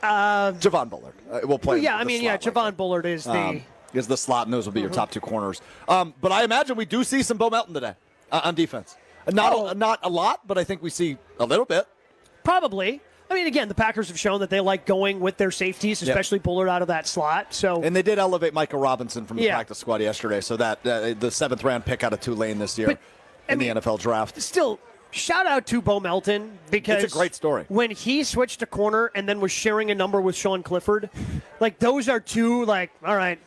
Javon Bullard. We'll play. Javon Bullard is the slot, and those will be your top 2 corners. But I imagine we do see some Bo Melton today on defense. Not a lot, but I think we see a little bit. Probably. I mean, again, the Packers have shown that they like going with their safeties, especially Bullard out of that slot. So, and they did elevate Micah Robinson from the practice squad yesterday, so that the 7th-round pick out of Tulane this year in the NFL draft. Still, shout out to Bo Melton because it's a great story. When he switched to corner and then was sharing a number with Sean Clifford, like those are two, like, all right.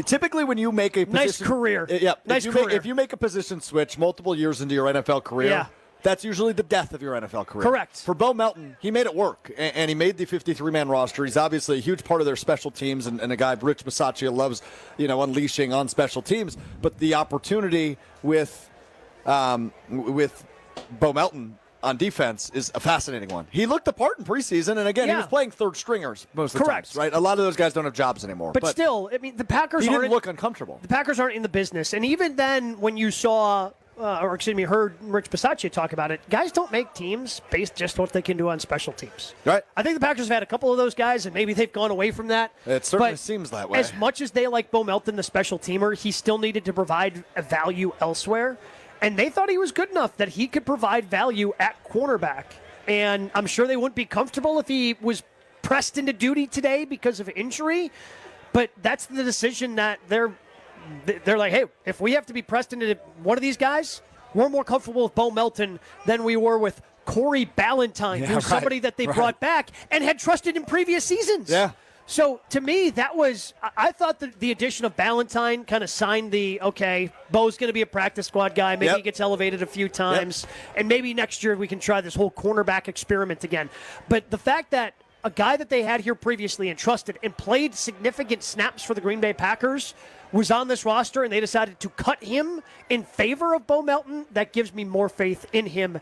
Typically, when you make a nice career, if you make a position switch multiple years into your NFL career, that's usually the death of your NFL career. Correct. For Bo Melton, he made it work, and he made the 53-man roster. He's obviously a huge part of their special teams, and a guy Rich Bisaccia loves, unleashing on special teams. But the opportunity with Bo Melton on defense is a fascinating one. He looked the part in preseason, and again, he was playing third stringers most of the time, right? A lot of those guys don't have jobs anymore. But still, I mean, the Packers didn't look uncomfortable. The Packers aren't in the business, and even then, when you saw. Heard Rich Bisaccia talk about it. Guys don't make teams based just what they can do on special teams. Right. I think the Packers have had a couple of those guys, and maybe they've gone away from that. It certainly seems that way. As much as they like Bo Melton, the special teamer, he still needed to provide a value elsewhere, and they thought he was good enough that he could provide value at cornerback. And I'm sure they wouldn't be comfortable if he was pressed into duty today because of injury, but that's the decision that they're like, hey, if we have to be pressed into one of these guys, we're more comfortable with Bo Melton than we were with Corey Ballantyne, who's somebody that they brought back and had trusted in previous seasons. Yeah. So, to me, I thought that the addition of Ballantyne kind of signed okay, Bo's going to be a practice squad guy. Maybe he gets elevated a few times. And maybe next year we can try this whole cornerback experiment again. But the fact that a guy that they had here previously and trusted and played significant snaps for the Green Bay Packers was on this roster, and they decided to cut him in favor of Bo Melton, that gives me more faith in him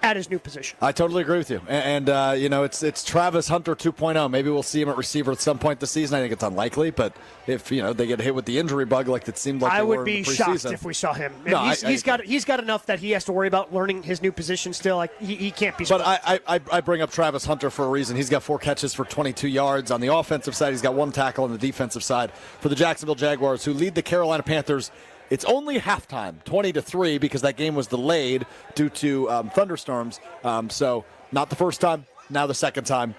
at his new position. I totally agree with you. And it's Travis Hunter 2.0. Maybe we'll see him at receiver at some point this season. I think it's unlikely, but if, they get hit with the injury bug like it seemed like I they would were be in the shocked preseason. if we saw him. No, he's got enough that he has to worry about learning his new position still. Like he can't be. But I bring up Travis Hunter for a reason. He's got 4 catches for 22 yards on the offensive side. He's got 1 tackle on the defensive side for the Jacksonville Jaguars, who lead the Carolina Panthers. It's only halftime, 20-3, because that game was delayed due to thunderstorms. So not the first time, now the second time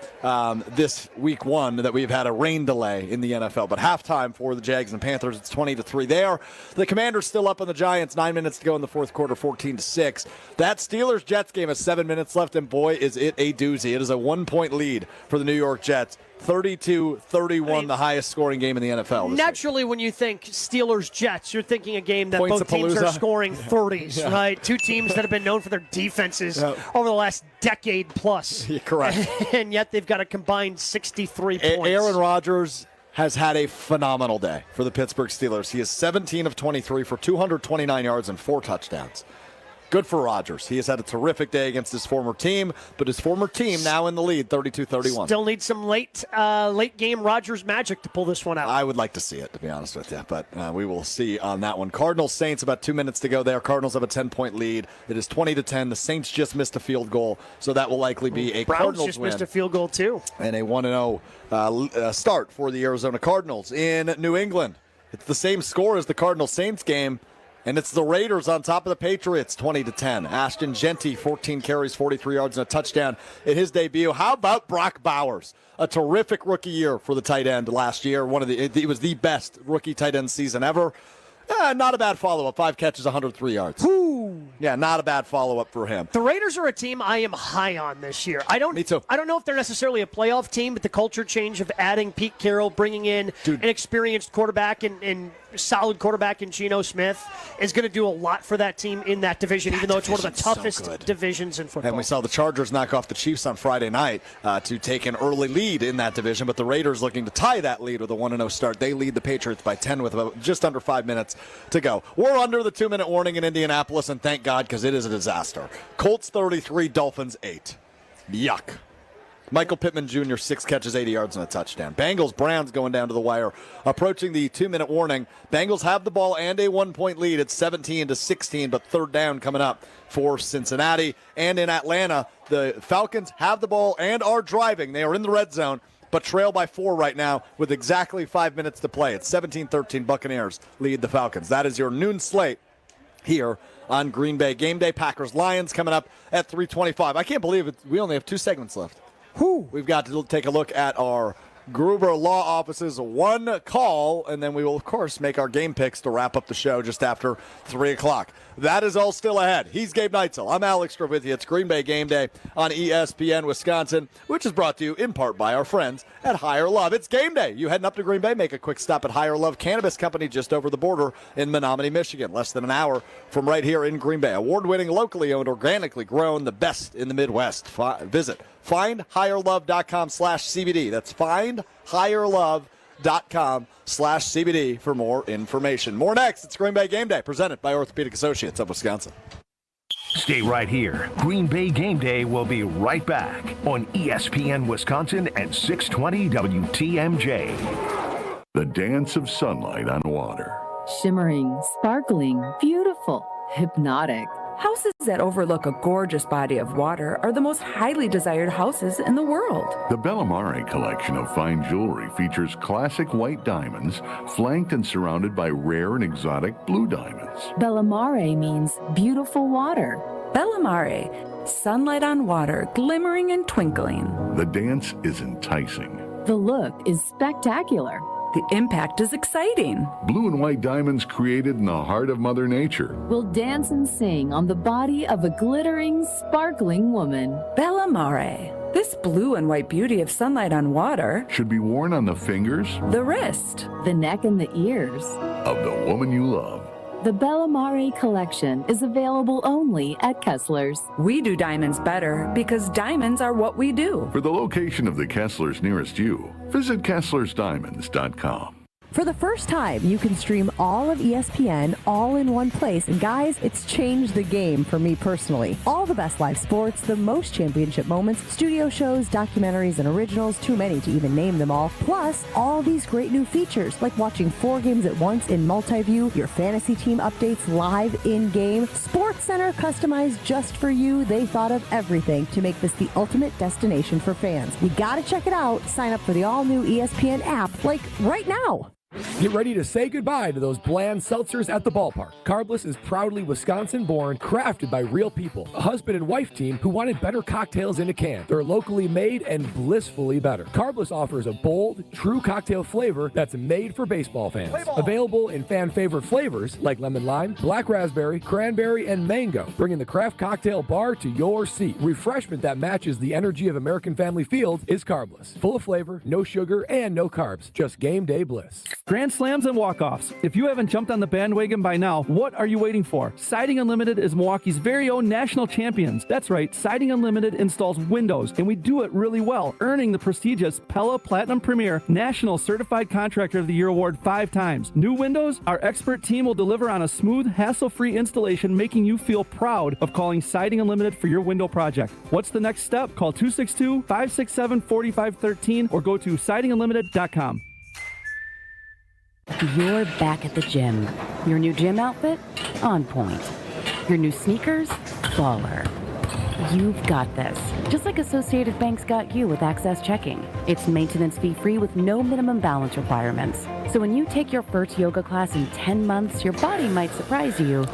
this week 1 that we've had a rain delay in the NFL. But halftime for the Jags and Panthers, it's 20-3 there. The Commanders still up on the Giants, 9 minutes to go in the fourth quarter, 14-6. That Steelers-Jets game has 7 minutes left, and boy, is it a doozy. It is a 1-point lead for the New York Jets. 32-31, the highest scoring game in the NFL. Naturally, when you think Steelers-Jets, you're thinking a game that both teams are scoring 30s, right? Two teams that have been known for their defenses over the last decade plus. Correct. And yet they've got a combined 63 points. Aaron Rodgers has had a phenomenal day for the Pittsburgh Steelers. He is 17 of 23 for 229 yards and 4 touchdowns. Good for Rodgers. He has had a terrific day against his former team, but his former team now in the lead, 32-31. Still need some late game Rodgers magic to pull this one out. I would like to see it, to be honest with you, but we will see on that one. Cardinals-Saints, about 2 minutes to go there. Cardinals have a 10-point lead. It is 20-10. The Saints just missed a field goal, so that will likely be a Browns Cardinals just win. missed a field goal, too. And a 1-0 start for the Arizona Cardinals in New England. It's the same score as the Cardinals-Saints game. And it's the Raiders on top of the Patriots, 20-10. Ashton Genty, 14 carries, 43 yards, and a touchdown in his debut. How about Brock Bowers? A terrific rookie year for the tight end last year. It was the best rookie tight end season ever. Not a bad follow-up. 5 catches, 103 yards. Ooh. Yeah, not a bad follow-up for him. The Raiders are a team I am high on this year. Me too. I don't know if they're necessarily a playoff team, but the culture change of adding Pete Carroll, bringing in an experienced quarterback and solid quarterback in Geno Smith is going to do a lot for that team in that division, even though it's one of the toughest divisions in football. And we saw the Chargers knock off the Chiefs on Friday night to take an early lead in that division, but the Raiders looking to tie that lead with a 1-0 start. They lead the Patriots by 10 with about just under 5 minutes to go. We're under the 2-minute warning in Indianapolis, and thank God, because it is a disaster. Colts 33, Dolphins 8. Yuck. Michael Pittman Jr., 6 catches, 80 yards, and a touchdown. Bengals-Browns going down to the wire. Approaching the 2-minute warning. Bengals have the ball and a 1-point lead. It's 17-16, but third down coming up for Cincinnati. And in Atlanta, the Falcons have the ball and are driving. They are in the red zone, but trail by 4 right now with exactly 5 minutes to play. It's 17-13. Buccaneers lead the Falcons. That is your noon slate here on Green Bay Game Day. Packers-Lions coming up at 3:25. I can't believe it. We only have 2 segments left. We've got to take a look at our Gruber Law Office's one call, and then we will, of course, make our game picks to wrap up the show just after 3 o'clock. That is all still ahead. He's Gabe Neitzel. I'm Alex Stroh with you. It's Green Bay Game Day on ESPN Wisconsin, which is brought to you in part by our friends at Higher Love. It's game day. You heading up to Green Bay, make a quick stop at Higher Love Cannabis Company just over the border in Menominee, Michigan. Less than an hour from right here in Green Bay. Award-winning, locally owned, organically grown, the best in the Midwest. Visit findhigherlove.com/CBD. That's findhigherlove.com/CBD for more information. More next. It's Green Bay Game Day, presented by Orthopedic Associates of Wisconsin. Stay right here. Green Bay Game Day will be right back on ESPN Wisconsin and 620 WTMJ. The dance of sunlight on water. Shimmering, sparkling, beautiful, hypnotic. Houses that overlook a gorgeous body of water are the most highly desired houses in the world. The Bellamare collection of fine jewelry features classic white diamonds, flanked and surrounded by rare and exotic blue diamonds. Bellamare means beautiful water. Bellamare, sunlight on water, glimmering and twinkling. The dance is enticing. The look is spectacular. The impact is exciting. Blue and white diamonds created in the heart of Mother Nature will dance and sing on the body of a glittering, sparkling woman. Bellamare. This blue and white beauty of sunlight on water should be worn on the fingers, the wrist, the neck, and the ears of the woman you love. The Bellamare collection is available only at Kessler's. We do diamonds better because diamonds are what we do. For the location of the Kessler's nearest you, visit KesslersDiamonds.com. For the first time, you can stream all of ESPN all in one place. And guys, it's changed the game for me personally. All the best live sports, the most championship moments, studio shows, documentaries, and originals, too many to even name them all. Plus, all these great new features, like watching 4 games at once in multi-view, your fantasy team updates live in-game, Sports Center customized just for you. They thought of everything to make this the ultimate destination for fans. You gotta check it out. Sign up for the all-new ESPN app, like right now. Get ready to say goodbye to those bland seltzers at the ballpark. Carbless is proudly Wisconsin-born, crafted by real people. A husband and wife team who wanted better cocktails in a can. They're locally made and blissfully better. Carbless offers a bold, true cocktail flavor that's made for baseball fans. Available in fan-favorite flavors like lemon lime, black raspberry, cranberry, and mango, bringing the craft cocktail bar to your seat. Refreshment that matches the energy of American Family Field is Carbless. Full of flavor, no sugar, and no carbs. Just game day bliss. Grand slams and walk-offs. If you haven't jumped on the bandwagon by now, what are you waiting for? Siding Unlimited is Milwaukee's very own national champions. That's right, Siding Unlimited installs windows, and we do it really well, earning the prestigious Pella Platinum Premier National Certified Contractor of the Year award 5 times. New windows? Our expert team will deliver on a smooth, hassle-free installation, making you feel proud of calling Siding Unlimited for your window project. What's the next step? Call 262-567-4513 or go to sidingunlimited.com. You're back at the gym. Your new gym outfit? On point. Your new sneakers? Baller. You've got this. Just like Associated Bank's got you with Access Checking. It's maintenance fee free with no minimum balance requirements. So when you take your first yoga class in 10 months, your body might surprise you,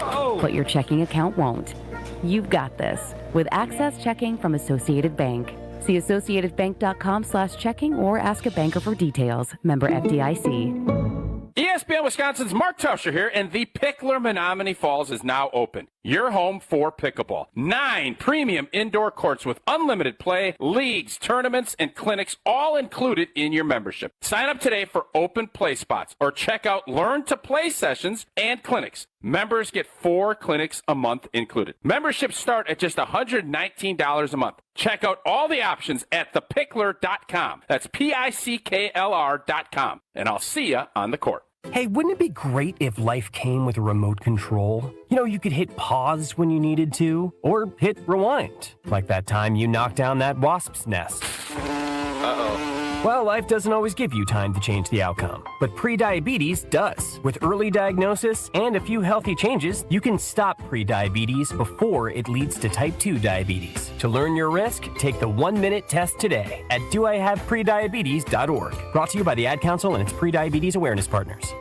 but your checking account won't. You've got this with Access Checking from Associated Bank. See associatedbank.com/checking or ask a banker for details. Member FDIC. ESPN Wisconsin's Mark Tauscher here, and the Pickler Menominee Falls is now open. Your home for pickleball. 9 premium indoor courts with unlimited play, leagues, tournaments, and clinics all included in your membership. Sign up today for open play spots or check out Learn to Play sessions and clinics. Members get 4 clinics a month included. Memberships start at just $119 a month. Check out all the options at thepickler.com. That's PICKLR.com. And I'll see you on the court. Hey, wouldn't it be great if life came with a remote control? You know, you could hit pause when you needed to, or hit rewind, like that time you knocked down that wasp's nest. Uh-oh. Well, life doesn't always give you time to change the outcome, but prediabetes does. With early diagnosis and a few healthy changes, you can stop prediabetes before it leads to type 2 diabetes. To learn your risk, take the 1-minute test today at doihaveprediabetes.org. Brought to you by the Ad Council and its prediabetes awareness partners.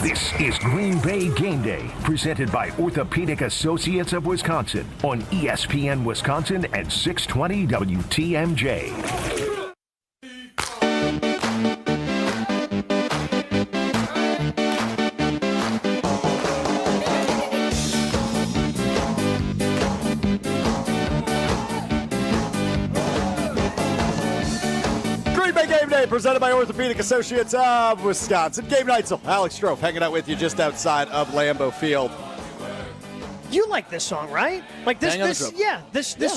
This is Green Bay Game Day, presented by Orthopedic Associates of Wisconsin on ESPN Wisconsin and 620 WTMJ. Game Day presented by Orthopedic Associates of Wisconsin. Gabe Neitzel, Alex Strofe, hanging out with you just outside of Lambeau Field. You like this song, right? Like this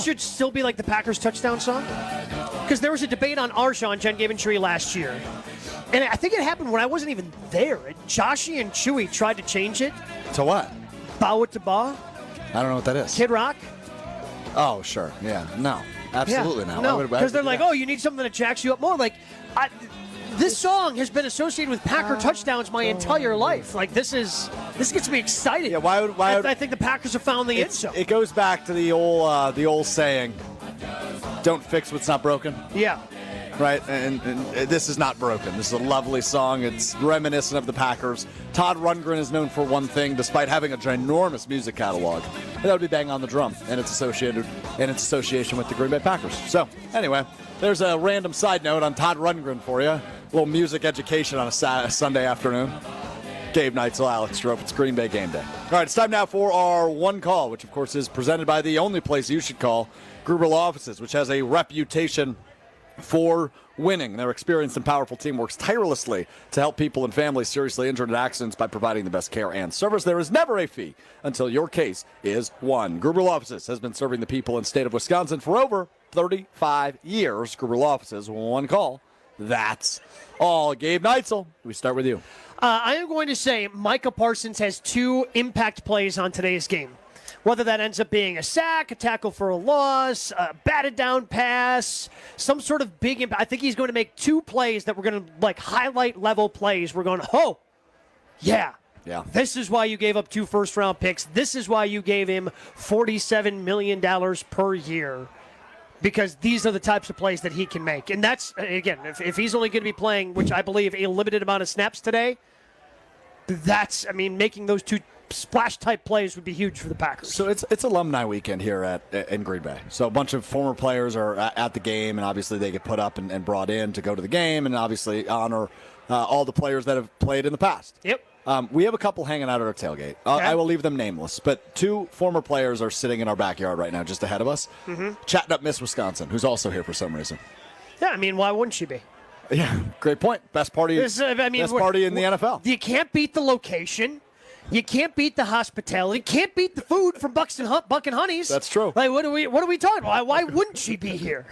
should still be like the Packers touchdown song. Because there was a debate on our show on Jen Gabe and Chewy last year. And I think it happened when I wasn't even there. Joshy and Chewy tried to change it. To what? Bow it to Ba. I don't know what that is. Kid Rock. Oh, sure. Yeah. No. Absolutely not. No, because they're like, oh, you need something that jacks you up more. Like, this song has been associated with Packer touchdowns my entire life. Like, this gets me excited. Yeah, why would I think the Packers have found the end zone. It goes back to the old saying, "Don't fix what's not broken." Yeah. Right, and this is not broken. This is a lovely song. It's reminiscent of the Packers. Todd Rundgren is known for one thing, despite having a ginormous music catalog, and that would be bang on the drum, and it's association with the Green Bay Packers. So, anyway, there's a random side note on Todd Rundgren for you. A little music education on a Sunday afternoon. Gabe Neitzel, Alex Strofe. It's Green Bay Game Day. All right, it's time now for our one call, which, of course, is presented by the only place you should call, Gruber Law Offices, which has a reputation for winning. Their experienced and powerful team works tirelessly to help people and families seriously injured in accidents by providing the best care and service. There is never a fee until your case is won. Gruber Law Offices has been serving the people in the state of Wisconsin for over 35 years. Gruber Law Offices, one call. That's all. Gabe Neitzel, we start with you. I am going to say Micah Parsons has 2 impact plays on today's game. Whether that ends up being a sack, a tackle for a loss, a batted down pass, some sort of big impact. I think he's going to make 2 plays that we're going to like highlight level plays. We're going, yeah. This is why you gave up 2 first-round picks. This is why you gave him $47 million per year. Because these are the types of plays that he can make. And that's, again, if he's only going to be playing, which I believe, a limited amount of snaps today, making those 2 splash-type plays would be huge for the Packers. So it's alumni weekend here in Green Bay. So a bunch of former players are at the game, and obviously they get put up and brought in to go to the game and obviously honor all the players that have played in the past. Yep. We have a couple hanging out at our tailgate. Okay. I will leave them nameless, but 2 former players are sitting in our backyard right now just ahead of us, chatting up Miss Wisconsin, who's also here for some reason. Yeah, why wouldn't she be? Yeah, great point. Best party in the NFL. You can't beat the location. You can't beat the hospitality. You can't beat the food from Buck and Honey's. That's true. Like, what are we talking about? Why wouldn't she be here?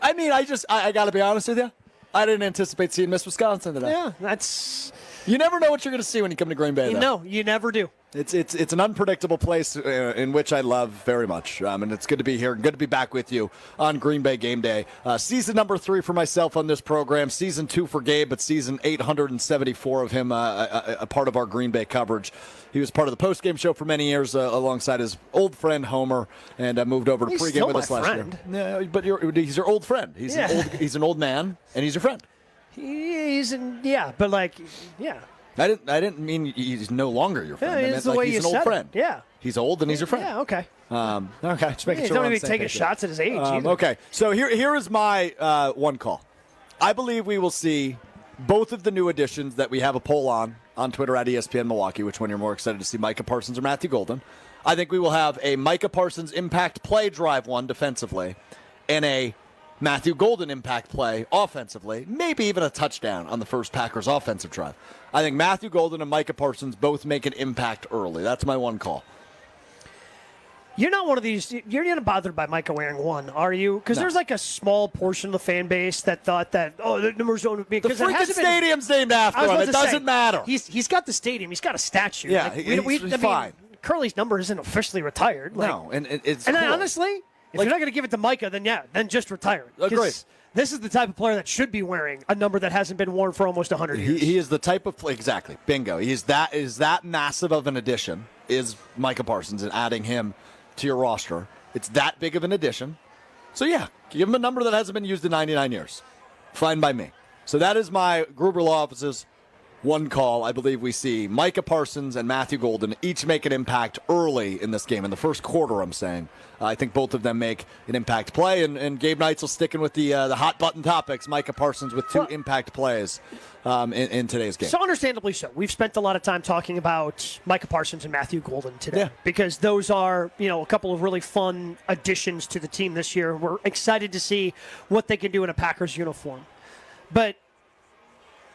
I got to be honest with you. I didn't anticipate seeing Miss Wisconsin today. Yeah, that's... You never know what you're going to see when you come to Green Bay, though. No, you never do. It's an unpredictable place in which I love very much. And it's good to be here and good to be back with you on Green Bay Game Day. Season number 3 for myself on this program. Season 2 for Gabe, but season 874 of him, a part of our Green Bay coverage. He was part of the postgame show for many years alongside his old friend Homer, and moved over to pregame with us last year. Yeah, but he's your old friend. He's an old man, and he's your friend. I didn't mean he's no longer your friend. Yeah, I meant like he's an old friend. Yeah. He's old and he's your friend. Yeah, okay. Okay, just making sure. Don't even taking shots at his age. Okay, so here is my one call. I believe we will see both of the new additions that we have a poll on Twitter at ESPN Milwaukee, which one you're more excited to see, Micah Parsons or Matthew Golden. I think we will have a Micah Parsons impact play drive one defensively and a Matthew Golden impact play offensively, maybe even a touchdown on the first Packers offensive drive. I think Matthew Golden and Micah Parsons both make an impact early. That's my one call. You're not one of these. You're not bothered by Micah wearing 1, are you? Because there's like a small portion of the fan base that thought that, the numbers don't be. The freaking stadium's named after him. It doesn't matter. He's got the stadium. He's got a statue. Yeah, he's fine. Curly's number isn't officially retired. No, and it's and cool. honestly, If you're not going to give it to Micah, then just retire it. Agreed. This is the type of player that should be wearing a number that hasn't been worn for almost 100 years. He is the type of exactly. Bingo. Is that massive of an addition is Micah Parsons, and adding him to your roster. It's that big of an addition. So yeah, give him a number that hasn't been used in 99 years. Fine by me. So that is my Gruber Law Office's one call. I believe we see Micah Parsons and Matthew Golden each make an impact early in this game. In the first quarter, I'm saying. I think both of them make an impact play, and Gabe Neitzel sticking with the hot button topics. Micah Parsons with 2 impact plays in today's game. So understandably so. We've spent a lot of time talking about Micah Parsons and Matthew Golden today because those are, a couple of really fun additions to the team this year. We're excited to see what they can do in a Packers uniform. But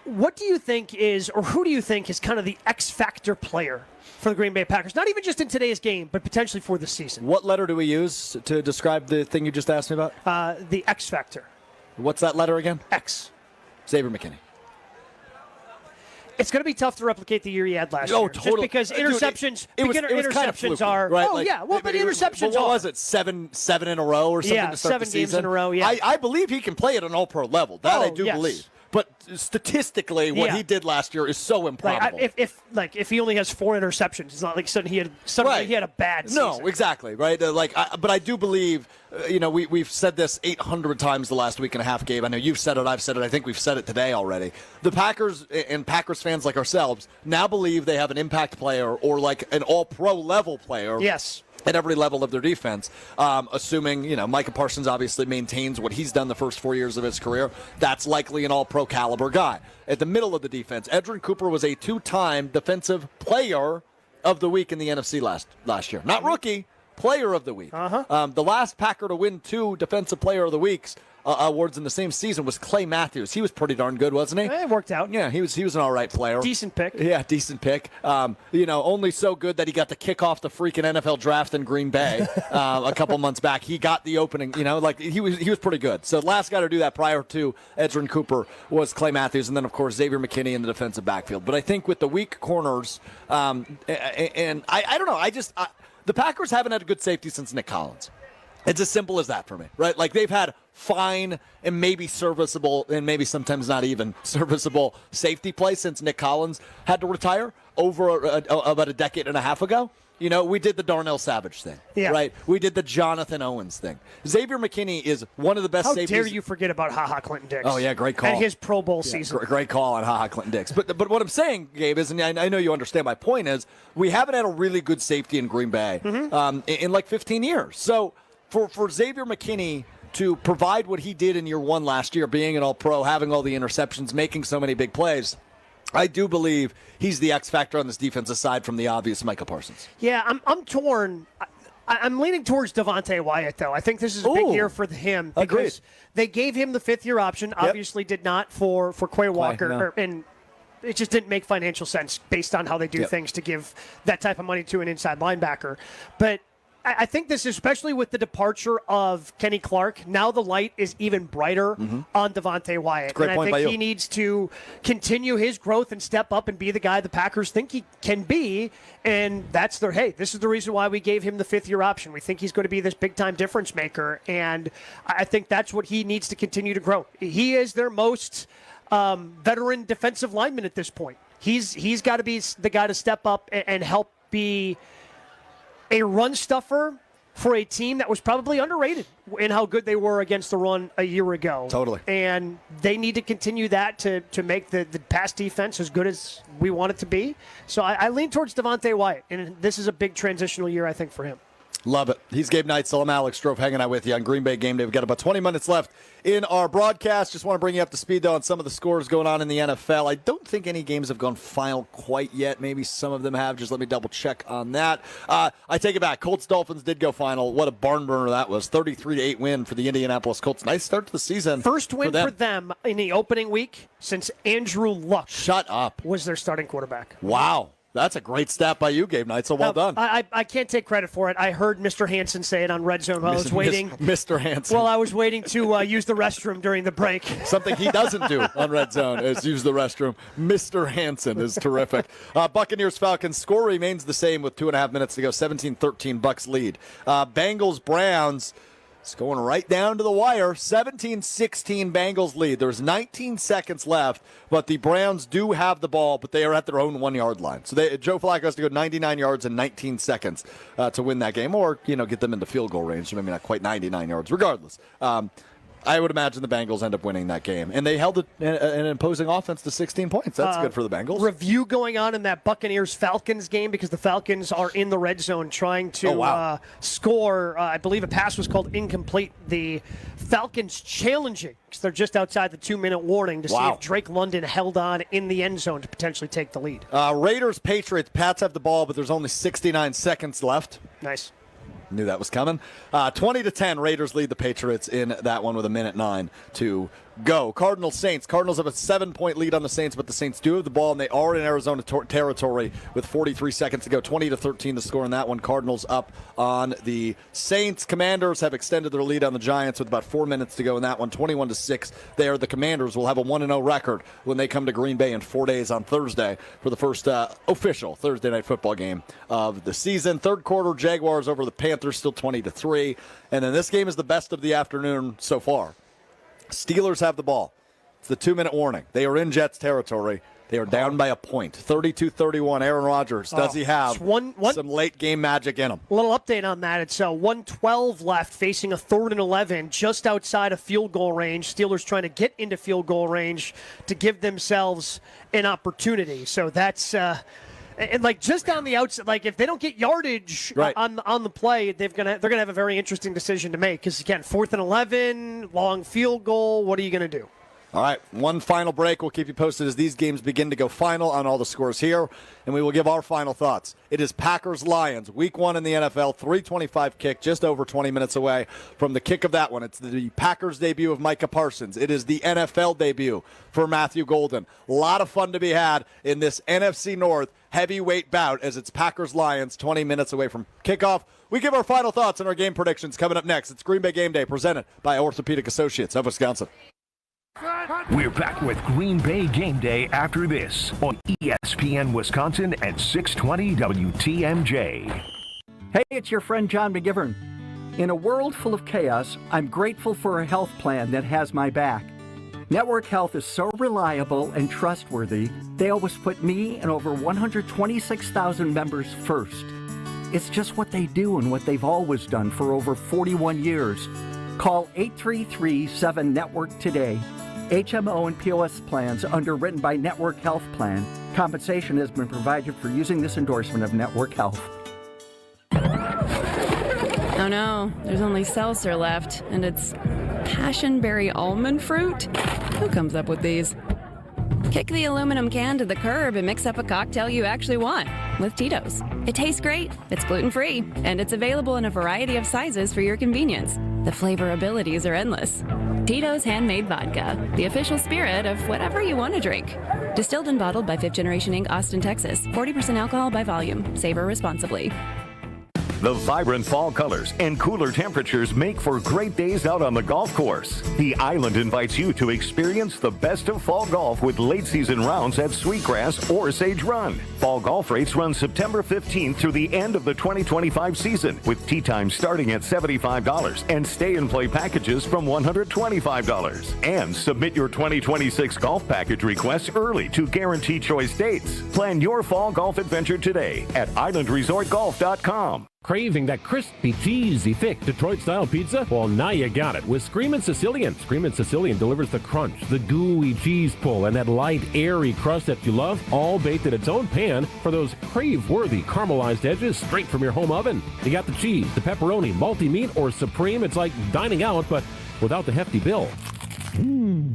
what do you think is, or who do you think is kind of the X-factor player for the Green Bay Packers? Not even just in today's game, but potentially for the season. What letter do we use to describe the thing you just asked me about? The X-factor. What's that letter again? X. Xavier McKinney. It's going to be tough to replicate the year he had last year. Totally. Just because interceptions, it was kind of interceptions fluky, are. right? But interceptions what was it? Seven in a row or something to start 7 the season? games in a row, yeah. I believe he can play at an all-pro level. That I do believe. But statistically, what he did last year is so improbable. If he only has 4 interceptions, it's not like suddenly he had a bad season. No, exactly, right? But I do believe, we've said this 800 times the last week and a half, Gabe. I know you've said it, I've said it, I think we've said it today already. The Packers and Packers fans like ourselves now believe they have an impact player or like an all-pro level player. Yes. At every level of their defense, assuming, Micah Parsons obviously maintains what he's done the first 4 years of his career. That's likely an all-pro caliber guy. At the middle of the defense, Edgerrin Cooper was a 2-time defensive player of the week in the NFC last year. Not rookie, player of the week. The last Packer to win 2 defensive player of the weeks awards in the same season was Clay Matthews. He was pretty darn good, wasn't he? It worked out. Yeah, he was an all right player. Decent pick. Yeah, decent pick. Only so good that he got to kick off the freaking NFL draft in Green Bay a couple months back. He got the opening. He was pretty good. So the last guy to do that prior to Edgerrin Cooper was Clay Matthews, and then of course Xavier McKinney in the defensive backfield. But I think with the weak corners, and I don't know. The Packers haven't had a good safety since Nick Collins. It's as simple as that for me, right? Like they've had fine and maybe serviceable and maybe sometimes not even serviceable safety play since Nick Collins had to retire over about a decade and a half ago. We did the Darnell Savage thing, right? We did the Jonathan Owens thing. Xavier McKinney is one of the best safeties. How dare you forget about Ha Clinton Dix? Oh, yeah, great call. And his Pro Bowl season. Great call on Ha Clinton Dix. But what I'm saying, Gabe, is, and I know you understand my point, is we haven't had a really good safety in Green Bay in like 15 years. So for Xavier McKinney to provide what he did in year 1 last year, being an all-pro, having all the interceptions, making so many big plays, I do believe he's the X factor on this defense aside from the obvious Micah Parsons. Yeah, I'm torn. I'm leaning towards Devontae Wyatt, though. I think this is a big year for him because Agreed. They gave him the 5th-year option. Obviously did not for Quay Walker. No. And it just didn't make financial sense based on how they do things to give that type of money to an inside linebacker. But I think this, especially with the departure of Kenny Clark, now the light is even brighter on Devontae Wyatt. Great and point I by think you. he needs to continue his growth and step up and be the guy the Packers think he can be. And that's this is the reason why we gave him the 5th-year option. We think he's going to be this big-time difference maker. And I think that's what he needs to continue to grow. He is their most veteran defensive lineman at this point. He's got to be the guy to step up and help be a run stuffer for a team that was probably underrated in how good they were against the run a year ago. Totally. And they need to continue that to make the pass defense as good as we want it to be. So I lean towards Devontae Wyatt, and this is a big transitional year, I think, for him. Love it. He's Gabe Neitzel. I'm Alex Strofe hanging out with you on Green Bay Game Day. We've got about 20 minutes left in our broadcast. Just want to bring you up to speed, though, on some of the scores going on in the NFL. I don't think any games have gone final quite yet. Maybe some of them have. Just let me double-check on that. I take it back. Colts-Dolphins did go final. What a barn burner that was. 33-8 win for the Indianapolis Colts. Nice start to the season. First win for them in the opening week since Andrew Luck was their starting quarterback. Wow. That's a great stat by you, Gabe Neitzel. Well done. I can't take credit for it. I heard Mr. Hansen say it on Red Zone while I was waiting. Mr. Hansen. Well, I was waiting to use the restroom during the break. Something he doesn't do on Red Zone is use the restroom. Mr. Hansen is terrific. Buccaneers-Falcons score remains the same with 2.5 minutes to go. 17-13 Bucs lead. Bengals-Browns. It's going right down to the wire. 17-16 Bengals lead. There's 19 seconds left, but the Browns do have the ball, but they are at their own 1-yard line. So Joe Flacco has to go 99 yards in 19 seconds to win that game, or get them into field goal range. Maybe not quite 99 yards. Regardless, I would imagine the Bengals end up winning that game. And they held an imposing offense to 16 points. That's good for the Bengals. Review going on in that Buccaneers-Falcons game because the Falcons are in the red zone trying to score. I believe a pass was called incomplete. The Falcons challenging because they're just outside the 2-minute warning to see if Drake London held on in the end zone to potentially take the lead. Raiders-Patriots. Pats have the ball, but there's only 69 seconds left. Nice. Knew that was coming. 20-10, Raiders lead the Patriots in that one with 1:09 to go. Cardinals-Saints. Cardinals have a 7-point lead on the Saints, but the Saints do have the ball, and they are in Arizona territory with 43 seconds to go. 20-13 to score in that one. Cardinals up on the Saints. Commanders have extended their lead on the Giants with about 4 minutes to go in that one. 21-6 there. The Commanders will have a 1-0 record when they come to Green Bay in 4 days on Thursday for the first official Thursday night football game of the season. Third quarter, Jaguars over the Panthers, still 20-3. And then this game is the best of the afternoon so far. Steelers have the ball. It's the 2-minute warning. They are in Jets territory. They are down by a point. 32-31. Aaron Rodgers, does he have some late game magic in him? A little update on that. It's 1:12 left, facing a 3rd and 11, just outside of field goal range. Steelers trying to get into field goal range to give themselves an opportunity. So that's and just on the outside, if they don't get yardage on the play, they're gonna have a very interesting decision to make. Because again, 4th and 11, long field goal. What are you gonna do? All right, one final break. We'll keep you posted as these games begin to go final on all the scores here, and we will give our final thoughts. It is Packers-Lions, Week 1 in the NFL, 3:25 kick, just over 20 minutes away from the kick of that one. It's the Packers debut of Micah Parsons. It is the NFL debut for Matthew Golden. A lot of fun to be had in this NFC North heavyweight bout as it's Packers-Lions, 20 minutes away from kickoff. We give our final thoughts and our game predictions coming up next. It's Green Bay Game Day, presented by Orthopedic Associates of Wisconsin. We're back with Green Bay Game Day after this on ESPN Wisconsin at 620 WTMJ. Hey, it's your friend John McGivern. In a world full of chaos, I'm grateful for a health plan that has my back. Network Health is so reliable and trustworthy, they always put me and over 126,000 members first. It's just what they do and what they've always done for over 41 years. Call 833-7-NETWORK today. HMO and POS plans underwritten by Network Health Plan. Compensation has been provided for using this endorsement of Network Health. Oh no, there's only seltzer left, and it's passionberry almond fruit? Who comes up with these? Kick the aluminum can to the curb and mix up a cocktail you actually want with Tito's. It tastes great, it's gluten-free, and it's available in a variety of sizes for your convenience. The flavor abilities are endless. Tito's Handmade Vodka, the official spirit of whatever you want to drink. Distilled and bottled by 5th Generation Inc., Austin, Texas. 40% alcohol by volume. Savor responsibly. The vibrant fall colors and cooler temperatures make for great days out on the golf course. The Island invites you to experience the best of fall golf with late season rounds at Sweetgrass or Sage Run. Fall golf rates run September 15th through the end of the 2025 season, with tee times starting at $75 and stay and play packages from $125. And submit your 2026 golf package requests early to guarantee choice dates. Plan your fall golf adventure today at islandresortgolf.com. Craving that crispy, cheesy, thick Detroit-style pizza? Well, now you got it with Screamin' Sicilian. Screamin' Sicilian delivers the crunch, the gooey cheese pull, and that light, airy crust that you love, all baked in its own pan for those crave-worthy caramelized edges straight from your home oven. You got the cheese, the pepperoni, multi-meat, or supreme. It's like dining out, but without the hefty bill.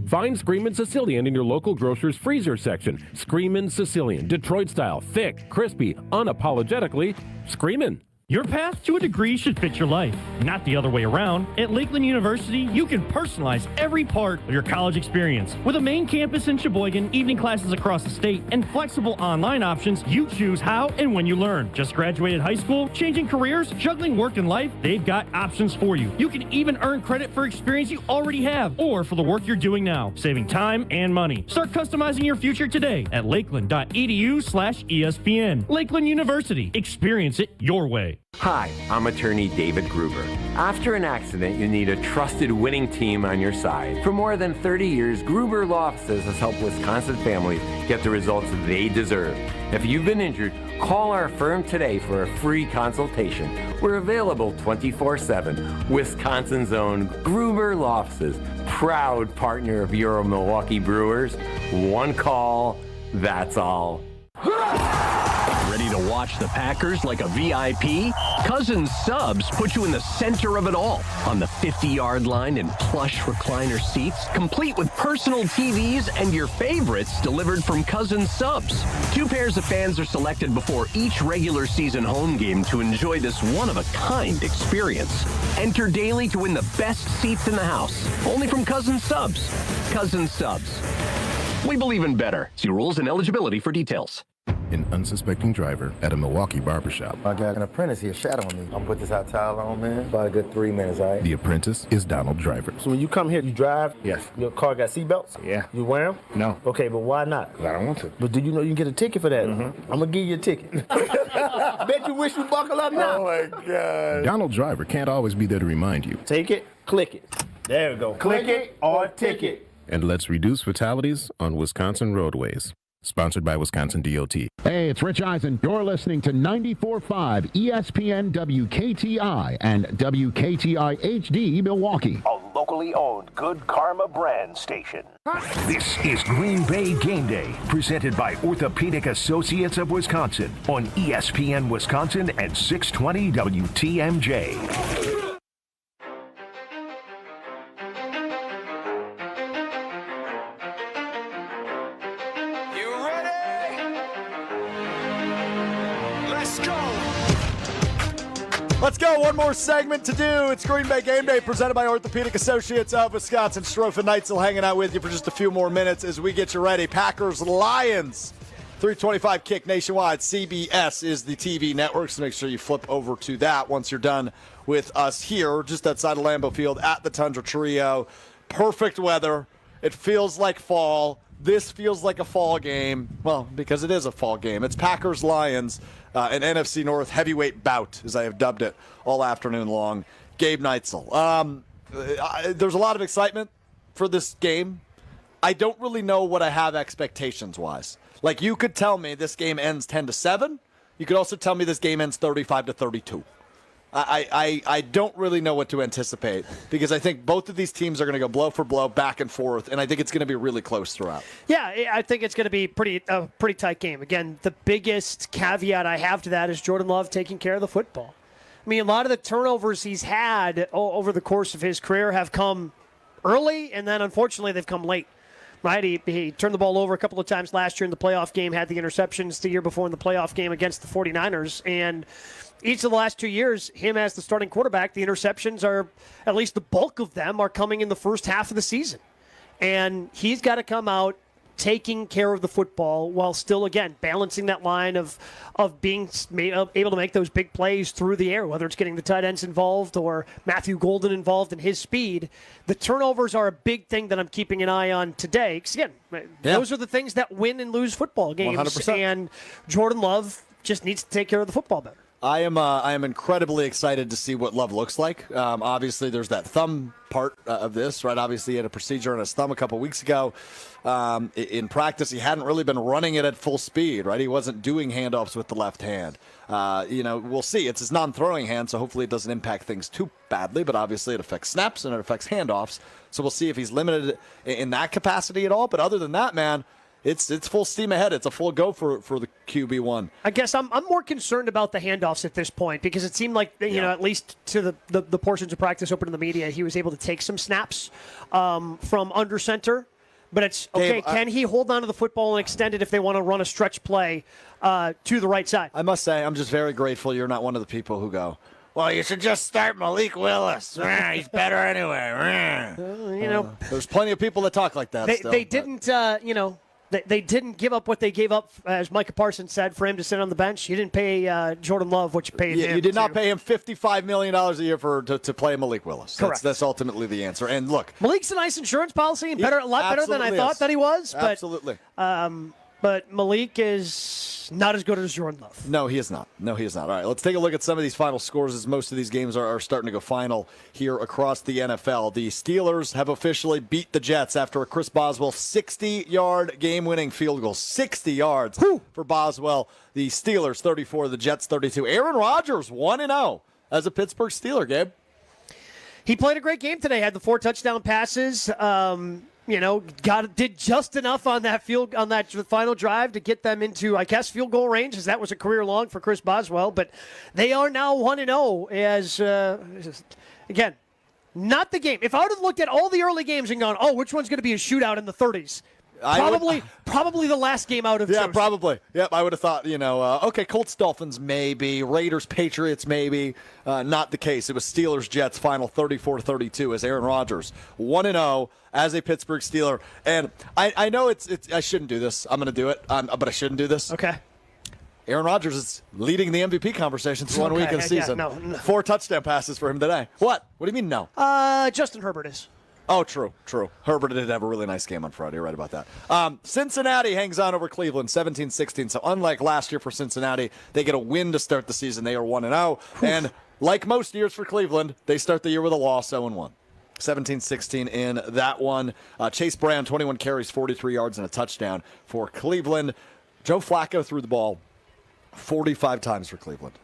Find Screamin' Sicilian in your local grocer's freezer section. Screamin' Sicilian, Detroit-style, thick, crispy, unapologetically screamin'. Your path to a degree should fit your life, not the other way around. At Lakeland University, you can personalize every part of your college experience. With a main campus in Sheboygan, evening classes across the state, and flexible online options, you choose how and when you learn. Just graduated high school, changing careers, juggling work and life, they've got options for you. You can even earn credit for experience you already have, or for the work you're doing now, saving time and money. Start customizing your future today at lakeland.edu/ESPN. Lakeland University. Experience it your way. today. Hi, I'm attorney David Gruber. After an accident, you need a trusted winning team on your side. For more than 30 years, Gruber Law Offices has helped Wisconsin families get the results they deserve. If you've been injured, call our firm today for a free consultation. We're available 24/7. Wisconsin's own Gruber Law Offices, proud partner of your Milwaukee Brewers. One call, that's all. Ready to watch the Packers like a VIP? Cousins Subs put you in the center of it all on the 50-yard line in plush recliner seats, complete with personal TVs and your favorites delivered from Cousins Subs. 2 pairs of fans are selected before each regular season home game to enjoy this one-of-a-kind experience. Enter daily to win the best seats in the house, only from Cousins Subs. Cousins Subs. We believe in better. See rules and eligibility for details. An unsuspecting driver at a Milwaukee barbershop. I got an apprentice here shadowing me. I'm gonna put this hot towel on, man. About a good 3 minutes, all right? The apprentice is Donald Driver. So when you come here, you drive? Yes. Your car got seatbelts? Yeah. You wear them? No. Okay, but why not? I don't want to. But do you know you can get a ticket for that? I'm gonna give you a ticket. Bet you wish you buckle up now. Oh my God. Donald Driver can't always be there to remind you. Take it, click it. There we go. Click it or ticket. And let's reduce fatalities on Wisconsin roadways. Sponsored by Wisconsin DOT. Hey, it's Rich Eisen. You're listening to 94.5 ESPN WKTI and WKTI HD Milwaukee. A locally owned Good Karma brand station. This is Green Bay Game Day, presented by Orthopedic Associates of Wisconsin on ESPN Wisconsin and 620 WTMJ. Let's go. One more segment to do. It's Green Bay Game Day presented by Orthopedic Associates of Wisconsin. Strofe and Neitzel hanging out with you for just a few more minutes as we get you ready. Packers, Lions, 3:25 kick nationwide. CBS is the TV network, so make sure you flip over to that once you're done with us here, just outside of Lambeau Field at the Tundra Trio. Perfect weather. It feels like fall. This feels like a fall game. Well, because it is a fall game. It's Packers-Lions, an NFC North heavyweight bout, as I have dubbed it, all afternoon long. Gabe Neitzel. There's a lot of excitement for this game. I don't really know what I have expectations-wise. Like, you could tell me this game ends 10-7. You could also tell me this game ends 35-32. I don't really know what to anticipate because I think both of these teams are going to go blow for blow, back and forth, and I think it's going to be really close throughout. Yeah, I think it's going to be a pretty tight game. Again, the biggest caveat I have to that is Jordan Love taking care of the football. I mean, a lot of the turnovers he's had over the course of his career have come early, and then unfortunately they've come late. Right, he turned the ball over a couple of times last year in the playoff game, had the interceptions the year before in the playoff game against the 49ers, and each of the last 2 years, him as the starting quarterback, the interceptions are, at least the bulk of them, are coming in the first half of the season. And he's got to come out taking care of the football while still, again, balancing that line of being able to make those big plays through the air, whether it's getting the tight ends involved or Matthew Golden involved in his speed. The turnovers are a big thing that I'm keeping an eye on today. Because, again, those are the things that win and lose football games. 100%. And Jordan Love just needs to take care of the football better. I am incredibly excited to see what Love looks like. Obviously, there's that thumb part of this, right? Obviously, he had a procedure on his thumb a couple weeks ago. In practice, he hadn't really been running it at full speed, right? He wasn't doing handoffs with the left hand. We'll see. It's his non-throwing hand, so hopefully it doesn't impact things too badly, but obviously it affects snaps and it affects handoffs. So we'll see if he's limited in that capacity at all. But other than that, man, It's full steam ahead. It's a full go for the QB1. I guess I'm more concerned about the handoffs at this point because it seemed like, at least to the portions of practice open to the media, he was able to take some snaps from under center. But it's, okay, can he hold on to the football and extend it if they want to run a stretch play to the right side? I must say, I'm just very grateful you're not one of the people who go, well, you should just start Malik Willis. He's better anyway. There's plenty of people that talk like that. They didn't, They didn't give up what they gave up, as Micah Parsons said, for him to sit on the bench. You didn't pay Jordan Love what you paid him. You did not pay him $55 million a year to play Malik Willis. Correct. That's ultimately the answer. And look, Malik's a nice insurance policy and a lot better than I thought that he was. But, absolutely. but Malik is not as good as Jordan Love. No, he is not. All right, let's take a look at some of these final scores as most of these games are starting to go final here across the NFL. The Steelers have officially beat the Jets after a Chris Boswell 60-yard game-winning field goal. 60 yards for Boswell. The Steelers 34, the Jets 32. Aaron Rodgers 1-0 as a Pittsburgh Steeler, Gabe. He played a great game today. Had the 4 touchdown passes. Did just enough on that final drive to get them into, I guess, field goal range, as that was a career long for Chris Boswell. But they are now 1-0 as, again, not the game. If I would have looked at all the early games and gone, which one's going to be a shootout in the 30s? Probably the last game out of Yeah, two. probably. Yep, I would have thought, okay, Colts-Dolphins maybe, Raiders-Patriots maybe. Not the case. It was Steelers-Jets final 34-32 as Aaron Rodgers 1-0 as a Pittsburgh Steeler. And I know it's I shouldn't do this. I'm going to do it, but I shouldn't do this. Okay. Aaron Rodgers is leading the MVP conversation for 1 week of the season. No. 4 touchdown passes for him today. What? What do you mean no? Justin Herbert is. Oh, true. Herbert did have a really nice game on Friday. You're right about that. Cincinnati hangs on over Cleveland, 17-16. So unlike last year for Cincinnati, they get a win to start the season. They are 1-0. And like most years for Cleveland, they start the year with a loss, 0-1. 17-16 in that one. Chase Brown, 21 carries, 43 yards, and a touchdown for Cleveland. Joe Flacco threw the ball 45 times for Cleveland.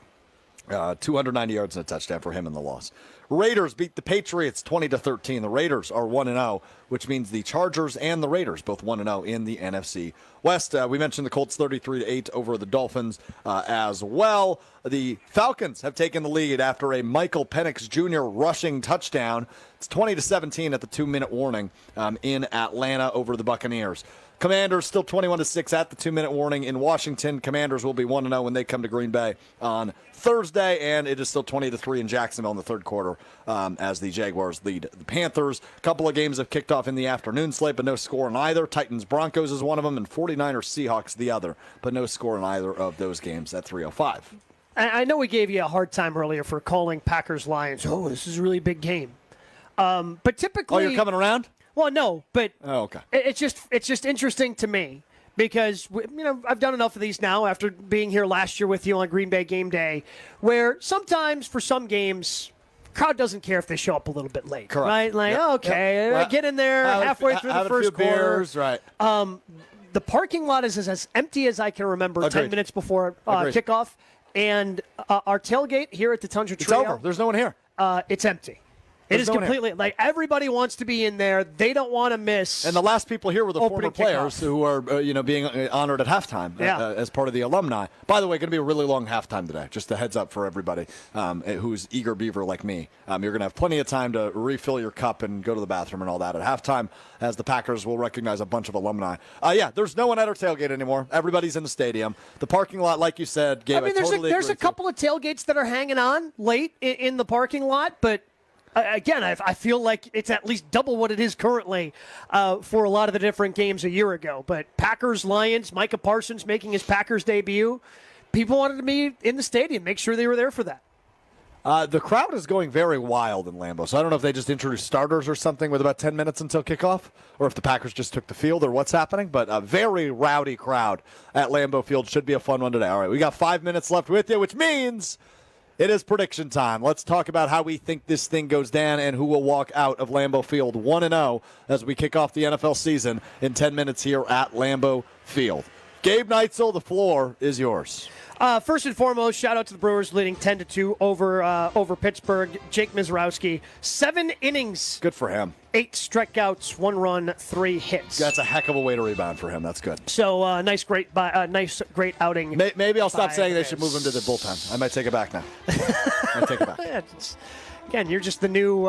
290 yards and a touchdown for him in the loss. Raiders beat the Patriots 20-13. The Raiders are 1-0, which means the Chargers and the Raiders both 1-0 in the NFC West. We mentioned the Colts 33-8 over the Dolphins as well. The Falcons have taken the lead after a Michael Penix Jr. rushing touchdown. It's 20-17 at the 2-minute warning in Atlanta over the Buccaneers. Commanders still 21-6 at the 2-minute warning in Washington. Commanders will be 1-0 when they come to Green Bay on Thursday, and it is still 20-3 in Jacksonville in the third quarter as the Jaguars lead the Panthers. A couple of games have kicked off in the afternoon slate, but no score in either. Titans-Broncos is one of them, and 49ers-Seahawks the other, but no score in either of those games at 3:05. I know we gave you a hard time earlier for calling Packers-Lions. Oh, this is a really big game. But typically... Oh, you're coming around? Well, no, but okay. It's just interesting to me because I've done enough of these now after being here last year with you on Green Bay game day, where sometimes for some games, crowd doesn't care if they show up a little bit late, correct? Right? Like, okay, get in there halfway through the first quarter. Beers, right? The parking lot is as empty as I can remember. Agreed. 10 minutes before kickoff, and our tailgate here at the Tundra Trio. It's over. There's no one here. It's empty. It is completely like everybody wants to be in there. They don't want to miss. And the last people here were the former opening players kickoff. who are being honored at halftime as part of the alumni. By the way, going to be a really long halftime today. Just a heads up for everybody who's eager beaver like me. You're going to have plenty of time to refill your cup and go to the bathroom and all that at halftime, as the Packers will recognize a bunch of alumni. There's no one at our tailgate anymore. Everybody's in the stadium. The parking lot, like you said, Gabe, there's a couple of tailgates that are hanging on late in the parking lot, but. Again, I feel like it's at least double what it is currently for a lot of the different games a year ago. But Packers, Lions, Micah Parsons making his Packers debut. People wanted to be in the stadium, make sure they were there for that. The crowd is going very wild in Lambeau, so I don't know if they just introduced starters or something with about 10 minutes until kickoff, or if the Packers just took the field or what's happening, but a very rowdy crowd at Lambeau Field. Should be a fun one today. All right, we got 5 minutes left with you, which means... it is prediction time. Let's talk about how we think this thing goes down and who will walk out of Lambeau Field 1-0 as we kick off the NFL season in 10 minutes here at Lambeau Field. Gabe Neitzel, the floor is yours. First and foremost, shout out to the Brewers leading 10-2 over Pittsburgh. Jake Mizrowski, 7 innings. Good for him. 8 strikeouts, 1 run, 3 hits. That's a heck of a way to rebound for him. That's good. So nice, great outing. Maybe I'll stop saying they should move him to the bullpen. I might take it back now. Again, you're just the new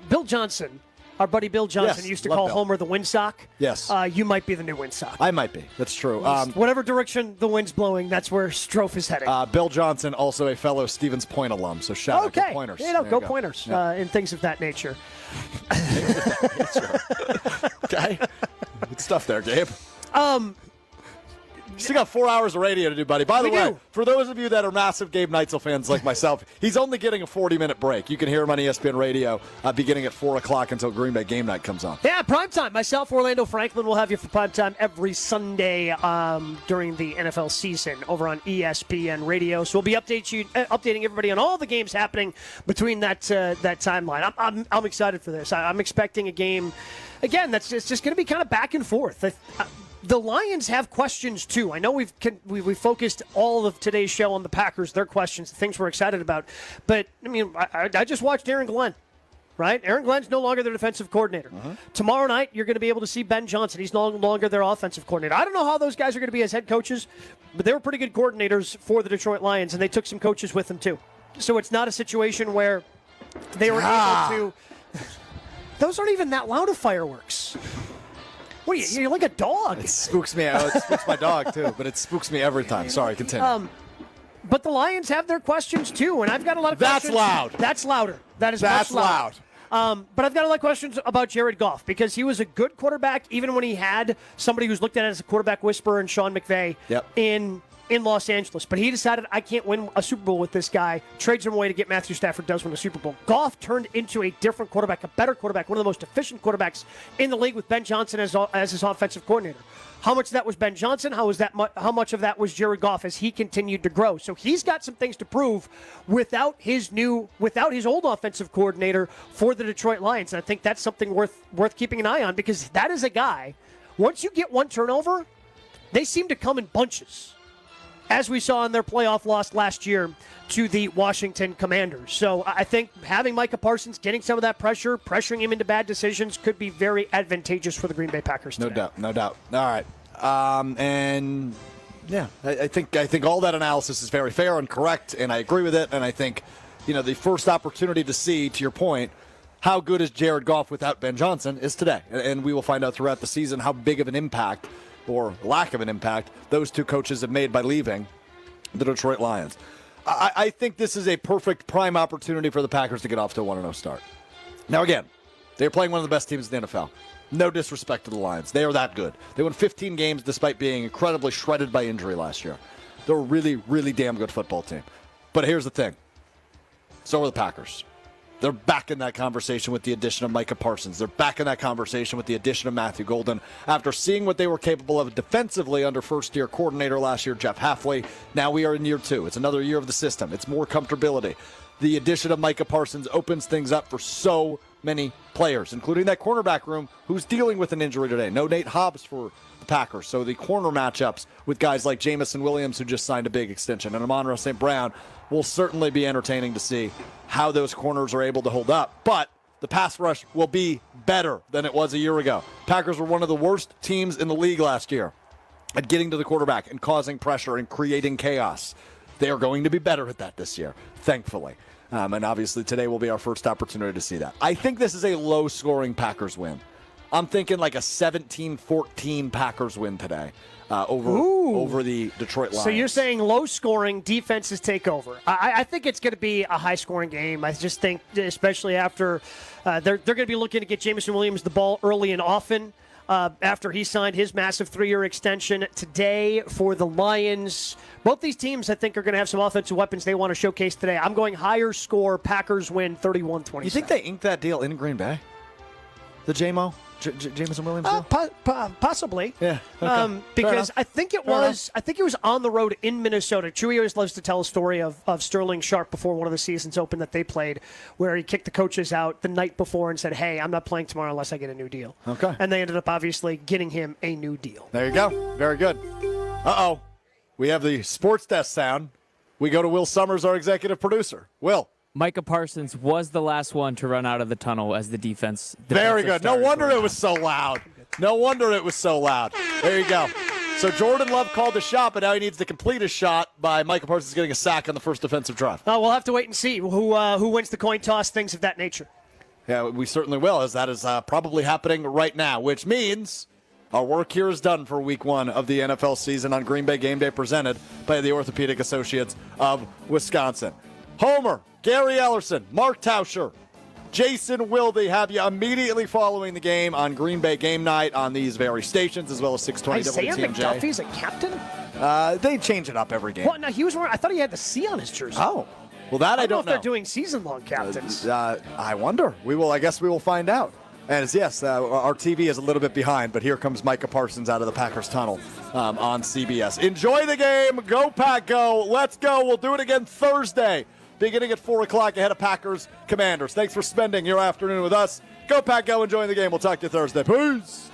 Bill Johnson. Our buddy Bill Johnson used to call Bill. Homer the windsock. Yes. You might be the new windsock. I might be. That's true. Whatever direction the wind's blowing, that's where Strofe is heading. Bill Johnson, also a fellow Stevens Point alum, so shout out to Pointers. Go Pointers and things of that nature. Okay. Good stuff there, Gabe. Still got 4 hours of radio to do, buddy. By the way, for those of you that are massive Gabe Neitzel fans like myself, he's only getting a 40-minute break. You can hear him on ESPN Radio beginning at 4 o'clock until Green Bay Game Night comes on. Yeah, primetime. Myself, Orlando Franklin, will have you for primetime every Sunday during the NFL season over on ESPN Radio. So we'll be updating everybody on all the games happening between that timeline. I'm excited for this. I'm expecting a game, again, it's just going to be kind of back and forth. The Lions have questions, too. I know we've focused all of today's show on the Packers, their questions, the things we're excited about. But, I mean, I just watched Aaron Glenn, right? Aaron Glenn's no longer their defensive coordinator. Tomorrow night, you're going to be able to see Ben Johnson. He's no longer their offensive coordinator. I don't know how those guys are going to be as head coaches, but they were pretty good coordinators for the Detroit Lions, and they took some coaches with them, too. So it's not a situation where they were able to... Those aren't even that loud of fireworks. What are you? You're like a dog. It spooks me. It spooks my dog, too, but it spooks me every time. Sorry, continue. But the Lions have their questions, too, and I've got a lot of questions. That's loud. That's louder. That's much loud. But I've got a lot of questions about Jared Goff because he was a good quarterback even when he had somebody who's looked at as a quarterback whisperer in Sean McVay in Los Angeles. But he decided, I can't win a Super Bowl with this guy, trades him away to get Matthew Stafford, does win a Super Bowl. Goff turned into a different quarterback, a better quarterback, one of the most efficient quarterbacks in the league with Ben Johnson as his offensive coordinator. How much of that was Ben Johnson? How much of that was Jared Goff as he continued to grow? So he's got some things to prove without his old offensive coordinator for the Detroit Lions. And I think that's something worth keeping an eye on because that is a guy, once you get one turnover, they seem to come in bunches, as we saw in their playoff loss last year to the Washington Commanders. So I think having Micah Parsons, getting some of that pressure, pressuring him into bad decisions could be very advantageous for the Green Bay Packers today. No doubt. All right. And yeah, I think all that analysis is very fair and correct, and I agree with it. And I think, the first opportunity to see, to your point, how good is Jared Goff without Ben Johnson is today. And we will find out throughout the season how big of an impact or lack of an impact those two coaches have made by leaving the Detroit Lions. I think this is a perfect prime opportunity for the Packers to get off to a 1-0 start. Now, again, they're playing one of the best teams in the NFL. No disrespect to the Lions. They are that good. They won 15 games despite being incredibly shredded by injury last year. They're a really, really damn good football team. But here's the thing. So are the Packers. They're back in that conversation with the addition of Micah Parsons. They're back in that conversation with the addition of Matthew Golden. After seeing what they were capable of defensively under first-year coordinator last year, Jeff Hafley, now we are in year 2. It's another year of the system. It's more comfortability. The addition of Micah Parsons opens things up for so many players, including that cornerback room who's dealing with an injury today. No Nate Hobbs for the Packers. So the corner matchups with guys like Jamison Williams, who just signed a big extension, and Amon-Ra St. Brown will certainly be entertaining to see how those corners are able to hold up. But the pass rush will be better than it was a year ago. Packers were one of the worst teams in the league last year at getting to the quarterback and causing pressure and creating chaos. They are going to be better at that this year, thankfully. And obviously today will be our first opportunity to see that. I think this is a low-scoring Packers win. I'm thinking like a 17-14 Packers win today over the Detroit Lions. So you're saying low-scoring, defenses take over. I think it's going to be a high-scoring game. I just think, especially after they're going to be looking to get Jamison Williams the ball early and often after he signed his massive 3-year extension today for the Lions. Both these teams, I think, are going to have some offensive weapons they want to showcase today. I'm going higher score, Packers win 31-27. You think they inked that deal in Green Bay? The Jamison Williams deal? Possibly. Yeah. Okay. Because I think it was on the road in Minnesota. Chewy always loves to tell a story of Sterling Sharp before one of the seasons opened that they played, where he kicked the coaches out the night before and said, "Hey, I'm not playing tomorrow unless I get a new deal." Okay. And they ended up obviously getting him a new deal. There you go. Very good. Uh-oh. We have the sports desk sound. We go to Will Summers, our executive producer. Will. Micah Parsons was the last one to run out of the tunnel as the defense. Very good. No wonder it was so loud. No wonder it was so loud. There you go. So Jordan Love called the shot, but now he needs to complete his shot by Micah Parsons getting a sack on the first defensive drive. We'll have to wait and see who wins the coin toss, things of that nature. Yeah, we certainly will, as that is probably happening right now, which means our work here is done for week 1 of the NFL season on Green Bay Game Day, presented by the Orthopedic Associates of Wisconsin. Homer, Gary Ellerson, Mark Tauscher, Jason Wilde have you immediately following the game on Green Bay Game Night on these very stations, as well as 620 Isaiah WTMJ. McDuffie's a captain? They change it up every game. Well, no, he was wearing. I thought he had the C on his jersey. Oh, well, that I don't know if they're doing season-long captains. I wonder. I guess we will find out. And yes, our TV is a little bit behind, but here comes Micah Parsons out of the Packers tunnel on CBS. Enjoy the game. Go, Pack, go. Let's go. We'll do it again Thursday, beginning at 4 o'clock ahead of Packers Commanders. Thanks for spending your afternoon with us. Go, Pack, go. Enjoying the game. We'll talk to you Thursday. Peace.